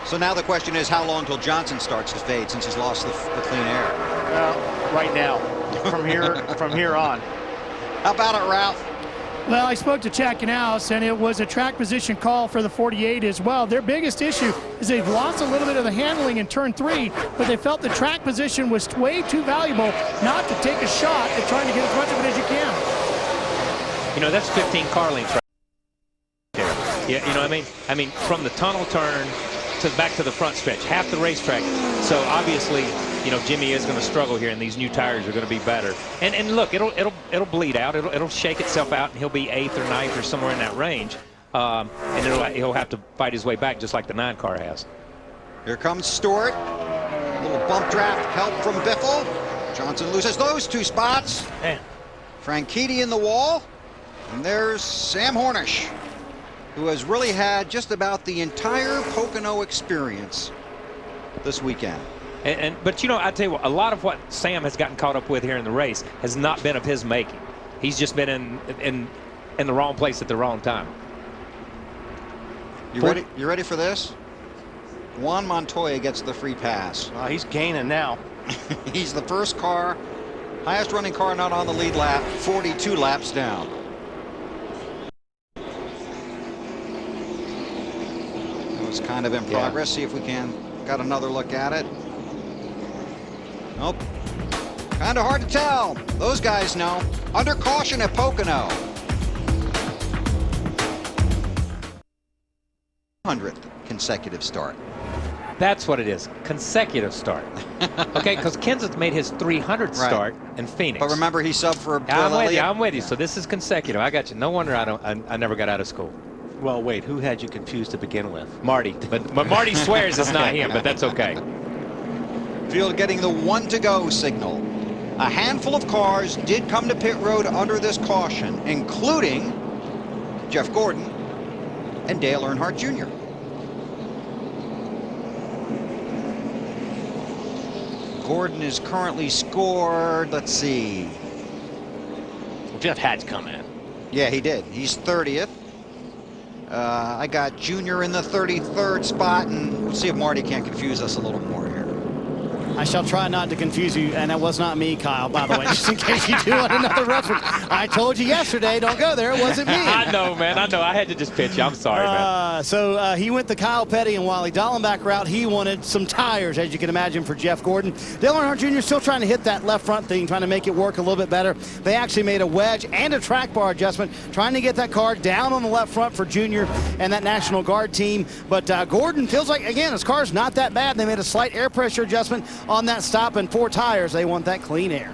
so now the question is, how long until Johnson starts to fade since he's lost the clean air? Well, right now, from here on. How about it, Ralph? Well, I spoke to Chad Canals, and it was a track position call for the 48 as well. Their biggest issue is they've lost a little bit of the handling in turn 3, but they felt the track position was way too valuable not to take a shot at trying to get as much of it as you can. You know, that's 15 car lengths right there. Yeah, you know what I mean? I mean, from the tunnel turn to back to the front stretch, half the racetrack. So obviously, you know, Jimmy is going to struggle here, and these new tires are going to be better. And look, it'll bleed out. It'll shake itself out, and he'll be 8th or 9th or somewhere in that range. And he'll have to fight his way back, just like the 9 car has. Here comes Stewart. A little bump draft help from Biffle. Johnson loses those 2 spots. Man. Franchitti in the wall. And there's Sam Hornish, who has really had just about the entire Pocono experience this weekend. But you know, I tell you what, a lot of what Sam has gotten caught up with here in the race has not been of his making. He's just been in the wrong place at the wrong time. You ready? You ready for this? Juan Montoya gets the free pass. He's gaining now. He's the first car, highest running car not on the lead lap, 42 laps down. It was kind of in progress. See if we got another look at it. Nope. Kind of hard to tell. Those guys know. Under caution at Pocono. 100th consecutive start. That's what it is. Consecutive start. Okay, because Kenseth made his 300th start in Phoenix. But remember, he subbed for I'm with you. So this is consecutive. I got you. No wonder I never got out of school. Well, wait, who had you confused to begin with? Marty. But Marty swears it's not him, but that's okay. Field getting the 1 to go signal. A handful of cars did come to pit road under this caution, including Jeff Gordon and Dale Earnhardt Jr. Gordon is currently scored, let's see. Well, Jeff had to come in. Yeah, he did. He's 30th. I got Junior in the 33rd spot, and we'll see if Marty can't confuse us a little more here. I shall try not to confuse you, and that was not me, Kyle, by the way, just in case you do want another reference. I told you yesterday, don't go there. It wasn't me. I know, man. I know. I had to just pitch you. I'm sorry, man. So he went the Kyle Petty and Wally Dallenbach route. He wanted some tires, as you can imagine, for Jeff Gordon. Dale Earnhardt Jr. still trying to hit that left front thing, trying to make it work a little bit better. They actually made a wedge and a track bar adjustment, trying to get that car down on the left front for Junior and that National Guard team. But Gordon feels like, again, his car's not that bad. They made a slight air pressure adjustment on that stop, and 4 tires. They want that clean air.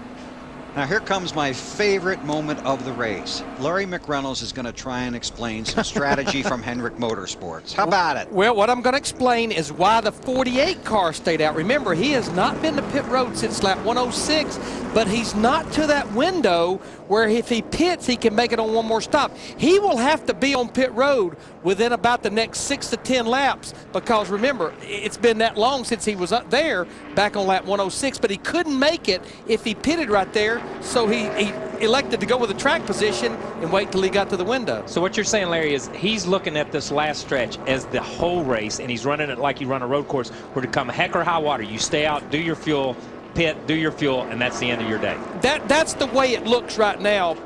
Now here comes my favorite moment of the race. Larry McReynolds is going to try and explain some strategy from Hendrick Motorsports. How about it? Well, what I'm going to explain is why the 48 car stayed out. Remember, he has not been to pit road since lap 106, but he's not to that window where if he pits, he can make it on one more stop. He will have to be on pit road within about the next 6 to 10 laps, because remember, it's been that long since he was up there back on lap 106, but he couldn't make it if he pitted right there, so he elected to go with a track position and wait till he got to the window. So what you're saying, Larry, is he's looking at this last stretch as the whole race, and he's running it like you run a road course, where to come heck or high water, you stay out, do your fuel, pit, do your fuel, and that's the end of your day. That's the way it looks right now.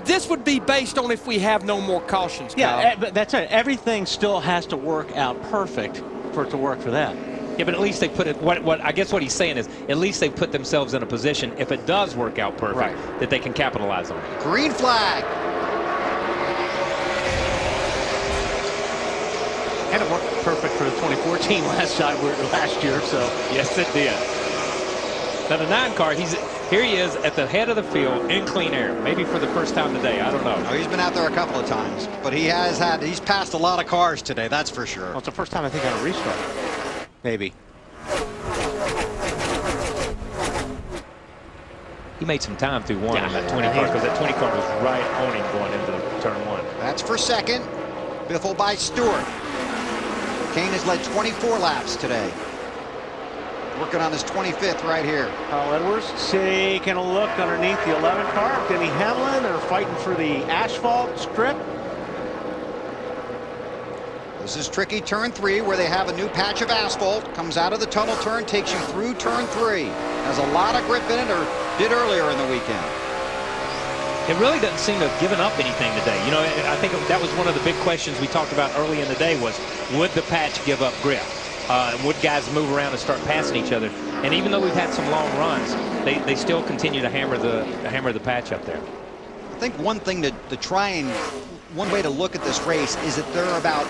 This would be based on if we have no more cautions, Kyle. Yeah, but that's it. Everything still has to work out perfect for it to work for them. Yeah, but at least they put it, what I guess what he's saying is, at least they put themselves in a position, if it does work out perfect, that they can capitalize on it. Green flag. And it worked perfect for the 2014 last year, so. Yes, it did. Now the 9 car, here he is at the head of the field in clean air, maybe for the first time today. I don't know. Oh, he's been out there a couple of times, but he's passed a lot of cars today, that's for sure. Well, it's the first time I think on a restart. Maybe. He made some time through one in that 20 car, because that 20 car was right on him going into turn 1. That's for second. Biffle by Stewart. Kane has led 24 laps today. Working on his 25th right here. Kyle Edwards taking a look underneath the 11 car. Denny Hamlin, they're fighting for the asphalt strip. This is tricky turn 3, where they have a new patch of asphalt. Comes out of the tunnel turn, takes you through turn 3. Has a lot of grip in it, or did earlier in the weekend. It really doesn't seem to have given up anything today. You know, I think that was one of the big questions we talked about early in the day was, would the patch give up grip? Would guys move around and start passing each other? And even though we've had some long runs, they still continue to hammer the patch up there. I think one thing to try and one way to look at this race is that there are about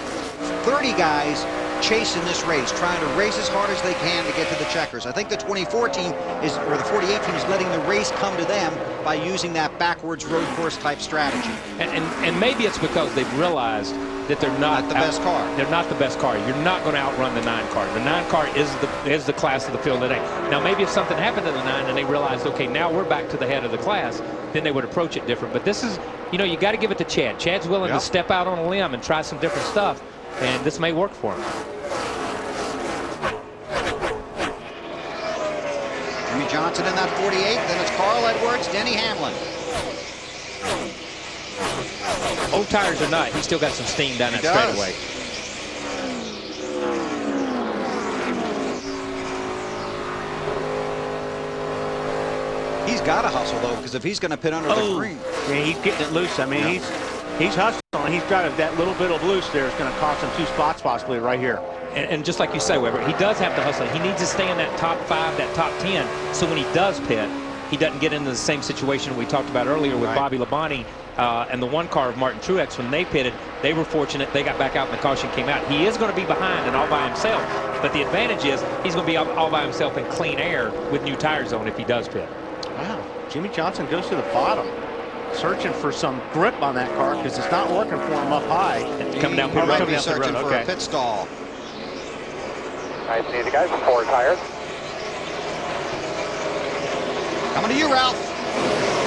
30 guys chasing this race, trying to race as hard as they can to get to the checkers. I think the 24 team or the 48 team is letting the race come to them by using that backwards road course type strategy. And maybe it's because they've realized that they're not the best car. They're not the best car. You're not going to outrun the 9 car. The 9 car is the class of the field today. Now maybe if something happened to the 9 and they realized, okay, now we're back to the head of the class, then they would approach it different. But this is, you know, you got to give it to Chad. Chad's willing to step out on a limb and try some different stuff, and this may work for him. Jimmy Johnson in that 48, then it's Carl Edwards, Denny Hamlin. Old tires or not, he's still got some steam down that straightaway. He's got to hustle though, because if he's going to pit under the green. Yeah, he's getting it loose. I mean, he's hustling. He's got that little bit of loose there. It's going to cost him 2 spots possibly right here. And just like you say, Weber, he does have to hustle. He needs to stay in that top 5, that top 10, so when he does pit, he doesn't get into the same situation we talked about earlier with Bobby Labonte and the 1 car of Martin Truex. When they pitted, they were fortunate. They got back out and the caution came out. He is going to be behind and all by himself, but the advantage is he's going to be all by himself in clean air with new tires on if he does pit. Wow, Jimmy Johnson goes to the bottom, searching for some grip on that car because it's not working for him up high. Coming down He pit road. might be searching for a pit stall. I see the guys with 4 tires. Coming to you, Ralph.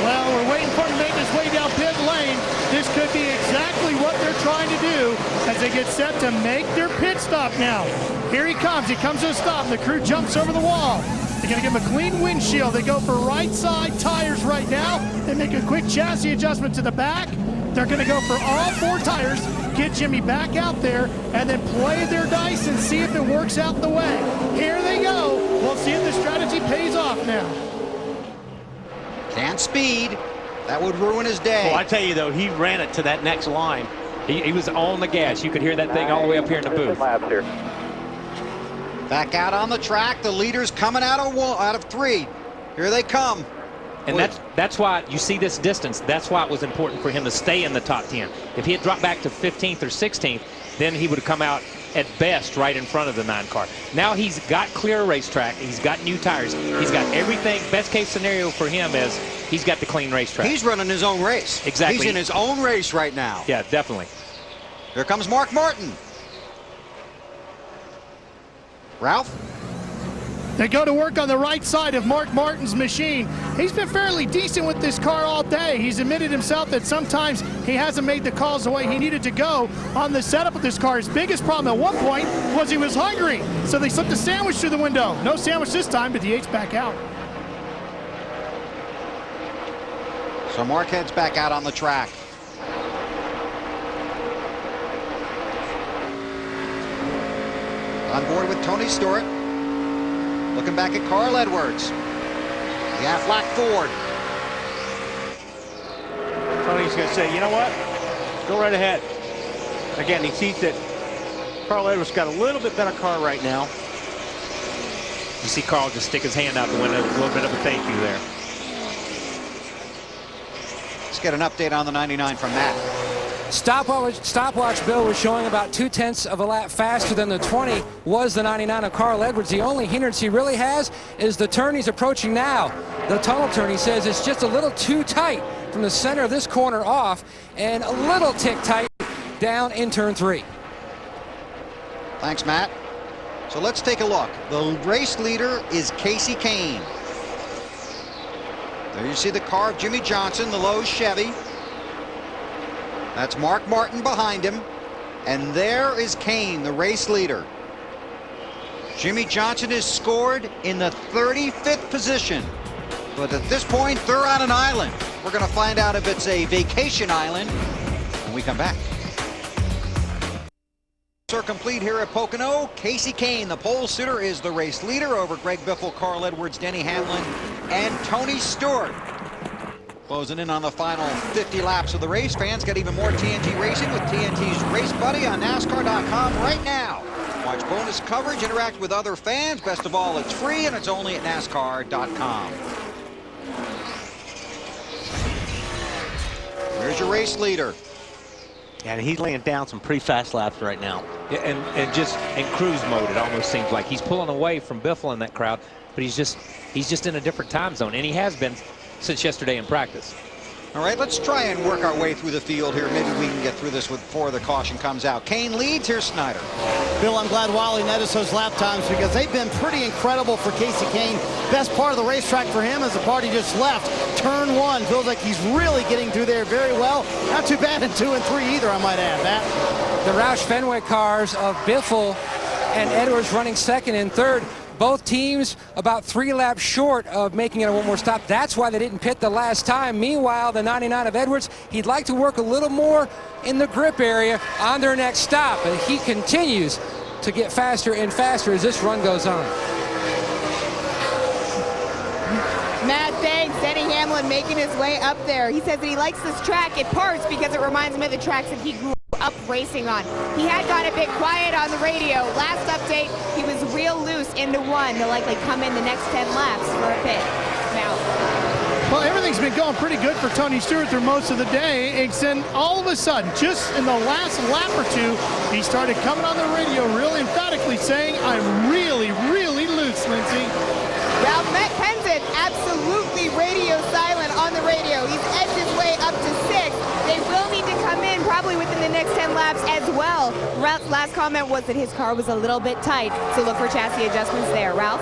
Well, we're waiting for him to make his way down pit lane. This could be exactly what they're trying to do as they get set to make their pit stop now. Here he comes. He comes to a stop, and the crew jumps over the wall. They're going to give him a clean windshield. They go for right side tires right now. They make a quick chassis adjustment to the back. They're going to go for all 4 tires. get Jimmy back out there and then play their dice and see if it works out the way. Here they go. We'll see if the strategy pays off now. Can't speed. That would ruin his day. Well, I tell you, though, he ran it to that next line. He was on the gas. You could hear that thing all the way up here in the booth. Back out on the track. The leader's coming out of 3. Here they come. And that's why you see this distance. That's why it was important for him to stay in the top 10. If he had dropped back to 15th or 16th, then he would have come out at best right in front of the 9 car. Now he's got clear racetrack. He's got new tires. He's got everything. Best case scenario for him is he's got the clean racetrack. He's running his own race. Exactly. He's in his own race right now. Yeah, definitely. Here comes Mark Martin. Ralph? They go to work on the right side of Mark Martin's machine. He's been fairly decent with this car all day. He's admitted himself that sometimes he hasn't made the calls the way he needed to go on the setup of this car. His biggest problem at one point was he was hungry, so they slipped a sandwich through the window. No sandwich this time, but the 8's back out. So Mark heads back out on the track. On board with Tony Stewart. Looking back at Carl Edwards. The Aflac Ford. Tony's going to say, you know what? Go right ahead. Again, he sees that Carl Edwards got a little bit better car right now. You see Carl just stick his hand out the window, a little bit of a thank you there. Let's get an update on the 99 from Matt. Stopwatch Bill was showing about 0.2 of a lap faster than the 20 was the 99 of Carl Edwards. The only hindrance he really has is the turn he's approaching now. The tunnel turn, he says, is just a little too tight from the center of this corner off and a little tick tight down in turn 3. Thanks, Matt. So let's take a look. The race leader is Casey Kane. There you see the car of Jimmy Johnson, the Lowe's Chevy. That's Mark Martin behind him. And there is Kane, the race leader. Jimmy Johnson is scored in the 35th position. But at this point, they're on an island. We're going to find out if it's a vacation island when we come back. Are complete here at Pocono. Casey Kane, the pole sitter, is the race leader over Greg Biffle, Carl Edwards, Denny Hamlin, and Tony Stewart. Closing in on the final 50 laps of the race. Fans get even more TNT racing with TNT's Race Buddy on NASCAR.com right now. Watch bonus coverage, interact with other fans. Best of all, it's free and it's only at NASCAR.com. Here's your race leader. And he's laying down some pretty fast laps right now. Yeah, and just in cruise mode, it almost seems like. He's pulling away from Biffle in that crowd, but he's just in a different time zone, and he has been since yesterday in practice. All right, let's try and work our way through the field here. Maybe we can get through this before the caution comes out. Kane leads. Here's Snyder. Bill, I'm glad Wally noticed those lap times because they've been pretty incredible for Casey Kane. Best part of the racetrack for him is the part he just left. Turn 1 feels like he's really getting through there very well. Not too bad in 2 and 3 either, I might add. That. The Roush Fenway cars of Biffle and Edwards running second and third. Both teams about 3 laps short of making it a one more stop. That's why they didn't pit the last time. Meanwhile, the 99 of Edwards, he'd like to work a little more in the grip area on their next stop. And he continues to get faster and faster as this run goes on. Matt, thanks. Denny Hamlin making his way up there. He says that he likes this track in parts because it reminds him of the tracks that he grew up racing on. He had gone a bit quiet on the radio. Last update, he was real loose into 1. He'll likely come in the next 10 laps for a pit. Now. Well, everything's been going pretty good for Tony Stewart through most of the day, except all of a sudden, just in the last lap or 2, he started coming on the radio real emphatically saying, I'm really, really loose, Lindsay. Well, Matt Kenseth absolutely radio silent on the radio. He's edged his way up to 6. They will need to come in probably within the next 10 laps as well. Ralph's last comment was that his car was a little bit tight, so look for chassis adjustments there. Ralph?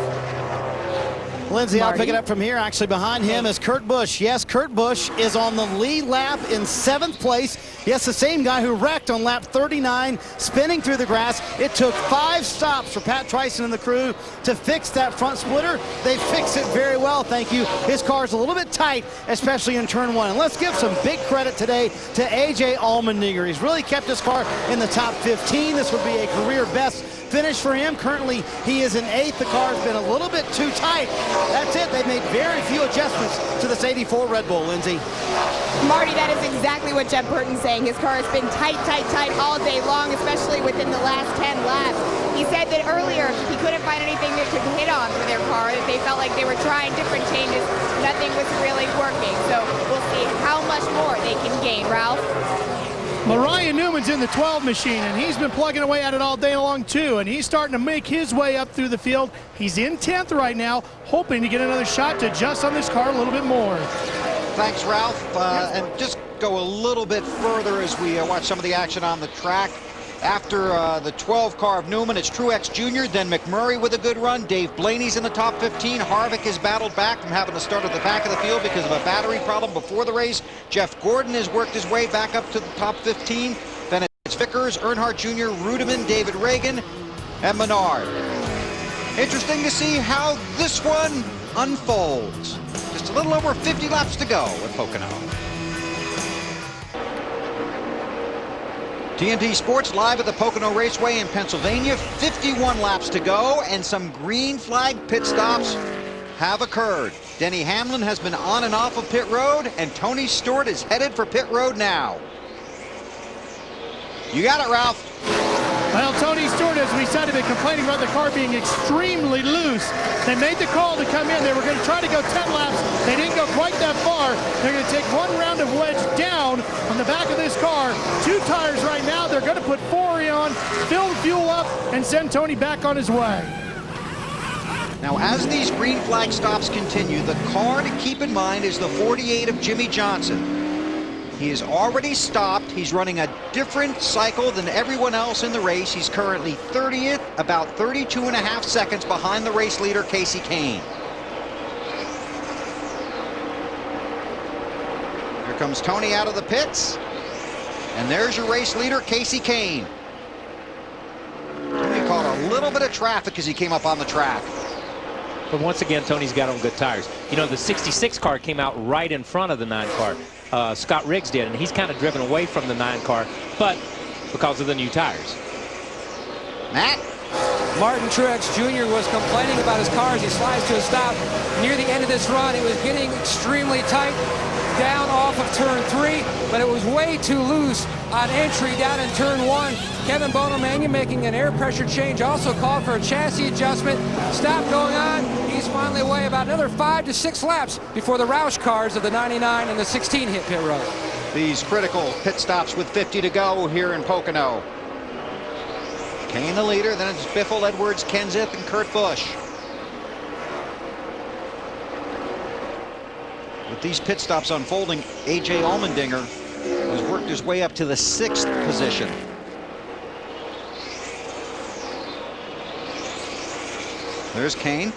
Lindsay, I'll Marty? pick it up from here. Actually, behind him is Kurt Busch. Yes, Kurt Busch is on the lead lap in 7th place. Yes, the same guy who wrecked on lap 39, spinning through the grass. It took 5 stops for Pat Tryson and the crew to fix that front splitter. They fixed it very well, thank you. His car's a little bit tight, especially in turn 1. And let's give some big credit today to A.J. Allmendinger. He's really kept his car in the top 15. This would be a career best finish for him. Currently, he is in 8th. The car's been a little bit too tight. That's it. They've made very few adjustments to this 84 Red Bull, Lindsay. Marty, that is exactly what Jeff Burton's saying. His car has been tight all day long, especially within the last 10 laps. He said that earlier he couldn't find anything that could hit on for their car, that they felt like they were trying different changes. Nothing was really working. So we'll see how much more they can gain. Ralph? Ryan Newman's in the 12 machine, and he's been plugging away at it all day long, too, and he's starting to make his way up through the field. He's in 10th right now, hoping to get another shot to adjust on this car a little bit more. Thanks, Ralph. And just go a little bit further as we watch some of the action on the track. After the 12 car of Newman, it's Truex Jr., then McMurray with a good run. Dave Blaney's in the top 15. Harvick has battled back from having to start at the back of the field because of a battery problem before the race. Jeff Gordon has worked his way back up to the top 15. Then it's Vickers, Earnhardt Jr., Rudiman, David Reagan, and Menard. Interesting to see how this one unfolds. Just a little over 50 laps to go at Pocono. TNT Sports live at the Pocono Raceway in Pennsylvania. 51 laps to go, and some green flag pit stops have occurred. Denny Hamlin has been on and off of pit road, and Tony Stewart is headed for pit road now. You got it, Ralph. Well, Tony Stewart, as we said, had been complaining about the car being extremely loose. They made the call to come in. They were going to try to go 10 laps. They didn't go quite that far. They're going to take one round of wedge down on the back of this car. 2 tires right now. They're going to put 4 on, fill the fuel up, and send Tony back on his way. Now, as these green flag stops continue, the car to keep in mind is the 48 of Jimmy Johnson. He is already stopped. He's running a different cycle than everyone else in the race. He's currently 30th, about 32.5 seconds behind the race leader, Casey Kane. Here comes Tony out of the pits. And there's your race leader, Casey Kane. Tony caught a little bit of traffic as he came up on the track. But once again, Tony's got on good tires. You know, the 66 car came out right in front of the 9 car. Scott Riggs did, and he's kind of driven away from the 9 car, but because of the new tires. Matt? Martin Truex Jr. was complaining about his car as he slides to a stop. Near the end of this run, it was getting extremely tight down off of turn 3, but it was way too loose on entry down in turn 1. Kevin Bonamania making an air pressure change, also called for a chassis adjustment. Stop going on. He's finally away about another 5 to 6 laps before the Roush cars of the 99 and the 16 hit pit road. These critical pit stops with 50 to go here in Pocono. Kane the leader, then it's Biffle, Edwards, Kenseth, and Kurt Busch. With these pit stops unfolding, A.J. Allmendinger has worked his way up to the 6th position. There's Kane.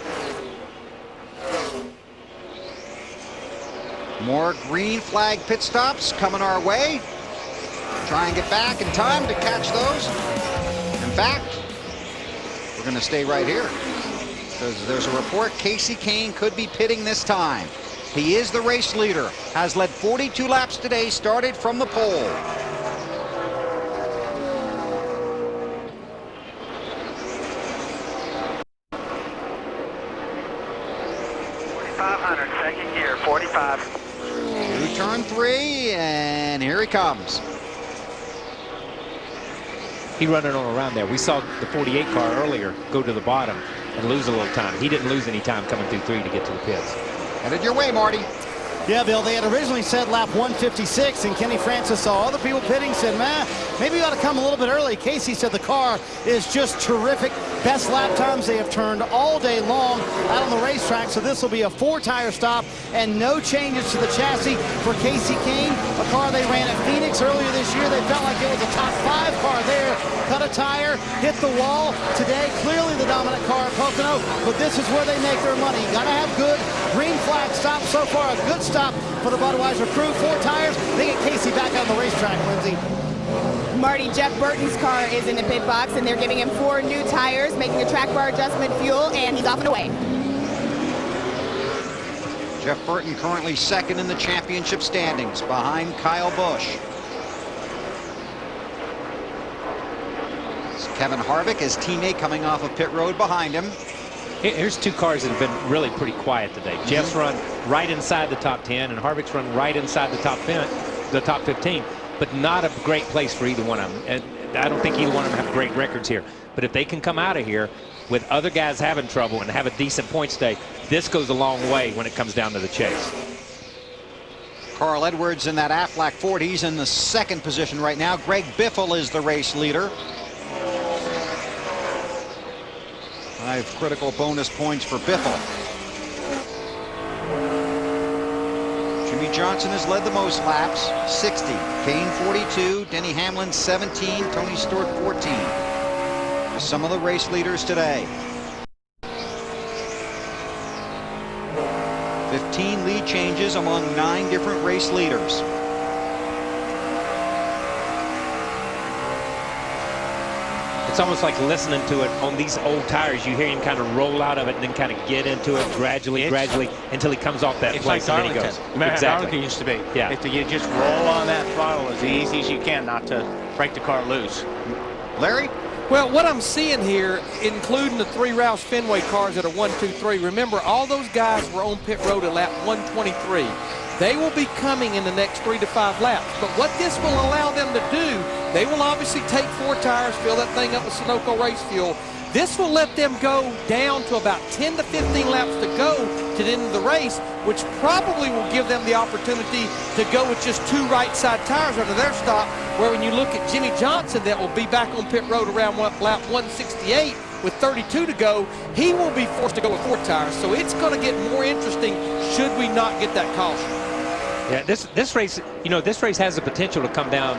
More green flag pit stops coming our way. Try and get back in time to catch those. In fact, we're going to stay right here because there's a report Casey Kane could be pitting this time. He is the race leader, has led 42 laps today, started from the pole. Second gear, 45. Through turn 3, and here he comes. He running on around there. We saw the 48 car earlier go to the bottom and lose a little time. He didn't lose any time coming through 3 to get to the pits. Headed your way, Marty. Yeah, Bill, they had originally said lap 156, and Kenny Francis saw other people pitting, said, man, maybe you ought to come a little bit early. Casey said the car is just terrific. Best lap times they have turned all day long out on the racetrack, so this will be a 4-tire stop and no changes to the chassis for Casey Kane, a car they ran at Phoenix earlier this year. They felt like it was a top 5 car there. Cut a tire, hit the wall. Today, clearly the dominant car at Pocono, but this is where they make their money. You gotta have good green flag stops. So far, a good stop for the Budweiser crew. 4 tires. They get Casey back on the racetrack, Lindsay. Marty, Jeff Burton's car is in the pit box, and they're giving him 4 new tires, making a track bar adjustment fuel, and he's off and away. Jeff Burton currently second in the championship standings behind Kyle Busch. It's Kevin Harvick, his teammate, coming off of pit road behind him. Here's 2 cars that have been really pretty quiet today. Jeff's run right inside the top 10, and Harvick's run right inside the top 15, but not a great place for either one of them. And I don't think either one of them have great records here. But if they can come out of here with other guys having trouble and have a decent points day, this goes a long way when it comes down to the chase. Carl Edwards in that Aflac Ford. He's in the 2nd position right now. Greg Biffle is the race leader. 5 critical bonus points for Biffle. Jimmy Johnson has led the most laps, 60. Kane 42, Denny Hamlin 17, Tony Stewart 14. Some of the race leaders today. 15 lead changes among 9 different race leaders. It's almost like listening to it on these old tires. You hear him kind of roll out of it and then kind of get into it gradually, until he comes off that place, like and then he goes. Remember Exactly. how Darlington used to be. Yeah. If you just roll on that throttle as easy as you can not to break the car loose. Larry? Well, what I'm seeing here, including the 3 Roush Fenway cars that are 1, 2, 3, remember all those guys were on pit road at lap 123. They will be coming in the next 3 to 5 laps. But what this will allow them to do, they will obviously take 4 tires, fill that thing up with Sunoco race fuel. This will let them go down to about 10 to 15 laps to go to the end of the race, which probably will give them the opportunity to go with just 2 right side tires under their stop, where when you look at Jimmy Johnson that will be back on pit road around lap 168 with 32 to go, he will be forced to go with 4 tires. So it's going to get more interesting should we not get that caution. Yeah, this race, this race has the potential to come down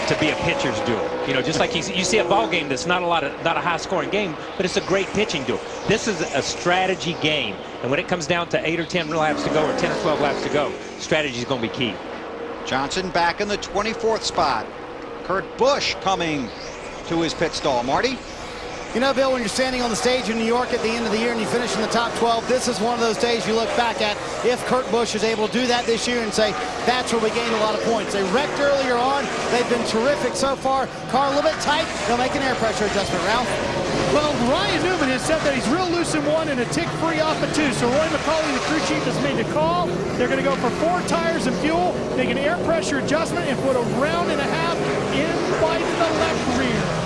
to be a pitcher's duel. Just like you see a ball game that's not a high-scoring game, but it's a great pitching duel. This is a strategy game, and when it comes down to 8 or 10 laps to go, or 10 or 12 laps to go, strategy is going to be key. Johnson back in the 24th spot. Kurt Busch coming to his pit stall. Marty? You know, Bill, when you're standing on the stage in New York at the end of the year and you finish in the top 12, this is one of those days you look back at if Kurt Busch is able to do that this year and say, that's where we gained a lot of points. They wrecked earlier on. They've been terrific so far. Car a little bit tight. They'll make an air pressure adjustment. Ralph? Well, Ryan Newman has said that he's real loose in 1 and a tick free off of 2. So Roy McCauley, the crew chief, has made the call. They're going to go for 4 tires and fuel, make an air pressure adjustment, and put a round and a half in by the left rear.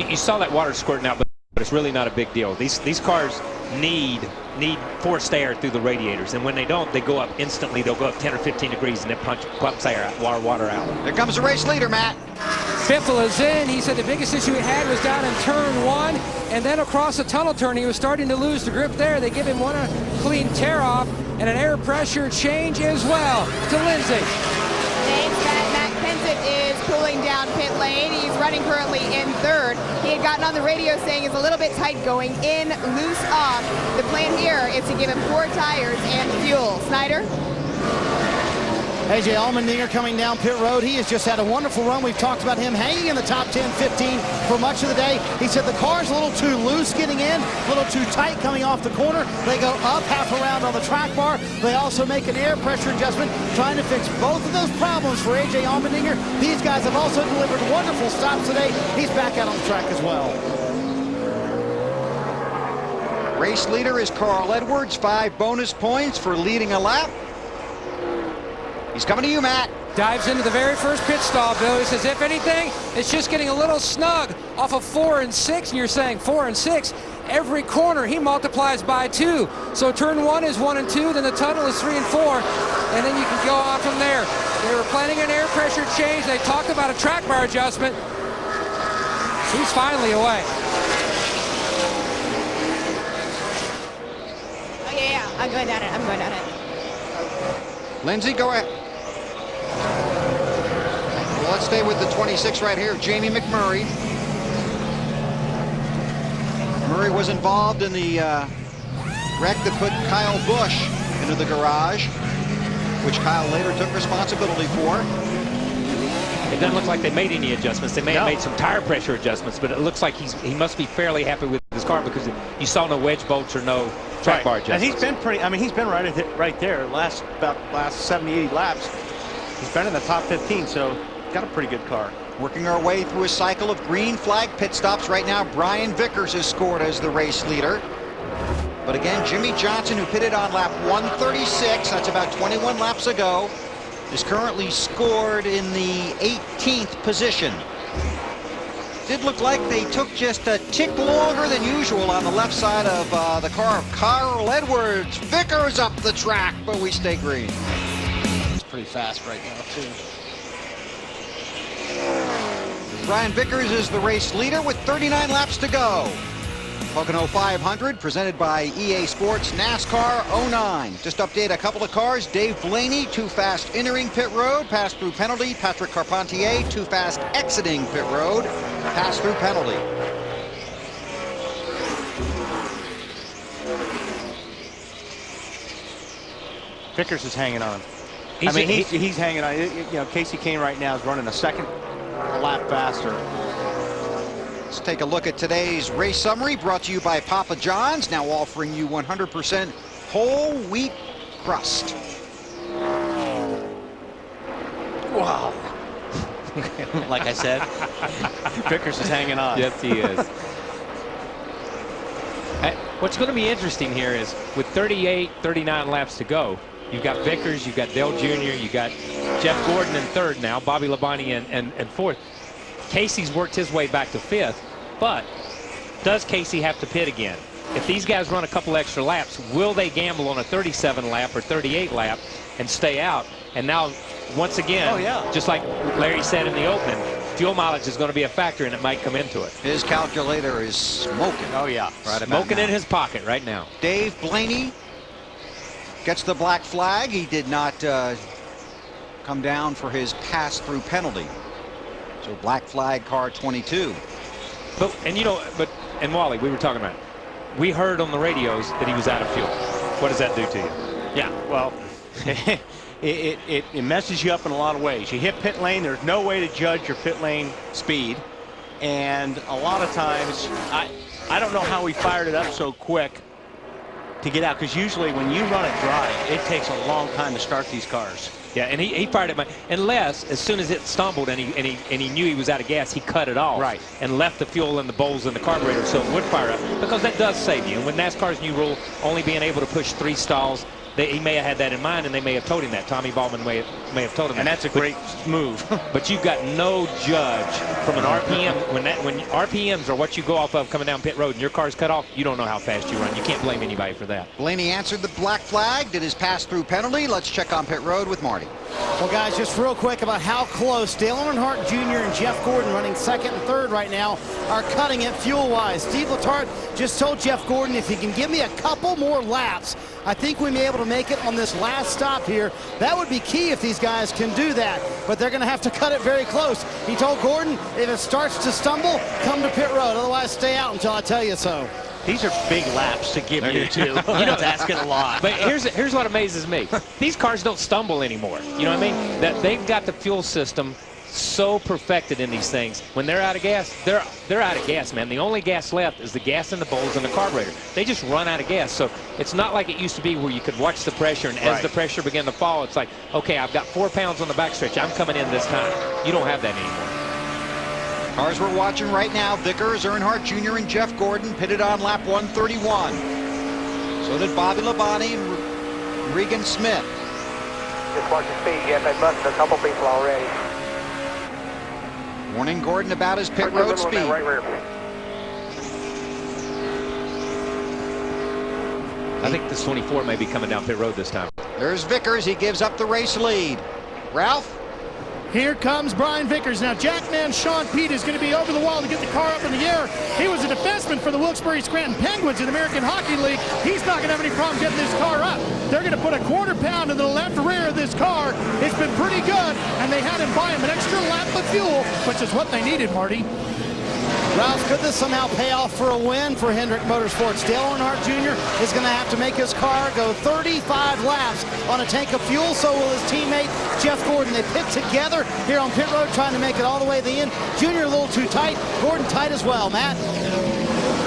You saw that water squirting out, but it's really not a big deal. These cars need forced air through the radiators, and when they don't, they go up instantly. They'll go up 10 or 15 degrees, and it pumps air, water out. Here comes the race leader, Matt. Biffle is in. He said the biggest issue he had was down in turn 1, and then across the tunnel turn, he was starting to lose the grip there. They give him one clean tear off and an air pressure change as well to Lindsay. Matt Kenseth is pulling down pit lane. He's running currently in 3rd. He had gotten on the radio saying it's a little bit tight going in, loose off. The plan here is to give him 4 tires and fuel. Snyder? A.J. Allmendinger coming down pit road. He has just had a wonderful run. We've talked about him hanging in the top 10, 15 for much of the day. He said the car's a little too loose getting in, a little too tight coming off the corner. They go up half around on the track bar. They also make an air pressure adjustment, trying to fix both of those problems for A.J. Allmendinger. These guys have also delivered wonderful stops today. He's back out on the track as well. Race leader is Carl Edwards, 5 bonus points for leading a lap. He's coming to you, Matt. dives into the very first pit stall, Bill. He says, if anything, it's just getting a little snug off of 4 and 6, and you're saying 4 and 6. Every corner he multiplies by 2. So turn 1 is 1 and 2, then the tunnel is 3 and 4, and then you can go on from there. They were planning an air pressure change. They talked about a track bar adjustment. He's finally away. Oh, yeah, I'm going down it. Lindsay, go ahead. Well, let's stay with the 26 right here, Jamie McMurray. Murray was involved in the wreck that put Kyle Busch into the garage, which Kyle later took responsibility for. It doesn't look like they made any adjustments. They may have made some tire pressure adjustmust, but it looks like he must be fairly happy with his car because you saw no wedge bolts or no track bar adjustments. And he's been pretty, I mean, he's been right there last 70, 80 laps. He's been in the top 15, so got a pretty good car. Working our way through a cycle of green flag pit stops right now. Brian Vickers has scored as the race leader. But again, Jimmy Johnson, who pitted on lap 136, that's about 21 laps ago, is currently scored in the 18th position. Did look like they took just a tick longer than usual on the left side of the car of Carl Edwards. Vickers up the track, but we stay green. It's pretty fast right now, too. Brian Vickers is the race leader with 39 laps to go. Pocono 500 presented by EA Sports NASCAR 09. Just update a couple of cars. Dave Blaney, too fast entering pit road, pass through penalty. Patrick Carpentier, too fast exiting pit road, pass through penalty. Vickers is hanging on. He's hanging on. You know, Casey Kane right now is running a second lap faster. Let's take a look at today's race summary brought to you by Papa John's, now offering you 100% whole wheat crust. Wow. Like I said, Vickers is hanging on. Yes, he is. What's going to be interesting here is with 38, 39 laps to go, you've got Vickers, you've got Dale Jr., you've got Jeff Gordon in third now, Bobby Labonte in fourth. Casey's worked his way back to fifth, but does Casey have to pit again? If these guys run a couple extra laps, will they gamble on a 37 lap or 38 lap and stay out? And now, once again, just like Larry said in the opening, fuel mileage is going to be a factor, and it might come into it. His calculator is smoking. Oh, yeah. Right, smoking in his pocket right now. Dave Blaney gets the black flag. He did not come down for his pass-through penalty. So black flag, car 22. But and Wally, we were talking about it. We heard on the radios that he was out of fuel. What does that do to you? Yeah, well, it messes you up in a lot of ways. You hit pit lane, there's no way to judge your pit lane speed. And a lot of times, I don't know how he fired it up so quick to get out, because usually when you run it dry, it takes a long time to start these cars. Yeah, and he fired it, unless as soon as it stumbled and he knew he was out of gas, he cut it off. Right. And left the fuel in the bowls in the carburetor so it would fire up, because that does save you. And with NASCAR's new rule, only being able to push 3 stalls, he may have had that in mind, and they may have told him that. Tommy Ballman may have told him that. And that's a great move. But you've got no judge from an RPM. When RPMs are what you go off of coming down pit road and your car's cut off, you don't know how fast you run. You can't blame anybody for that. Blaney answered the black flag, did his pass-through penalty. Let's check on pit road with Marty. Well, guys, just real quick about how close Dale Earnhardt Jr. and Jeff Gordon, running second and third right now, are cutting it fuel-wise. Steve Letarte just told Jeff Gordon, if he can give me a couple more laps, I think we may be able to make it on this last stop here. That would be key if these guys can do that, but they're going to have to cut it very close. He told Gordon, if it starts to stumble, come to pit road. Otherwise, stay out until I tell you so. These are big laps to give you, too. You know, asking a lot. But here's what amazes me. These cars don't stumble anymore. You know what I mean? That they've got the fuel system so perfected in these things. When they're out of gas, they're out of gas, man. The only gas left is the gas in the bowls and the carburetor. They just run out of gas. So it's not like it used to be where you could watch the pressure, and as the pressure began to fall, it's like, okay, I've got 4 pounds on the backstretch. I'm coming in this time. You don't have that anymore. Cars we're watching right now, Vickers, Earnhardt Jr. and Jeff Gordon pitted on lap 131. So did Bobby Labonte and Regan Smith. Just watch your speed. Yes, they busted a couple people already. Warning Gordon about his pit road speed. Right rear. I think this 24 may be coming down pit road this time. There's Vickers. He gives up the race lead. Ralph? Here comes Brian Vickers. Now, Jackman Sean Pete is going to be over the wall to get the car up in the air. He was a defenseman for the Wilkes-Barre Scranton Penguins in the American Hockey League. He's not going to have any problem getting this car up. They're going to put a quarter pound in the left rear of this car. It's been pretty good, and they had him buy him an extra lap of fuel, which is what they needed, Marty. Ralph, could this somehow pay off for a win for Hendrick Motorsports? Dale Earnhardt Jr. is going to have to make his car go 35 laps on a tank of fuel. So will his teammate Jeff Gordon. They pit together here on pit road, trying to make it all the way to the end. Junior a little too tight. Gordon tight as well. Matt?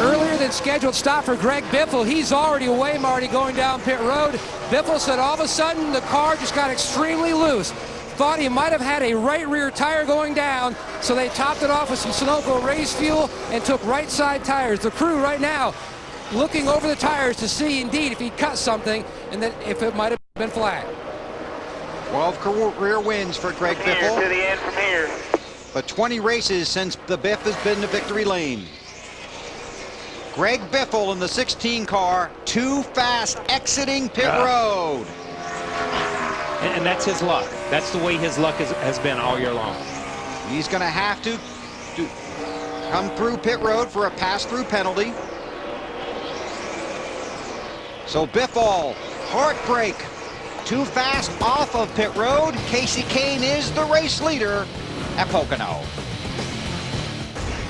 Earlier than scheduled stop for Greg Biffle. He's already away, Marty, going down pit road. Biffle said all of a sudden the car just got extremely loose. Thought he might have had a right rear tire going down, so they topped it off with some Sunoco race fuel and took right side tires. The crew right now looking over the tires to see indeed if he cut something and then if it might have been flat. 12 career wins for Greg Biffle. To the end from here. But 20 races since the Biff has been to victory lane. Greg Biffle in the 16 car, too fast exiting pit road. And that's his luck. That's the way his luck has been all year long. He's going to have to come through pit road for a pass-through penalty. So Biffle, heartbreak, too fast off of pit road. Casey Kane is the race leader at Pocono.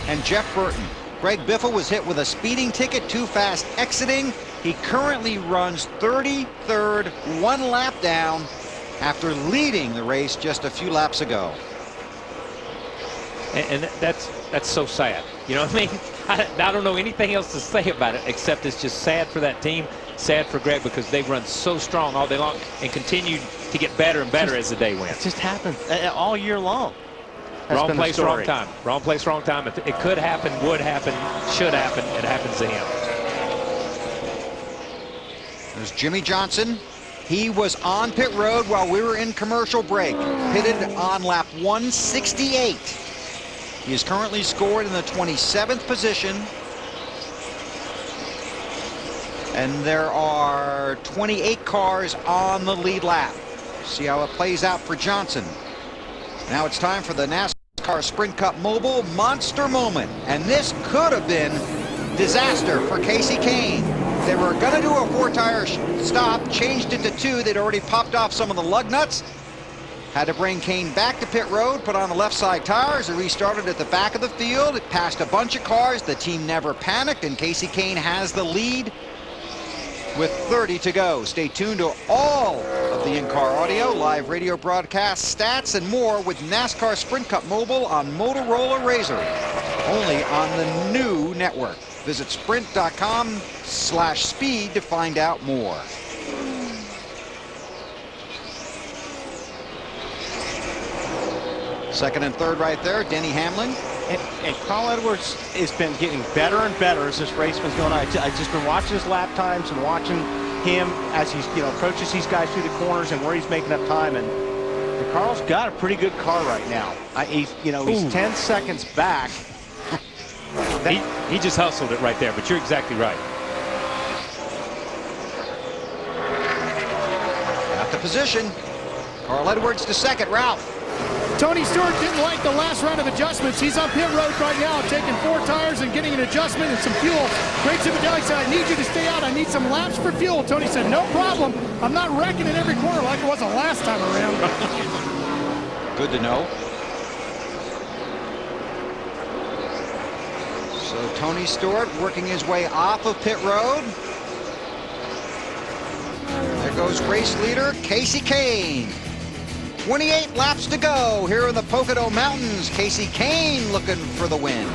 And Jeff Burton. Greg Biffle was hit with a speeding ticket, too fast exiting. He currently runs 33rd, one lap down, after leading the race just a few laps ago. And that's so sad. You know what I mean? I don't know anything else to say about it except it's just sad for that team, sad for Greg, because they've run so strong all day long and continue to get better and better as the day went. It just happens all year long. Wrong place, wrong time. Wrong place, wrong time. If it could happen, would happen, should happen, it happens to him. There's Jimmy Johnson. He was on pit road while we were in commercial break. Pitted on lap 168. He is currently scored in the 27th position. And there are 28 cars on the lead lap. See how it plays out for Johnson. Now it's time for the NASCAR Sprint Cup Mobile Monster Moment. And this could have been disaster for Casey Kane. They were going to do a four-tire stop, changed it to two. They'd already popped off some of the lug nuts. Had to bring Kane back to pit road, put on the left side tires, and restarted at the back of the field. It passed a bunch of cars. The team never panicked, and Casey Kane has the lead with 30 to go. Stay tuned to all of the in-car audio, live radio broadcasts, stats, and more with NASCAR Sprint Cup Mobile on Motorola Razr, only on the new network. Visit sprint.com/speed to find out more. Second and third right there, Denny Hamlin. And Carl Edwards has been getting better and better as this race was going on. I've just been watching his lap times and watching him as he approaches these guys through the corners and where he's making up time. And Carl's got a pretty good car right now. He's 10 seconds back. He just hustled it right there, but you're exactly right. Got the position. Carl Edwards to second. Ralph. Tony Stewart didn't like the last round of adjustments. He's on pit road right now, taking 4 tires and getting an adjustment and some fuel. Greg Zipadelli said, I need you to stay out. I need some laps for fuel. Tony said, no problem. I'm not wrecking in every corner like it was the last time around. Good to know. So Tony Stewart working his way off of pit road. There goes race leader Casey Kane. 28 laps to go here in the Pocono Mountains. Casey Kane looking for the win.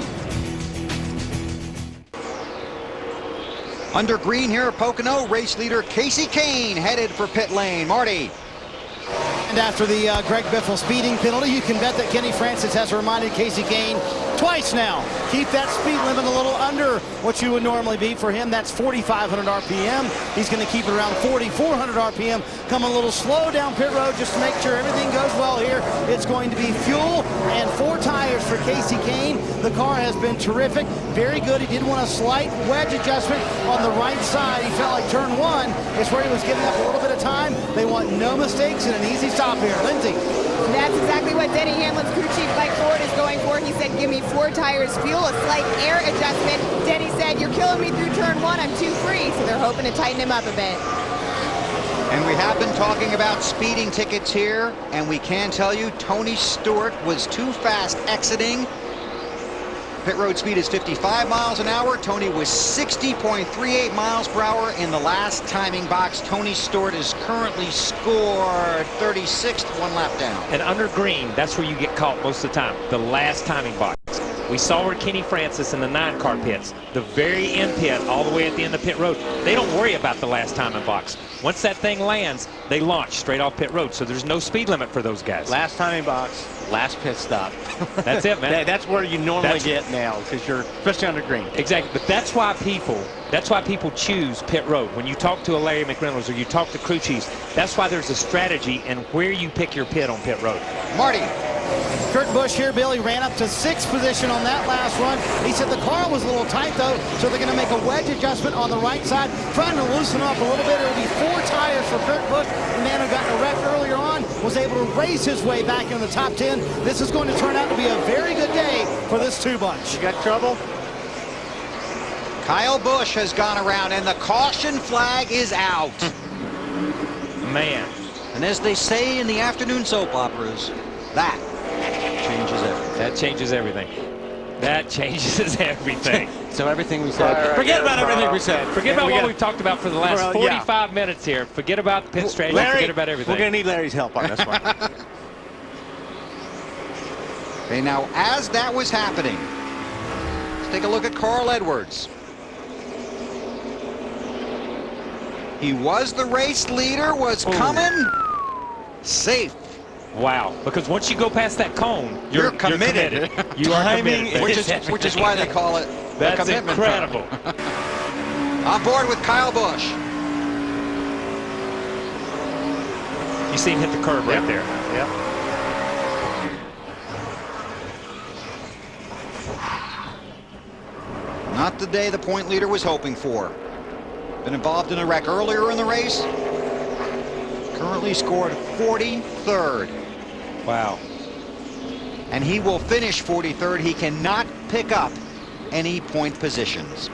Under green here at Pocono, race leader Casey Kane headed for pit lane. Marty. And after the Greg Biffle speeding penalty, you can bet that Kenny Francis has reminded Casey Kane twice now. Keep that speed limit a little under what you would normally be. For him, that's 4,500 RPM. He's going to keep it around 4,400 RPM. Come a little slow down pit road just to make sure everything goes well here. It's going to be fuel and 4 tires for Casey Kane. The car has been terrific. Very good. He did want a slight wedge adjustment on the right side. He felt like turn 1 is where he was giving up a little bit of time. They want no mistakes and an easy stop here. Lindsay. That's exactly what Denny Hamlin's crew chief Mike Ford is going for. He said, give me 4 tires fuel, a slight air adjustment. Denny said, you're killing me through turn 1. I'm too free. So they're hoping to tighten him up a bit. And we have been talking about speeding tickets here, and we can tell you Tony Stewart was too fast exiting. Pit road speed is 55 miles an hour. Tony was 60.38 miles per hour in the last timing box. Tony Stewart is currently scored 36th, 1 lap down. And under green, that's where you get caught most of the time, the last timing box. We saw where Kenny Francis in the 9-car pits, the very end pit, all the way at the end of pit road. They don't worry about the last timing box. Once that thing lands, they launch straight off pit road, so there's no speed limit for those guys. Last timing box, last pit stop. That's it, man. That's where you normally get now, because you're, especially under green. Exactly, but that's why people choose pit road. When you talk to a Larry McReynolds or you talk to crew chiefs, that's why there's a strategy in where you pick your pit on pit road. Marty. Kurt Busch here, Billy, ran up to 6th position on that last run. He said the car was a little tight, though, so they're going to make a wedge adjustment on the right side, trying to loosen up a little bit. It'll be 4 tires for Kurt Busch. The man who got in a wreck earlier on was able to race his way back in the top 10. This is going to turn out to be a very good day for this 2-bunch. You got trouble? Kyle Busch has gone around, and the caution flag is out. Man. And as they say in the afternoon soap operas, that changes everything. That changes everything. That changes everything. So everything we said. Forget about everything we said. Forget about what we've talked about for the last 45 minutes here. Forget about the pit strategy. Larry, forget about everything. We're going to need Larry's help on this one. Okay, now as that was happening, let's take a look at Carl Edwards. He was the race leader, was coming safe. Wow, because once you go past that cone, you're committed. You are committed. Which is why they call it the commitment. That's incredible. On board with Kyle Busch. You see him hit the curb right there. Yep. Not the day the point leader was hoping for. Been involved in a wreck earlier in the race. Currently scored 43rd. Wow. And he will finish 43rd. He cannot pick up any point positions.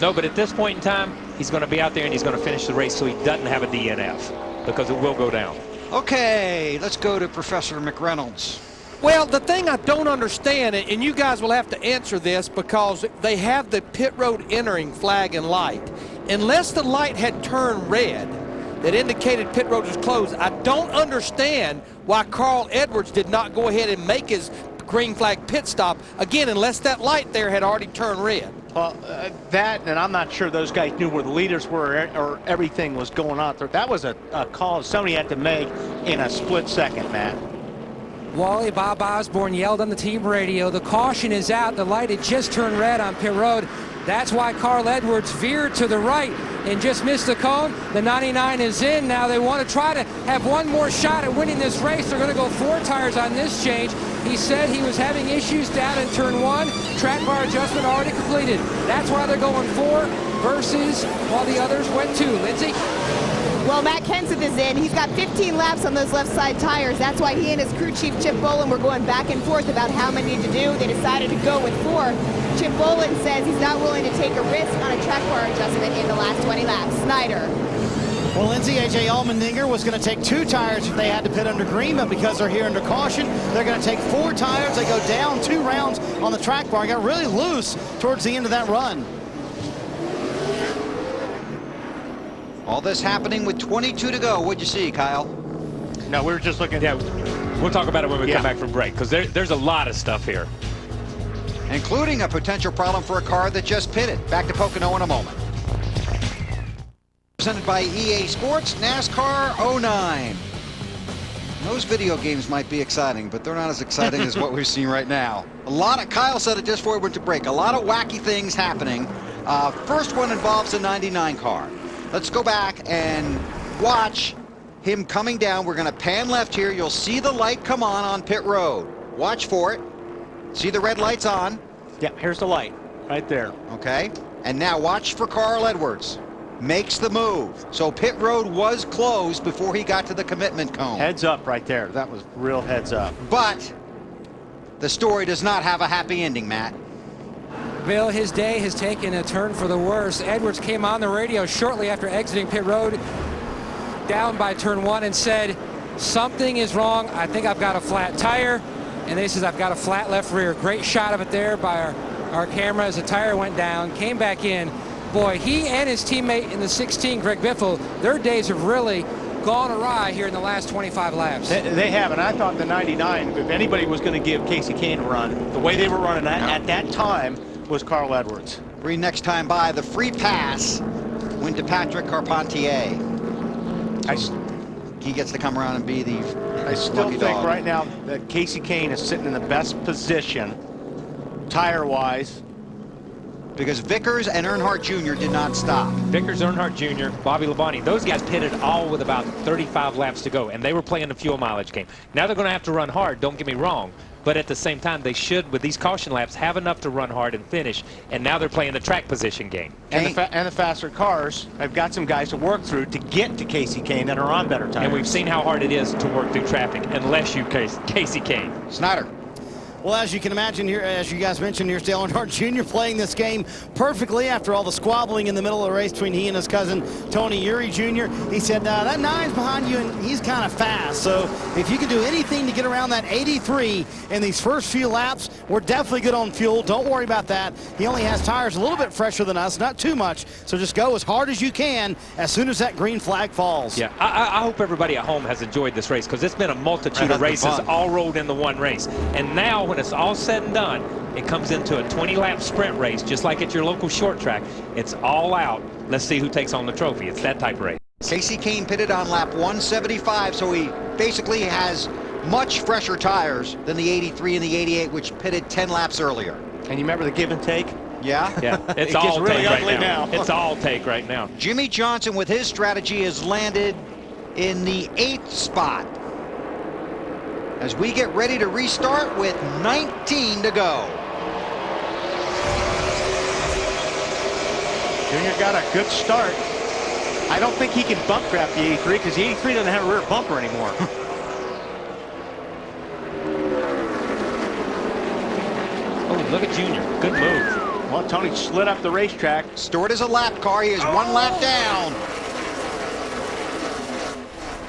No, but at this point in time, he's going to be out there and he's going to finish the race so he doesn't have a DNF, because it will go down. Okay, let's go to Professor McReynolds. Well, the thing I don't understand, and you guys will have to answer this because they have the pit road entering flag and light. Unless the light had turned red that indicated pit road was closed, I don't understand why Carl Edwards did not go ahead and make his green flag pit stop, again, unless that light there had already turned red. Well, that, and I'm not sure those guys knew where the leaders were or everything was going on. That was a call somebody had to make in a split second, Matt. Wally Bob Osborne yelled on the team radio, the caution is out, the light had just turned red on pit road. That's why Carl Edwards veered to the right and just missed the cone. The 99 is in. Now they want to try to have one more shot at winning this race. They're going to go 4 tires on this change. He said he was having issues down in turn 1. Track bar adjustment already completed. That's why they're going 4 versus while the others went 2. Lindsay? Well, Matt Kenseth is in. He's got 15 laps on those left side tires. That's why he and his crew chief Chip Bolin were going back and forth about how many to do. They decided to go with 4. Chip Bolin says he's not willing to take a risk on a track bar adjustment in the last 20 laps. Snyder. Well, Lindsay, A.J. Allmendinger was going to take 2 tires if they had to pit under green, but because they're here under caution, they're going to take 4 tires. They go down 2 rounds on the track bar. Got really loose towards the end of that run. All this happening with 22 to go. What'd you see, Kyle? No, we were just looking. Yeah, we'll talk about it when we come back from break, because there's a lot of stuff here. Including a potential problem for a car that just pitted. Back to Pocono in a moment. Presented by EA Sports, NASCAR 09. Those video games might be exciting, but they're not as exciting as what we've seen right now. Kyle said it just before we went to break, a lot of wacky things happening. First one involves a 99 car. Let's go back and watch him coming down. We're going to pan left here. You'll see the light come on pit road. Watch for it. See the red lights on? Yeah, here's the light right there. Okay. And now watch for Carl Edwards. Makes the move. So pit road was closed before he got to the commitment cone. Heads up right there. That was real heads up. But the story does not have a happy ending, Matt. Bill, his day has taken a turn for the worse. Edwards came on the radio shortly after exiting pit road, down by turn 1, and said, something is wrong. I think I've got a flat tire. And then he says, I've got a flat left rear. Great shot of it there by our camera as the tire went down, came back in. Boy, he and his teammate in the 16, Greg Biffle, their days have really gone awry here in the last 25 laps. They have, and I thought the 99, if anybody was going to give Casey Kane a run, the way they were running at that time was Carl Edwards. Green next time by, the free pass went to Patrick Carpentier. He gets to come around and be the I still think right now that Casey Kane is sitting in the best position tire-wise. Because Vickers and Earnhardt Jr. did not stop. Vickers, Earnhardt Jr., Bobby Labonte, those guys pitted all with about 35 laps to go, and they were playing the fuel mileage game. Now they're going to have to run hard, don't get me wrong, but at the same time, they should, with these caution laps, have enough to run hard and finish, and now they're playing the track position game. And the faster cars have got some guys to work through to get to Casey Kane that are on better tires. And we've seen how hard it is to work through traffic, unless you Casey Kane. Snyder. Well, as you can imagine here, as you guys mentioned, here's Dale Earnhardt Jr. playing this game perfectly after all the squabbling in the middle of the race between he and his cousin, Tony Eury Jr. He said, that 9's behind you, and he's kind of fast. So if you can do anything to get around that 83 in these first few laps, we're definitely good on fuel. Don't worry about that. He only has tires a little bit fresher than us, not too much. So just go as hard as you can as soon as that green flag falls. Yeah, I hope everybody at home has enjoyed this race, because it's been a multitude of races all rolled into one race. And now when it's all said and done, it comes into a 20-lap sprint race, just like at your local short track. It's all out. Let's see who takes on the trophy. It's that type of race. Casey Kane pitted on lap 175, so he basically has much fresher tires than the 83 and the 88, which pitted 10 laps earlier. And you remember the give and take? Yeah? Yeah, it's it all gets really take ugly right now. now. It's all take right now. Jimmy Johnson, with his strategy, has landed in the 8th spot as we get ready to restart with 19 to go. Junior got a good start. I don't think he can bump grab the 83 because the 83 doesn't have a rear bumper anymore. Oh, look at Junior. Good move. Well, Tony slid up the racetrack. Stewart is a lap car. He is 1 lap down.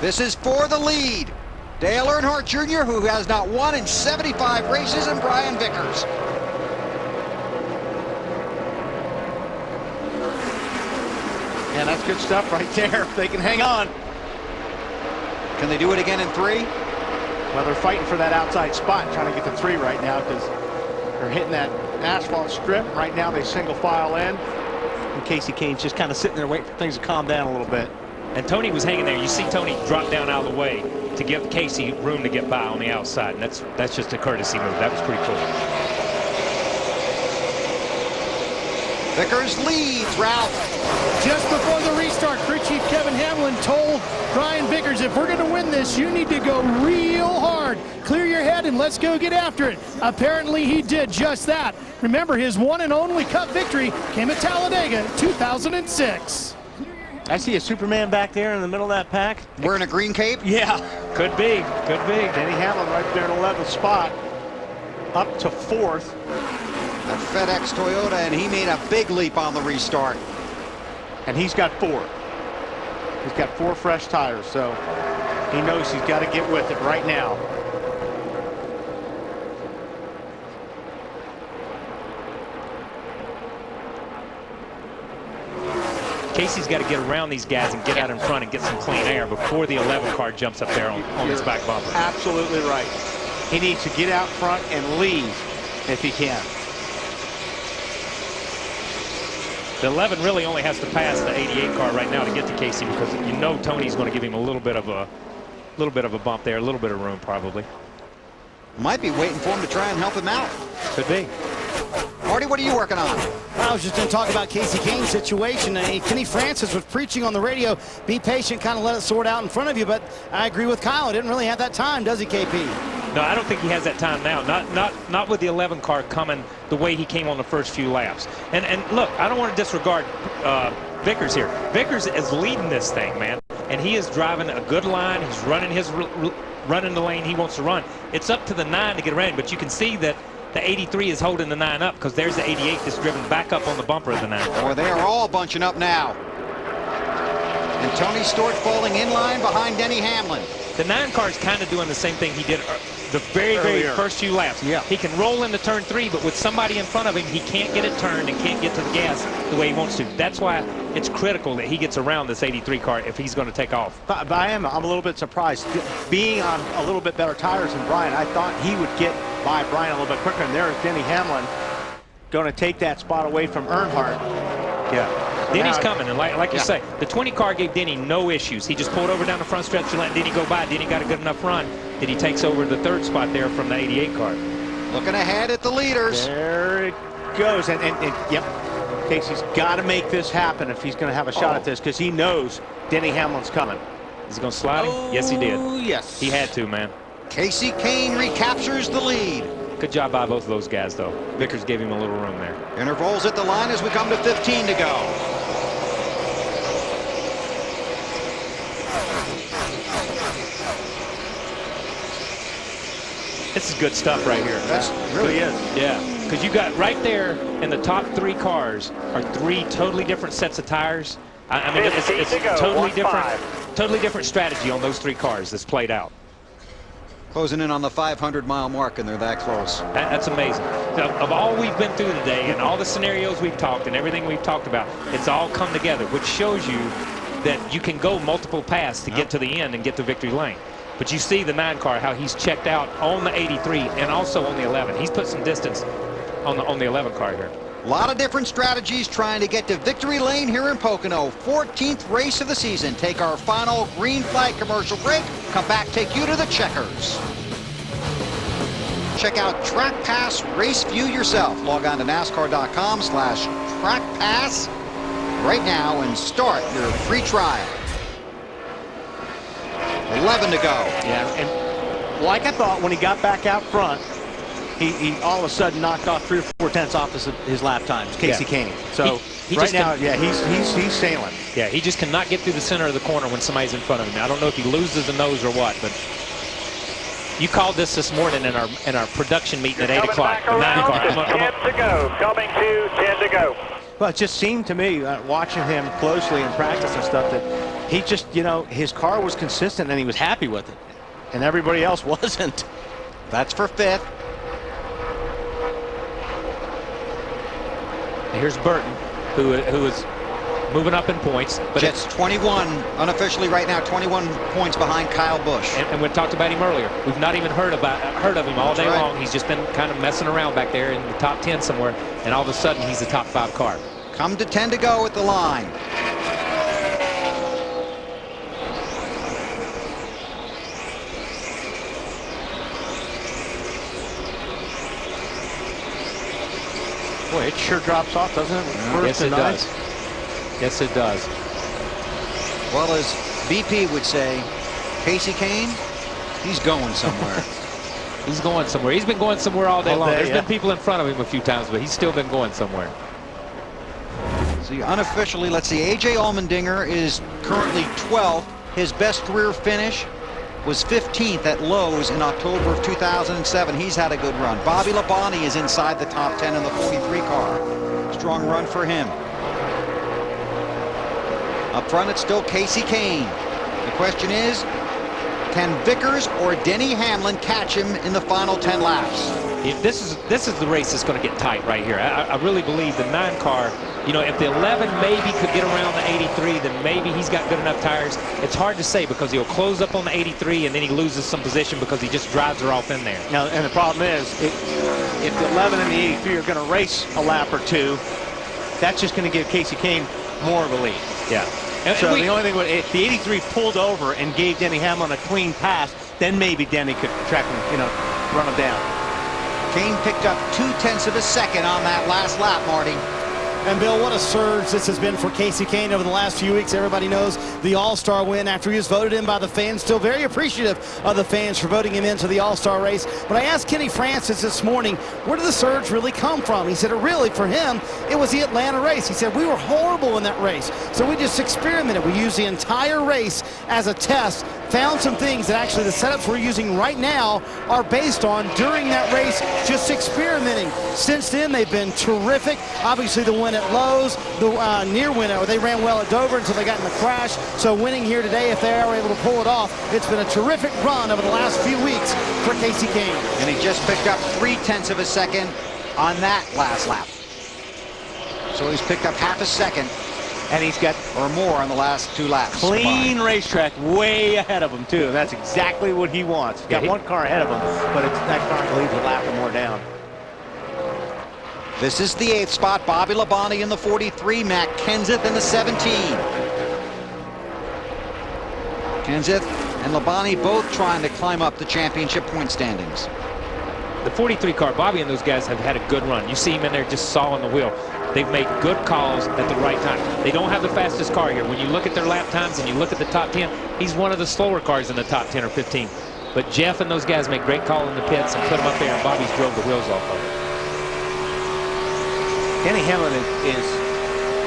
This is for the lead. Dale Earnhardt Jr., who has not won in 75 races, and Brian Vickers. Yeah, that's good stuff right there. If they can hang on. Can they do it again in 3? Well, they're fighting for that outside spot, trying to get to 3 right now because they're hitting that asphalt strip. Right now they single file in. And Casey Kane's just kind of sitting there waiting for things to calm down a little bit. And Tony was hanging there. You see Tony drop down out of the way to give Casey room to get by on the outside. And that's just a courtesy move. That was pretty cool. Vickers leads, Ralph. Just before the restart, crew chief Kevin Hamlin told Brian Vickers, if we're going to win this, you need to go real hard. Clear your head and let's go get after it. Apparently he did just that. Remember, his one and only Cup victory came at Talladega in 2006. I see a Superman back there in the middle of that pack. Wearing a green cape? Yeah. Could be. Could be. Denny Hamlin right there in 11th spot. Up to 4th. The FedEx Toyota, and he made a big leap on the restart. And he's got 4. He's got 4 fresh tires, so he knows he's got to get with it right now. Casey's got to get around these guys and get out in front and get some clean air before the 11 car jumps up there on his back bumper. Absolutely right. He needs to get out front and leave if he can. The 11 really only has to pass the 88 car right now to get to Casey, because you know Tony's going to give him a little bit of a little bit of a bump there, a little bit of room probably. Might be waiting for him to try and help him out. Could be. Marty, what are you working on? I was just going to talk about Casey Kane's situation. Kenny Francis was preaching on the radio, be patient, kind of let it sort out in front of you, but I agree with Kyle. He didn't really have that time, does he, KP? No, I don't think he has that time now. Not with the 11 car coming the way he came on the first few laps. And look, I don't want to disregard Vickers here. Vickers is leading this thing, man, and he is driving a good line. He's running running the lane he wants to run. It's up to the 9 to get around, but you can see that the 83 is holding the 9 up because there's the 88 that's driven back up on the bumper of the 9. Boy, they are all bunching up now. And Tony Stewart falling in line behind Denny Hamlin. The 9 car is kind of doing the same thing he did the very first few laps. Yeah. He can roll into turn 3, but with somebody in front of him, he can't get it turned and can't get to the gas the way he wants to. That's why it's critical that he gets around this 83 car if he's going to take off. But I'm a little bit surprised. Being on a little bit better tires than Brian, I thought he would get by Brian a little bit quicker. And there's Denny Hamlin going to take that spot away from Earnhardt. Yeah. Denny's coming, and like you say, the 20 car gave Denny no issues. He just pulled over down the front stretch and let Denny go by. Denny got a good enough run that he takes over the 3rd spot there from the 88 car. Looking ahead at the leaders. There it goes. And yep, Casey's got to make this happen if he's going to have a shot at this, because he knows Denny Hamlin's coming. Is he going to slide him? Yes, he did. Oh, yes. He had to, man. Casey Kane recaptures the lead. Good job by both of those guys, though. Vickers gave him a little room there. Intervals at the line as we come to 15 to go. This is good stuff right here. That's really is. Yeah, because you got right there in the top 3 cars are 3 totally different sets of tires. I mean, it's totally different strategy on those 3 cars that's played out. Closing in on the 500-mile mark, and they're that close. That's amazing. Of all we've been through today and all the scenarios we've talked and everything we've talked about, it's all come together, which shows you that you can go multiple paths to get to the end and get to victory lane. But you see the 9 car, how he's checked out on the 83 and also on the 11. He's put some distance on the 11 car here. A lot of different strategies trying to get to victory lane here in Pocono. 14th race of the season. Take our final green flag commercial break. Come back, take you to the checkers. Check out Track Pass Race View yourself. Log on to NASCAR.com/TrackPass right now and start your free trial. 11 to go. Yeah, and like I thought, when he got back out front, he all of a sudden knocked off 3 or 4 tenths off his lap times, Casey Kane. So right now, he's sailing. Yeah, he just cannot get through the center of the corner when somebody's in front of him. I don't know if he loses the nose or what, but you called this morning in our production meeting at 8 o'clock. 10 to go. Coming to 10 to go. Well, it just seemed to me, watching him closely in practice and stuff, that he just, his car was consistent and he was happy with it. And everybody else wasn't. That's for 5th. And here's Burton, who is moving up in points. But Jets 21, unofficially right now, 21 points behind Kyle Busch. And we talked about him earlier. We've not even heard of him all day long. He's just been kind of messing around back there in the top 10 somewhere, and all of a sudden he's the top 5 car. Come to 10 to go at the line. Boy, it sure drops off, doesn't it? Yes, it does. Yes, it does. Well, as BP would say, Casey Kane, he's going somewhere. He's going somewhere. He's been going somewhere all day long. There's yeah. been people in front of him a few times, but he's still been going somewhere. See, unofficially, let's see, A.J. Allmendinger is currently 12th. His best career finish was 15th at Lowe's in October of 2007. He's had a good run. Bobby Labonte is inside the top 10 in the 43 car. Strong run for him. Up front, it's still Casey Kane. The question is, can Vickers or Denny Hamlin catch him in the final 10 laps? This is the race that's going to get tight right here. I really believe the 9 car, if the 11 maybe could get around the 83, then maybe he's got good enough tires. It's hard to say because he'll close up on the 83 and then he loses some position because he just drives her off in there. Now, and the problem is, if the 11 and the 83 are going to race a lap or two, that's just going to give Casey Kane more of a lead. Yeah. So the only thing, if the 83 pulled over and gave Denny Hamlin a clean pass, then maybe Denny could track him, run him down. Kane picked up 0.2 of a second on that last lap, Marty. And Bill, what a surge this has been for Kasey Kahne over the last few weeks. Everybody knows the All-Star win after he was voted in by the fans. Still very appreciative of the fans for voting him into the All-Star race. But I asked Kenny Francis this morning, where did the surge really come from? He said, really, for him, it was the Atlanta race. He said, we were horrible in that race. So we just experimented. We used the entire race as a test, found some things that actually the setups we're using right now are based on during that race, just experimenting. Since then, they've been terrific. Obviously, the win at Lowe's, the near win, they ran well at Dover until they got in the crash. So winning here today, if they are able to pull it off, it's been a terrific run over the last few weeks for Kasey Kahne. And he just picked up 0.3 of a second on that last lap. So he's picked up half a second. And he's got or more on the last 2 laps. Clean combined. racetrack, way ahead of him too. And that's exactly what he wants. He's got one car ahead of him, but that car leaves a lap or more down. This is the 8th spot. Bobby Labonte in the 43. Matt Kenseth in the 17. Kenseth and Labonte both trying to climb up the championship point standings. The 43 car, Bobby and those guys have had a good run. You see him in there just sawing the wheel. They've made good calls at the right time. They don't have the fastest car here. When you look at their lap times and you look at the top 10, he's one of the slower cars in the top 10 or 15. But Jeff and those guys make great call in the pits and put him up there, and Bobby's drove the wheels off of him. Denny Hamlin is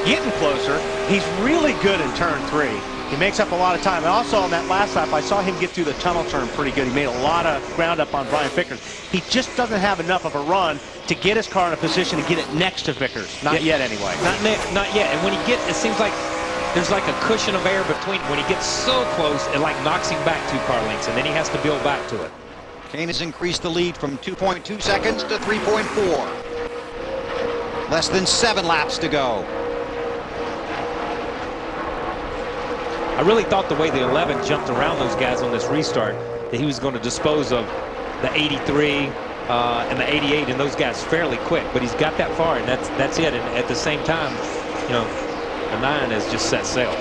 getting closer. He's really good in turn 3. He makes up a lot of time. And also on that last lap, I saw him get through the tunnel turn pretty good. He made a lot of ground up on Brian Vickers. He just doesn't have enough of a run to get his car in a position to get it next to Vickers. Not yet anyway. Not yet. And when he gets, it seems like there's like a cushion of air between. When he gets so close, it like knocks him back 2 car lengths, and then he has to build back to it. Kane has increased the lead from 2.2 seconds to 3.4. Less than 7 laps to go. I really thought the way the 11 jumped around those guys on this restart that he was going to dispose of the 83 and the 88 and those guys fairly quick, but he's got that far, and that's it. And at the same time, the 9 has just set sail.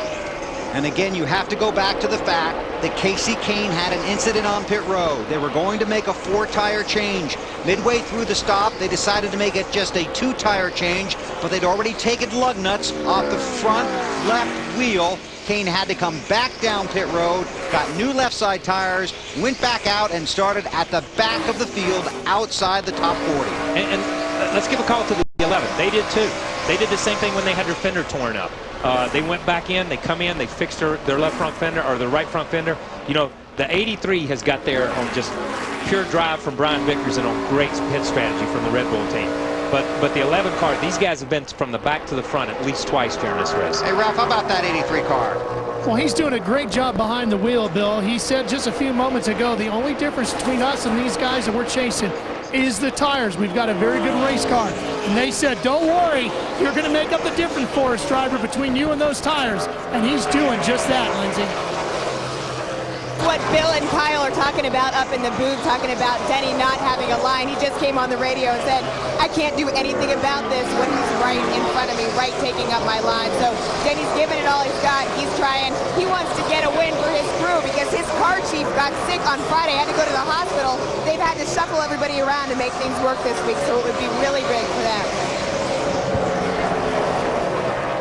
And again, you have to go back to the fact that Kasey Kahne had an incident on pit road. They were going to make a 4-tire change. Midway through the stop, they decided to make it just a 2-tire change, but they'd already taken lug nuts off the front left wheel. Kahne had to come back down pit road, got new left side tires, went back out, and started at the back of the field outside the top 40. And let's give a call to the 11. They did too. They did the same thing when they had their fender torn up. They went back in, they come in, they fixed their left front fender or their right front fender. The 83 has got there on just pure drive from Brian Vickers and on great pit strategy from the Red Bull team. But the 11 car, these guys have been from the back to the front at least twice during this race. Hey, Ralph, how about that 83 car? Well, he's doing a great job behind the wheel, Bill. He said just a few moments ago, the only difference between us and these guys that we're chasing is the tires. We've got a very good race car. And they said, don't worry, you're going to make up the difference for us, driver, between you and those tires. And he's doing just that, Lindsay. What Bill and Kyle are talking about up in the booth, talking about Denny not having a line. He just came on the radio and said, I can't do anything about this when he's right in front of me, right taking up my line. So Denny's giving it all he's got. He's trying. He wants to get a win for his crew because his car chief got sick on Friday, had to go to the hospital. They've had to shuffle everybody around to make things work this week, so it would be really big for them.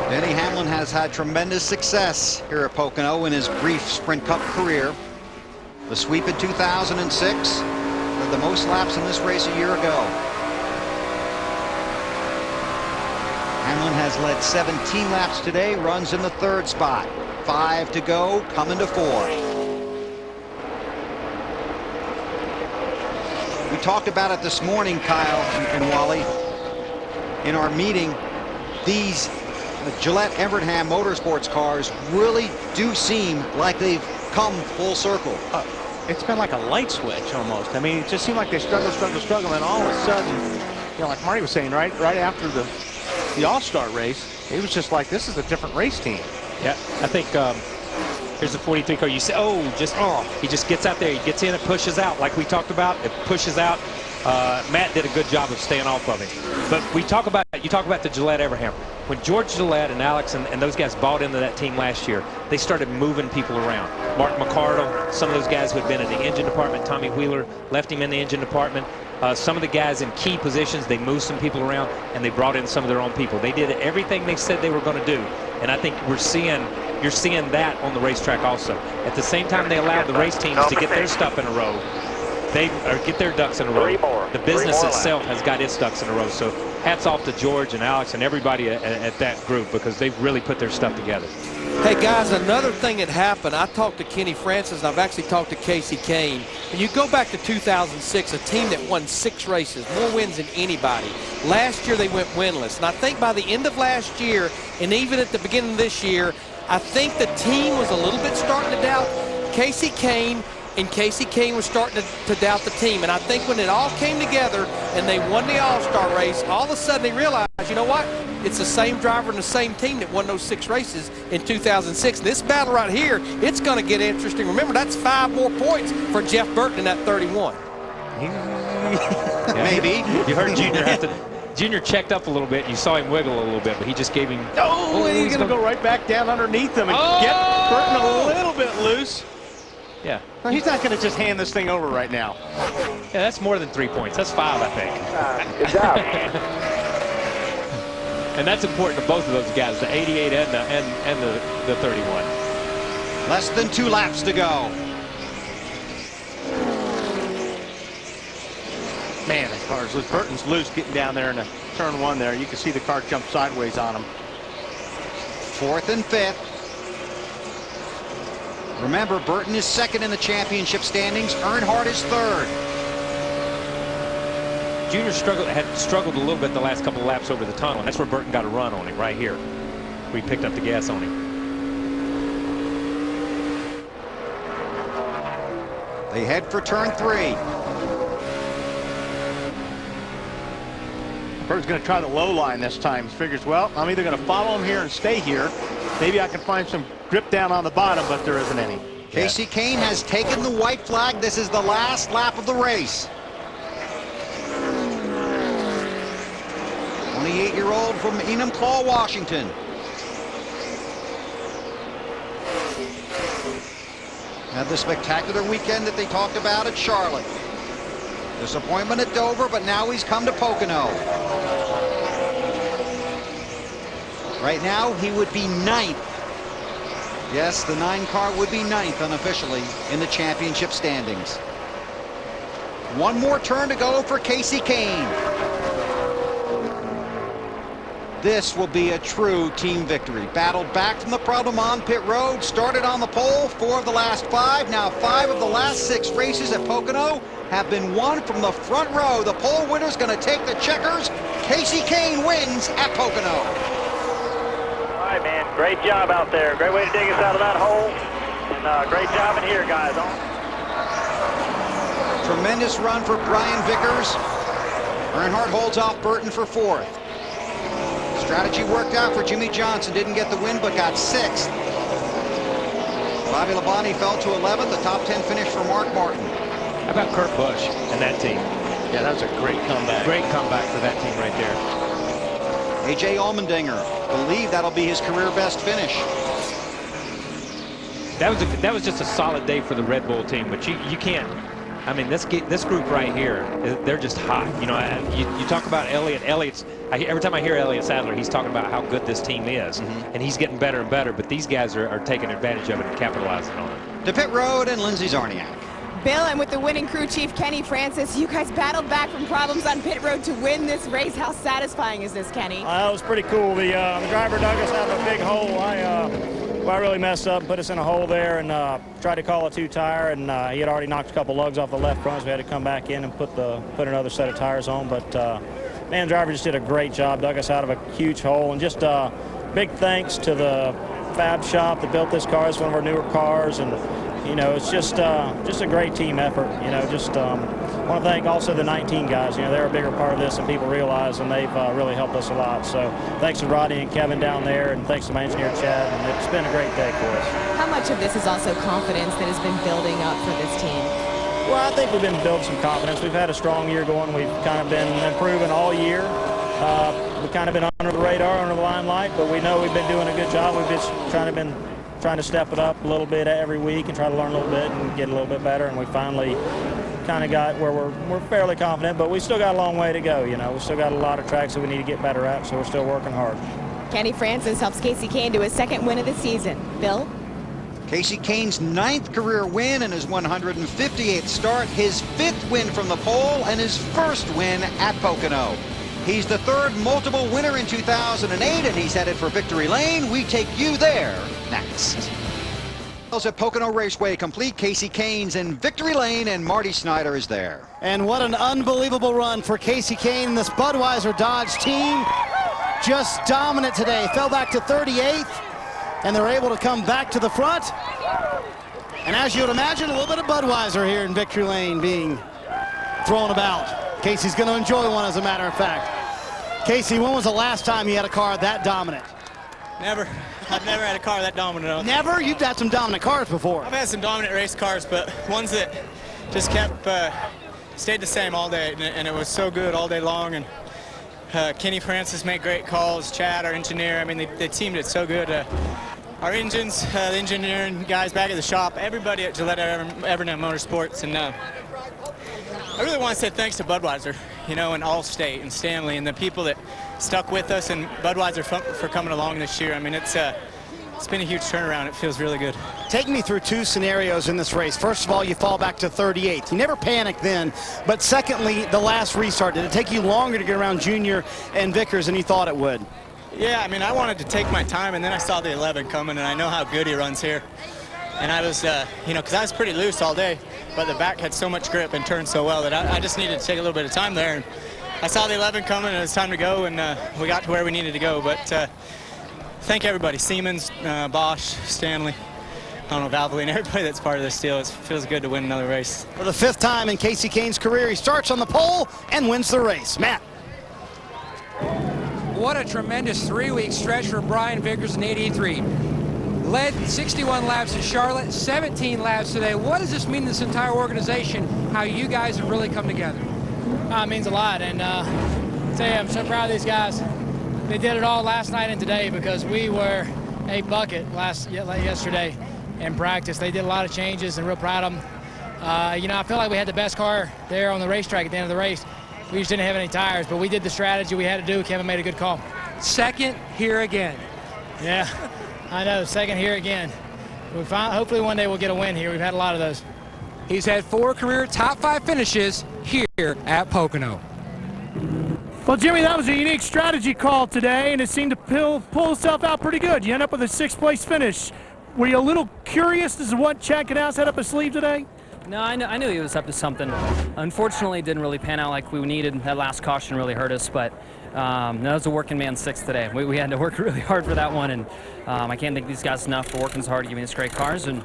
Denny Hamlin has had tremendous success here at Pocono in his brief Sprint Cup career. The sweep in 2006, with the most laps in this race a year ago. Hamlin has led 17 laps today, runs in the 3rd spot. 5 to go, coming to 4. We talked about it this morning, Kyle and Wally, in our meeting. These Gillette Evernham Motorsports cars really do seem like they've come full circle. It's been like a light switch almost. I mean, it just seemed like they struggle, and all of a sudden, like Marty was saying, right after the All-Star race, it was just like, this is a different race team. Yeah, I think here's the 43 car. You say, he just gets out there, he gets in, and pushes out, like we talked about. It pushes out. Matt did a good job of staying off of him. But you talk about the Gillette Evernham. when George Gillette and Alex and those guys bought into that team last year, they started moving people around. Mark McCardle, some of those guys who had been in the engine department, Tommy Wheeler left him in the engine department. Some of the guys in key positions, they moved some people around and they brought in some of their own people. They did everything they said they were going to do. And I think you're seeing that on the racetrack also. At the same time they allowed the race teams to get their stuff in a row, get their ducks in a row. The business itself has got its ducks in a row. So hats off to George and Alex and everybody at that group, because they've really put their stuff together. Hey guys, another thing that happened, I talked to Kenny Francis and I've actually talked to Casey Kane. When you go back to 2006, a team that won 6 races, more wins than anybody. Last year they went winless. And I think by the end of last year, and even at the beginning of this year, I think the team was a little bit starting to doubt Casey Kane, and Casey Kane was starting to doubt the team. And I think when it all came together and they won the All-Star race, all of a sudden they realized, you know what? It's the same driver and the same team that won those 6 races in 2006. This battle right here, it's going to get interesting. Remember, that's 5 more points for Jeff Burton in that 31. Maybe. You heard Junior checked up a little bit. You saw him wiggle a little bit, but he just gave him. Oh, and he's going to go right back down underneath him and get Burton a little bit loose. Yeah. He's not going to just hand this thing over right now. Yeah, that's more than 3 points. That's 5, I think. Good job. And that's important to both of those guys, the 88 and the 31. Less than 2 laps to go. Man, as far as loose, Burton's loose getting down there in the turn 1 there. You can see the car jump sideways on him. 4th and 5th. Remember, Burton is 2nd in the championship standings. Earnhardt is 3rd. Junior had struggled a little bit the last couple of laps over the tunnel. That's where Burton got a run on him right here. We picked up the gas on him. They head for turn 3. Burton's going to try the low line this time. He figures, well, I'm either going to follow him here and stay here. Maybe I can find some grip down on the bottom, but there isn't any. Casey Kane has taken the white flag. This is the last lap of the race. 28-year-old from Enumclaw, Washington. Had the spectacular weekend that they talked about at Charlotte. Disappointment at Dover, but now he's come to Pocono. Right now, he would be 9th. Yes, the 9 car would be 9th unofficially in the championship standings. 1 more turn to go for Casey Kane. This will be a true team victory. Battled back from the problem on pit road, started on the pole, 4 of the last 5. Now 5 of the last 6 races at Pocono have been won from the front row. The pole winner's going to take the checkers. Casey Kane wins at Pocono. All right, man. Great job out there. Great way to dig us out of that hole. And great job in here, guys. Tremendous run for Brian Vickers. Earnhardt holds off Burton for 4th. Strategy worked out for Jimmy Johnson. Didn't get the win, but got 6th. Bobby Labonte fell to 11th. The top 10 finish for Mark Martin. How about Kurt Busch and that team? Yeah, that was a great comeback. Great comeback for that team right there. A.J. Allmendinger, believe that'll be his career best finish. That was just a solid day for the Red Bull team, but you can't. I mean, this group right here, they're just hot. You know, you talk about Elliott. Every time I hear Elliott Sadler, he's talking about how good this team is, and he's getting better and better. But these guys are taking advantage of it and capitalizing on it. To pit road and Lindsey Zarniak. Bill, and with the winning crew chief, Kenny Francis, you guys battled back from problems on pit road to win this race. How satisfying is this, Kenny? That was pretty cool. The driver dug us out of a big hole. I really messed up, put us in a hole there, and tried to call a 2-tire, and he had already knocked a couple lugs off the left front, so we had to come back in and put another set of tires on. But man, the driver just did a great job, dug us out of a huge hole, and just big thanks to the fab shop that built this car. It's one of our newer cars, and you know, it's just a great team effort. You know, just want to thank also the 19 guys. You know, they're a bigger part of this than people realize, and they've really helped us a lot. So thanks to Rodney and Kevin down there, and thanks to my engineer Chad. And it's been a great day for us. How much of this is also confidence that has been building up for this team? Well, I think we've been building some confidence. We've had a strong year going. We've kind of been improving all year. We've kind of been under the radar, under the limelight, but we know we've been doing a good job. We've been trying to step it up a little bit every week and try to learn a little bit and get a little bit better. And we finally kind of got where we're fairly confident, but we still got a long way to go. You know, we still got a lot of tracks that we need to get better at, so we're still working hard. Kenny Francis helps Casey Kane to his second win of the season. Bill? Casey Kane's 9th career win and his 158th start, his 5th win from the pole, and his first win at Pocono. He's the 3rd multiple winner in 2008, and he's headed for victory lane. We take you there next. At Pocono Raceway complete. Casey Kane's in victory lane, and Marty Snyder is there. And what an unbelievable run for Casey Kane and this Budweiser Dodge team. Just dominant today. Fell back to 38th, and they're able to come back to the front. And as you would imagine, a little bit of Budweiser here in victory lane being thrown about. Casey's going to enjoy one, as a matter of fact. Casey, when was the last time you had a car that dominant? Never. I've never had a car that dominant. Never? You've had some dominant cars before. I've had some dominant race cars, but ones that just kept, stayed the same all day, and it was so good all day long. And Kenny Francis made great calls. Chad, our engineer, I mean, they teamed it so good. Our engines, the engineering guys back at the shop, everybody at Gillette Evernet Motorsports, and I really want to say thanks to Budweiser, you know, and Allstate and Stanley and the people that stuck with us, and Budweiser for coming along this year. I mean, it's been a huge turnaround. It feels really good. Take me through 2 scenarios in this race. First of all, you fall back to 38th. You never panicked then, but secondly, the last restart. Did it take you longer to get around Junior and Vickers than you thought it would? Yeah, I mean, I wanted to take my time, and then I saw the 11 coming, and I know how good he runs here. And I was, you know, because I was pretty loose all day, but the back had so much grip and turned so well that I just needed to take a little bit of time there. And I saw the 11 coming, and it was time to go, and we got to where we needed to go. But thank everybody, Siemens, Bosch, Stanley, I don't know, Valvoline, everybody that's part of this deal. It feels good to win another race. For the 5th time in Casey Kane's career, he starts on the pole and wins the race. Matt. What a tremendous 3-week stretch for Brian Vickers in 83. Led 61 laps in Charlotte, 17 laps today. What does this mean to this entire organization, how you guys have really come together? It means a lot, and tell you, I'm so proud of these guys. They did it all last night and today because we were a bucket yesterday in practice. They did a lot of changes, and real proud of them. You know, I feel like we had the best car there on the racetrack at the end of the race. We just didn't have any tires, but we did the strategy we had to do. Kevin made a good call. Second here again. Yeah, I know, second here again. Hopefully one day we'll get a win here. We've had a lot of those. He's had 4 career top 5 finishes here at Pocono. Well, Jimmy, that was a unique strategy call today, and it seemed to pull itself out pretty good. You end up with a 6th-place finish. Were you a little curious as to what Chad Knaus had up his sleeve today? No, I knew he was up to something. Unfortunately, it didn't really pan out like we needed. That last caution really hurt us, but no, it was a working man 6th today. We had to work really hard for that one, and I can't thank these guys enough for working so hard to give me these great cars, and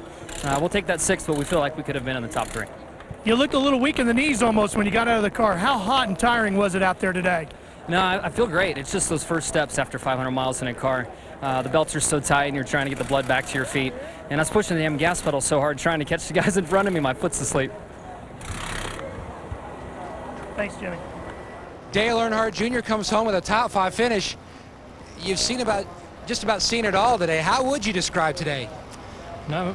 we'll take that 6th, but we feel like we could have been in the top 3. You looked a little weak in the knees almost when you got out of the car. How hot and tiring was it out there today? No, I feel great. It's just those first steps after 500 miles in a car. The belts are so tight, and you're trying to get the blood back to your feet. And I was pushing the damn gas pedal so hard trying to catch the guys in front of me. My foot's asleep. Thanks, Jimmy. Dale Earnhardt Jr. comes home with a top 5 finish. You've seen just about seen it all today. How would you describe today? No,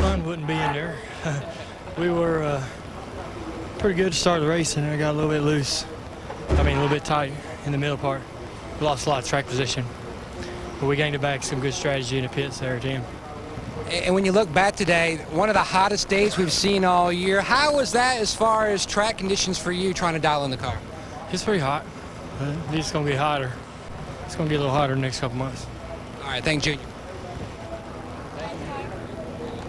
fun wouldn't be in there. We were pretty good to start the race, and then it got a little bit loose. I mean, a little bit tight in the middle part. We lost a lot of track position, but we gained it back. Some good strategy in the pits there, team. And when you look back today, one of the hottest days we've seen all year. How was that as far as track conditions for you trying to dial in the car? It's pretty hot. It's going to get hotter. It's going to get a little hotter in the next couple months. All right, thanks, Junior.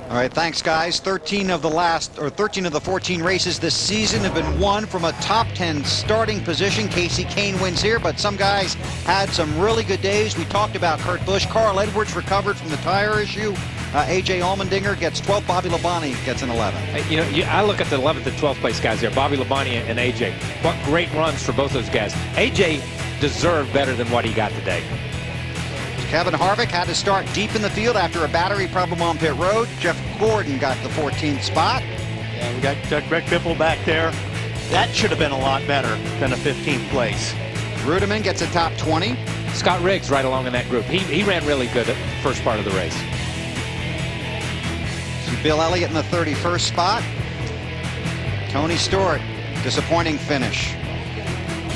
All right, thanks, guys. 13 of the 14 races this season have been won from a top 10 starting position. Casey Kane wins here, but some guys had some really good days. We talked about Kurt Busch. Carl Edwards recovered from the tire issue. A.J. Allmendinger gets 12. Bobby Labonte gets an 11. You know, I look at the 11th and 12th place guys there, Bobby Labonte and A.J. What great runs for both those guys. A.J. deserved better than what he got today. Kevin Harvick had to start deep in the field after a battery problem on pit road. Jeff Gordon got the 14th spot. Yeah, we got Greg Biffle back there. That should have been a lot better than a 15th place. Ruderman gets a top 20. Scott Riggs right along in that group. He ran really good at the first part of the race. See Bill Elliott in the 31st spot. Tony Stewart, disappointing finish.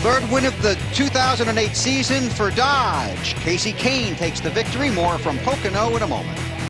Third win of the 2008 season for Dodge. Casey Kane takes the victory. More from Pocono in a moment.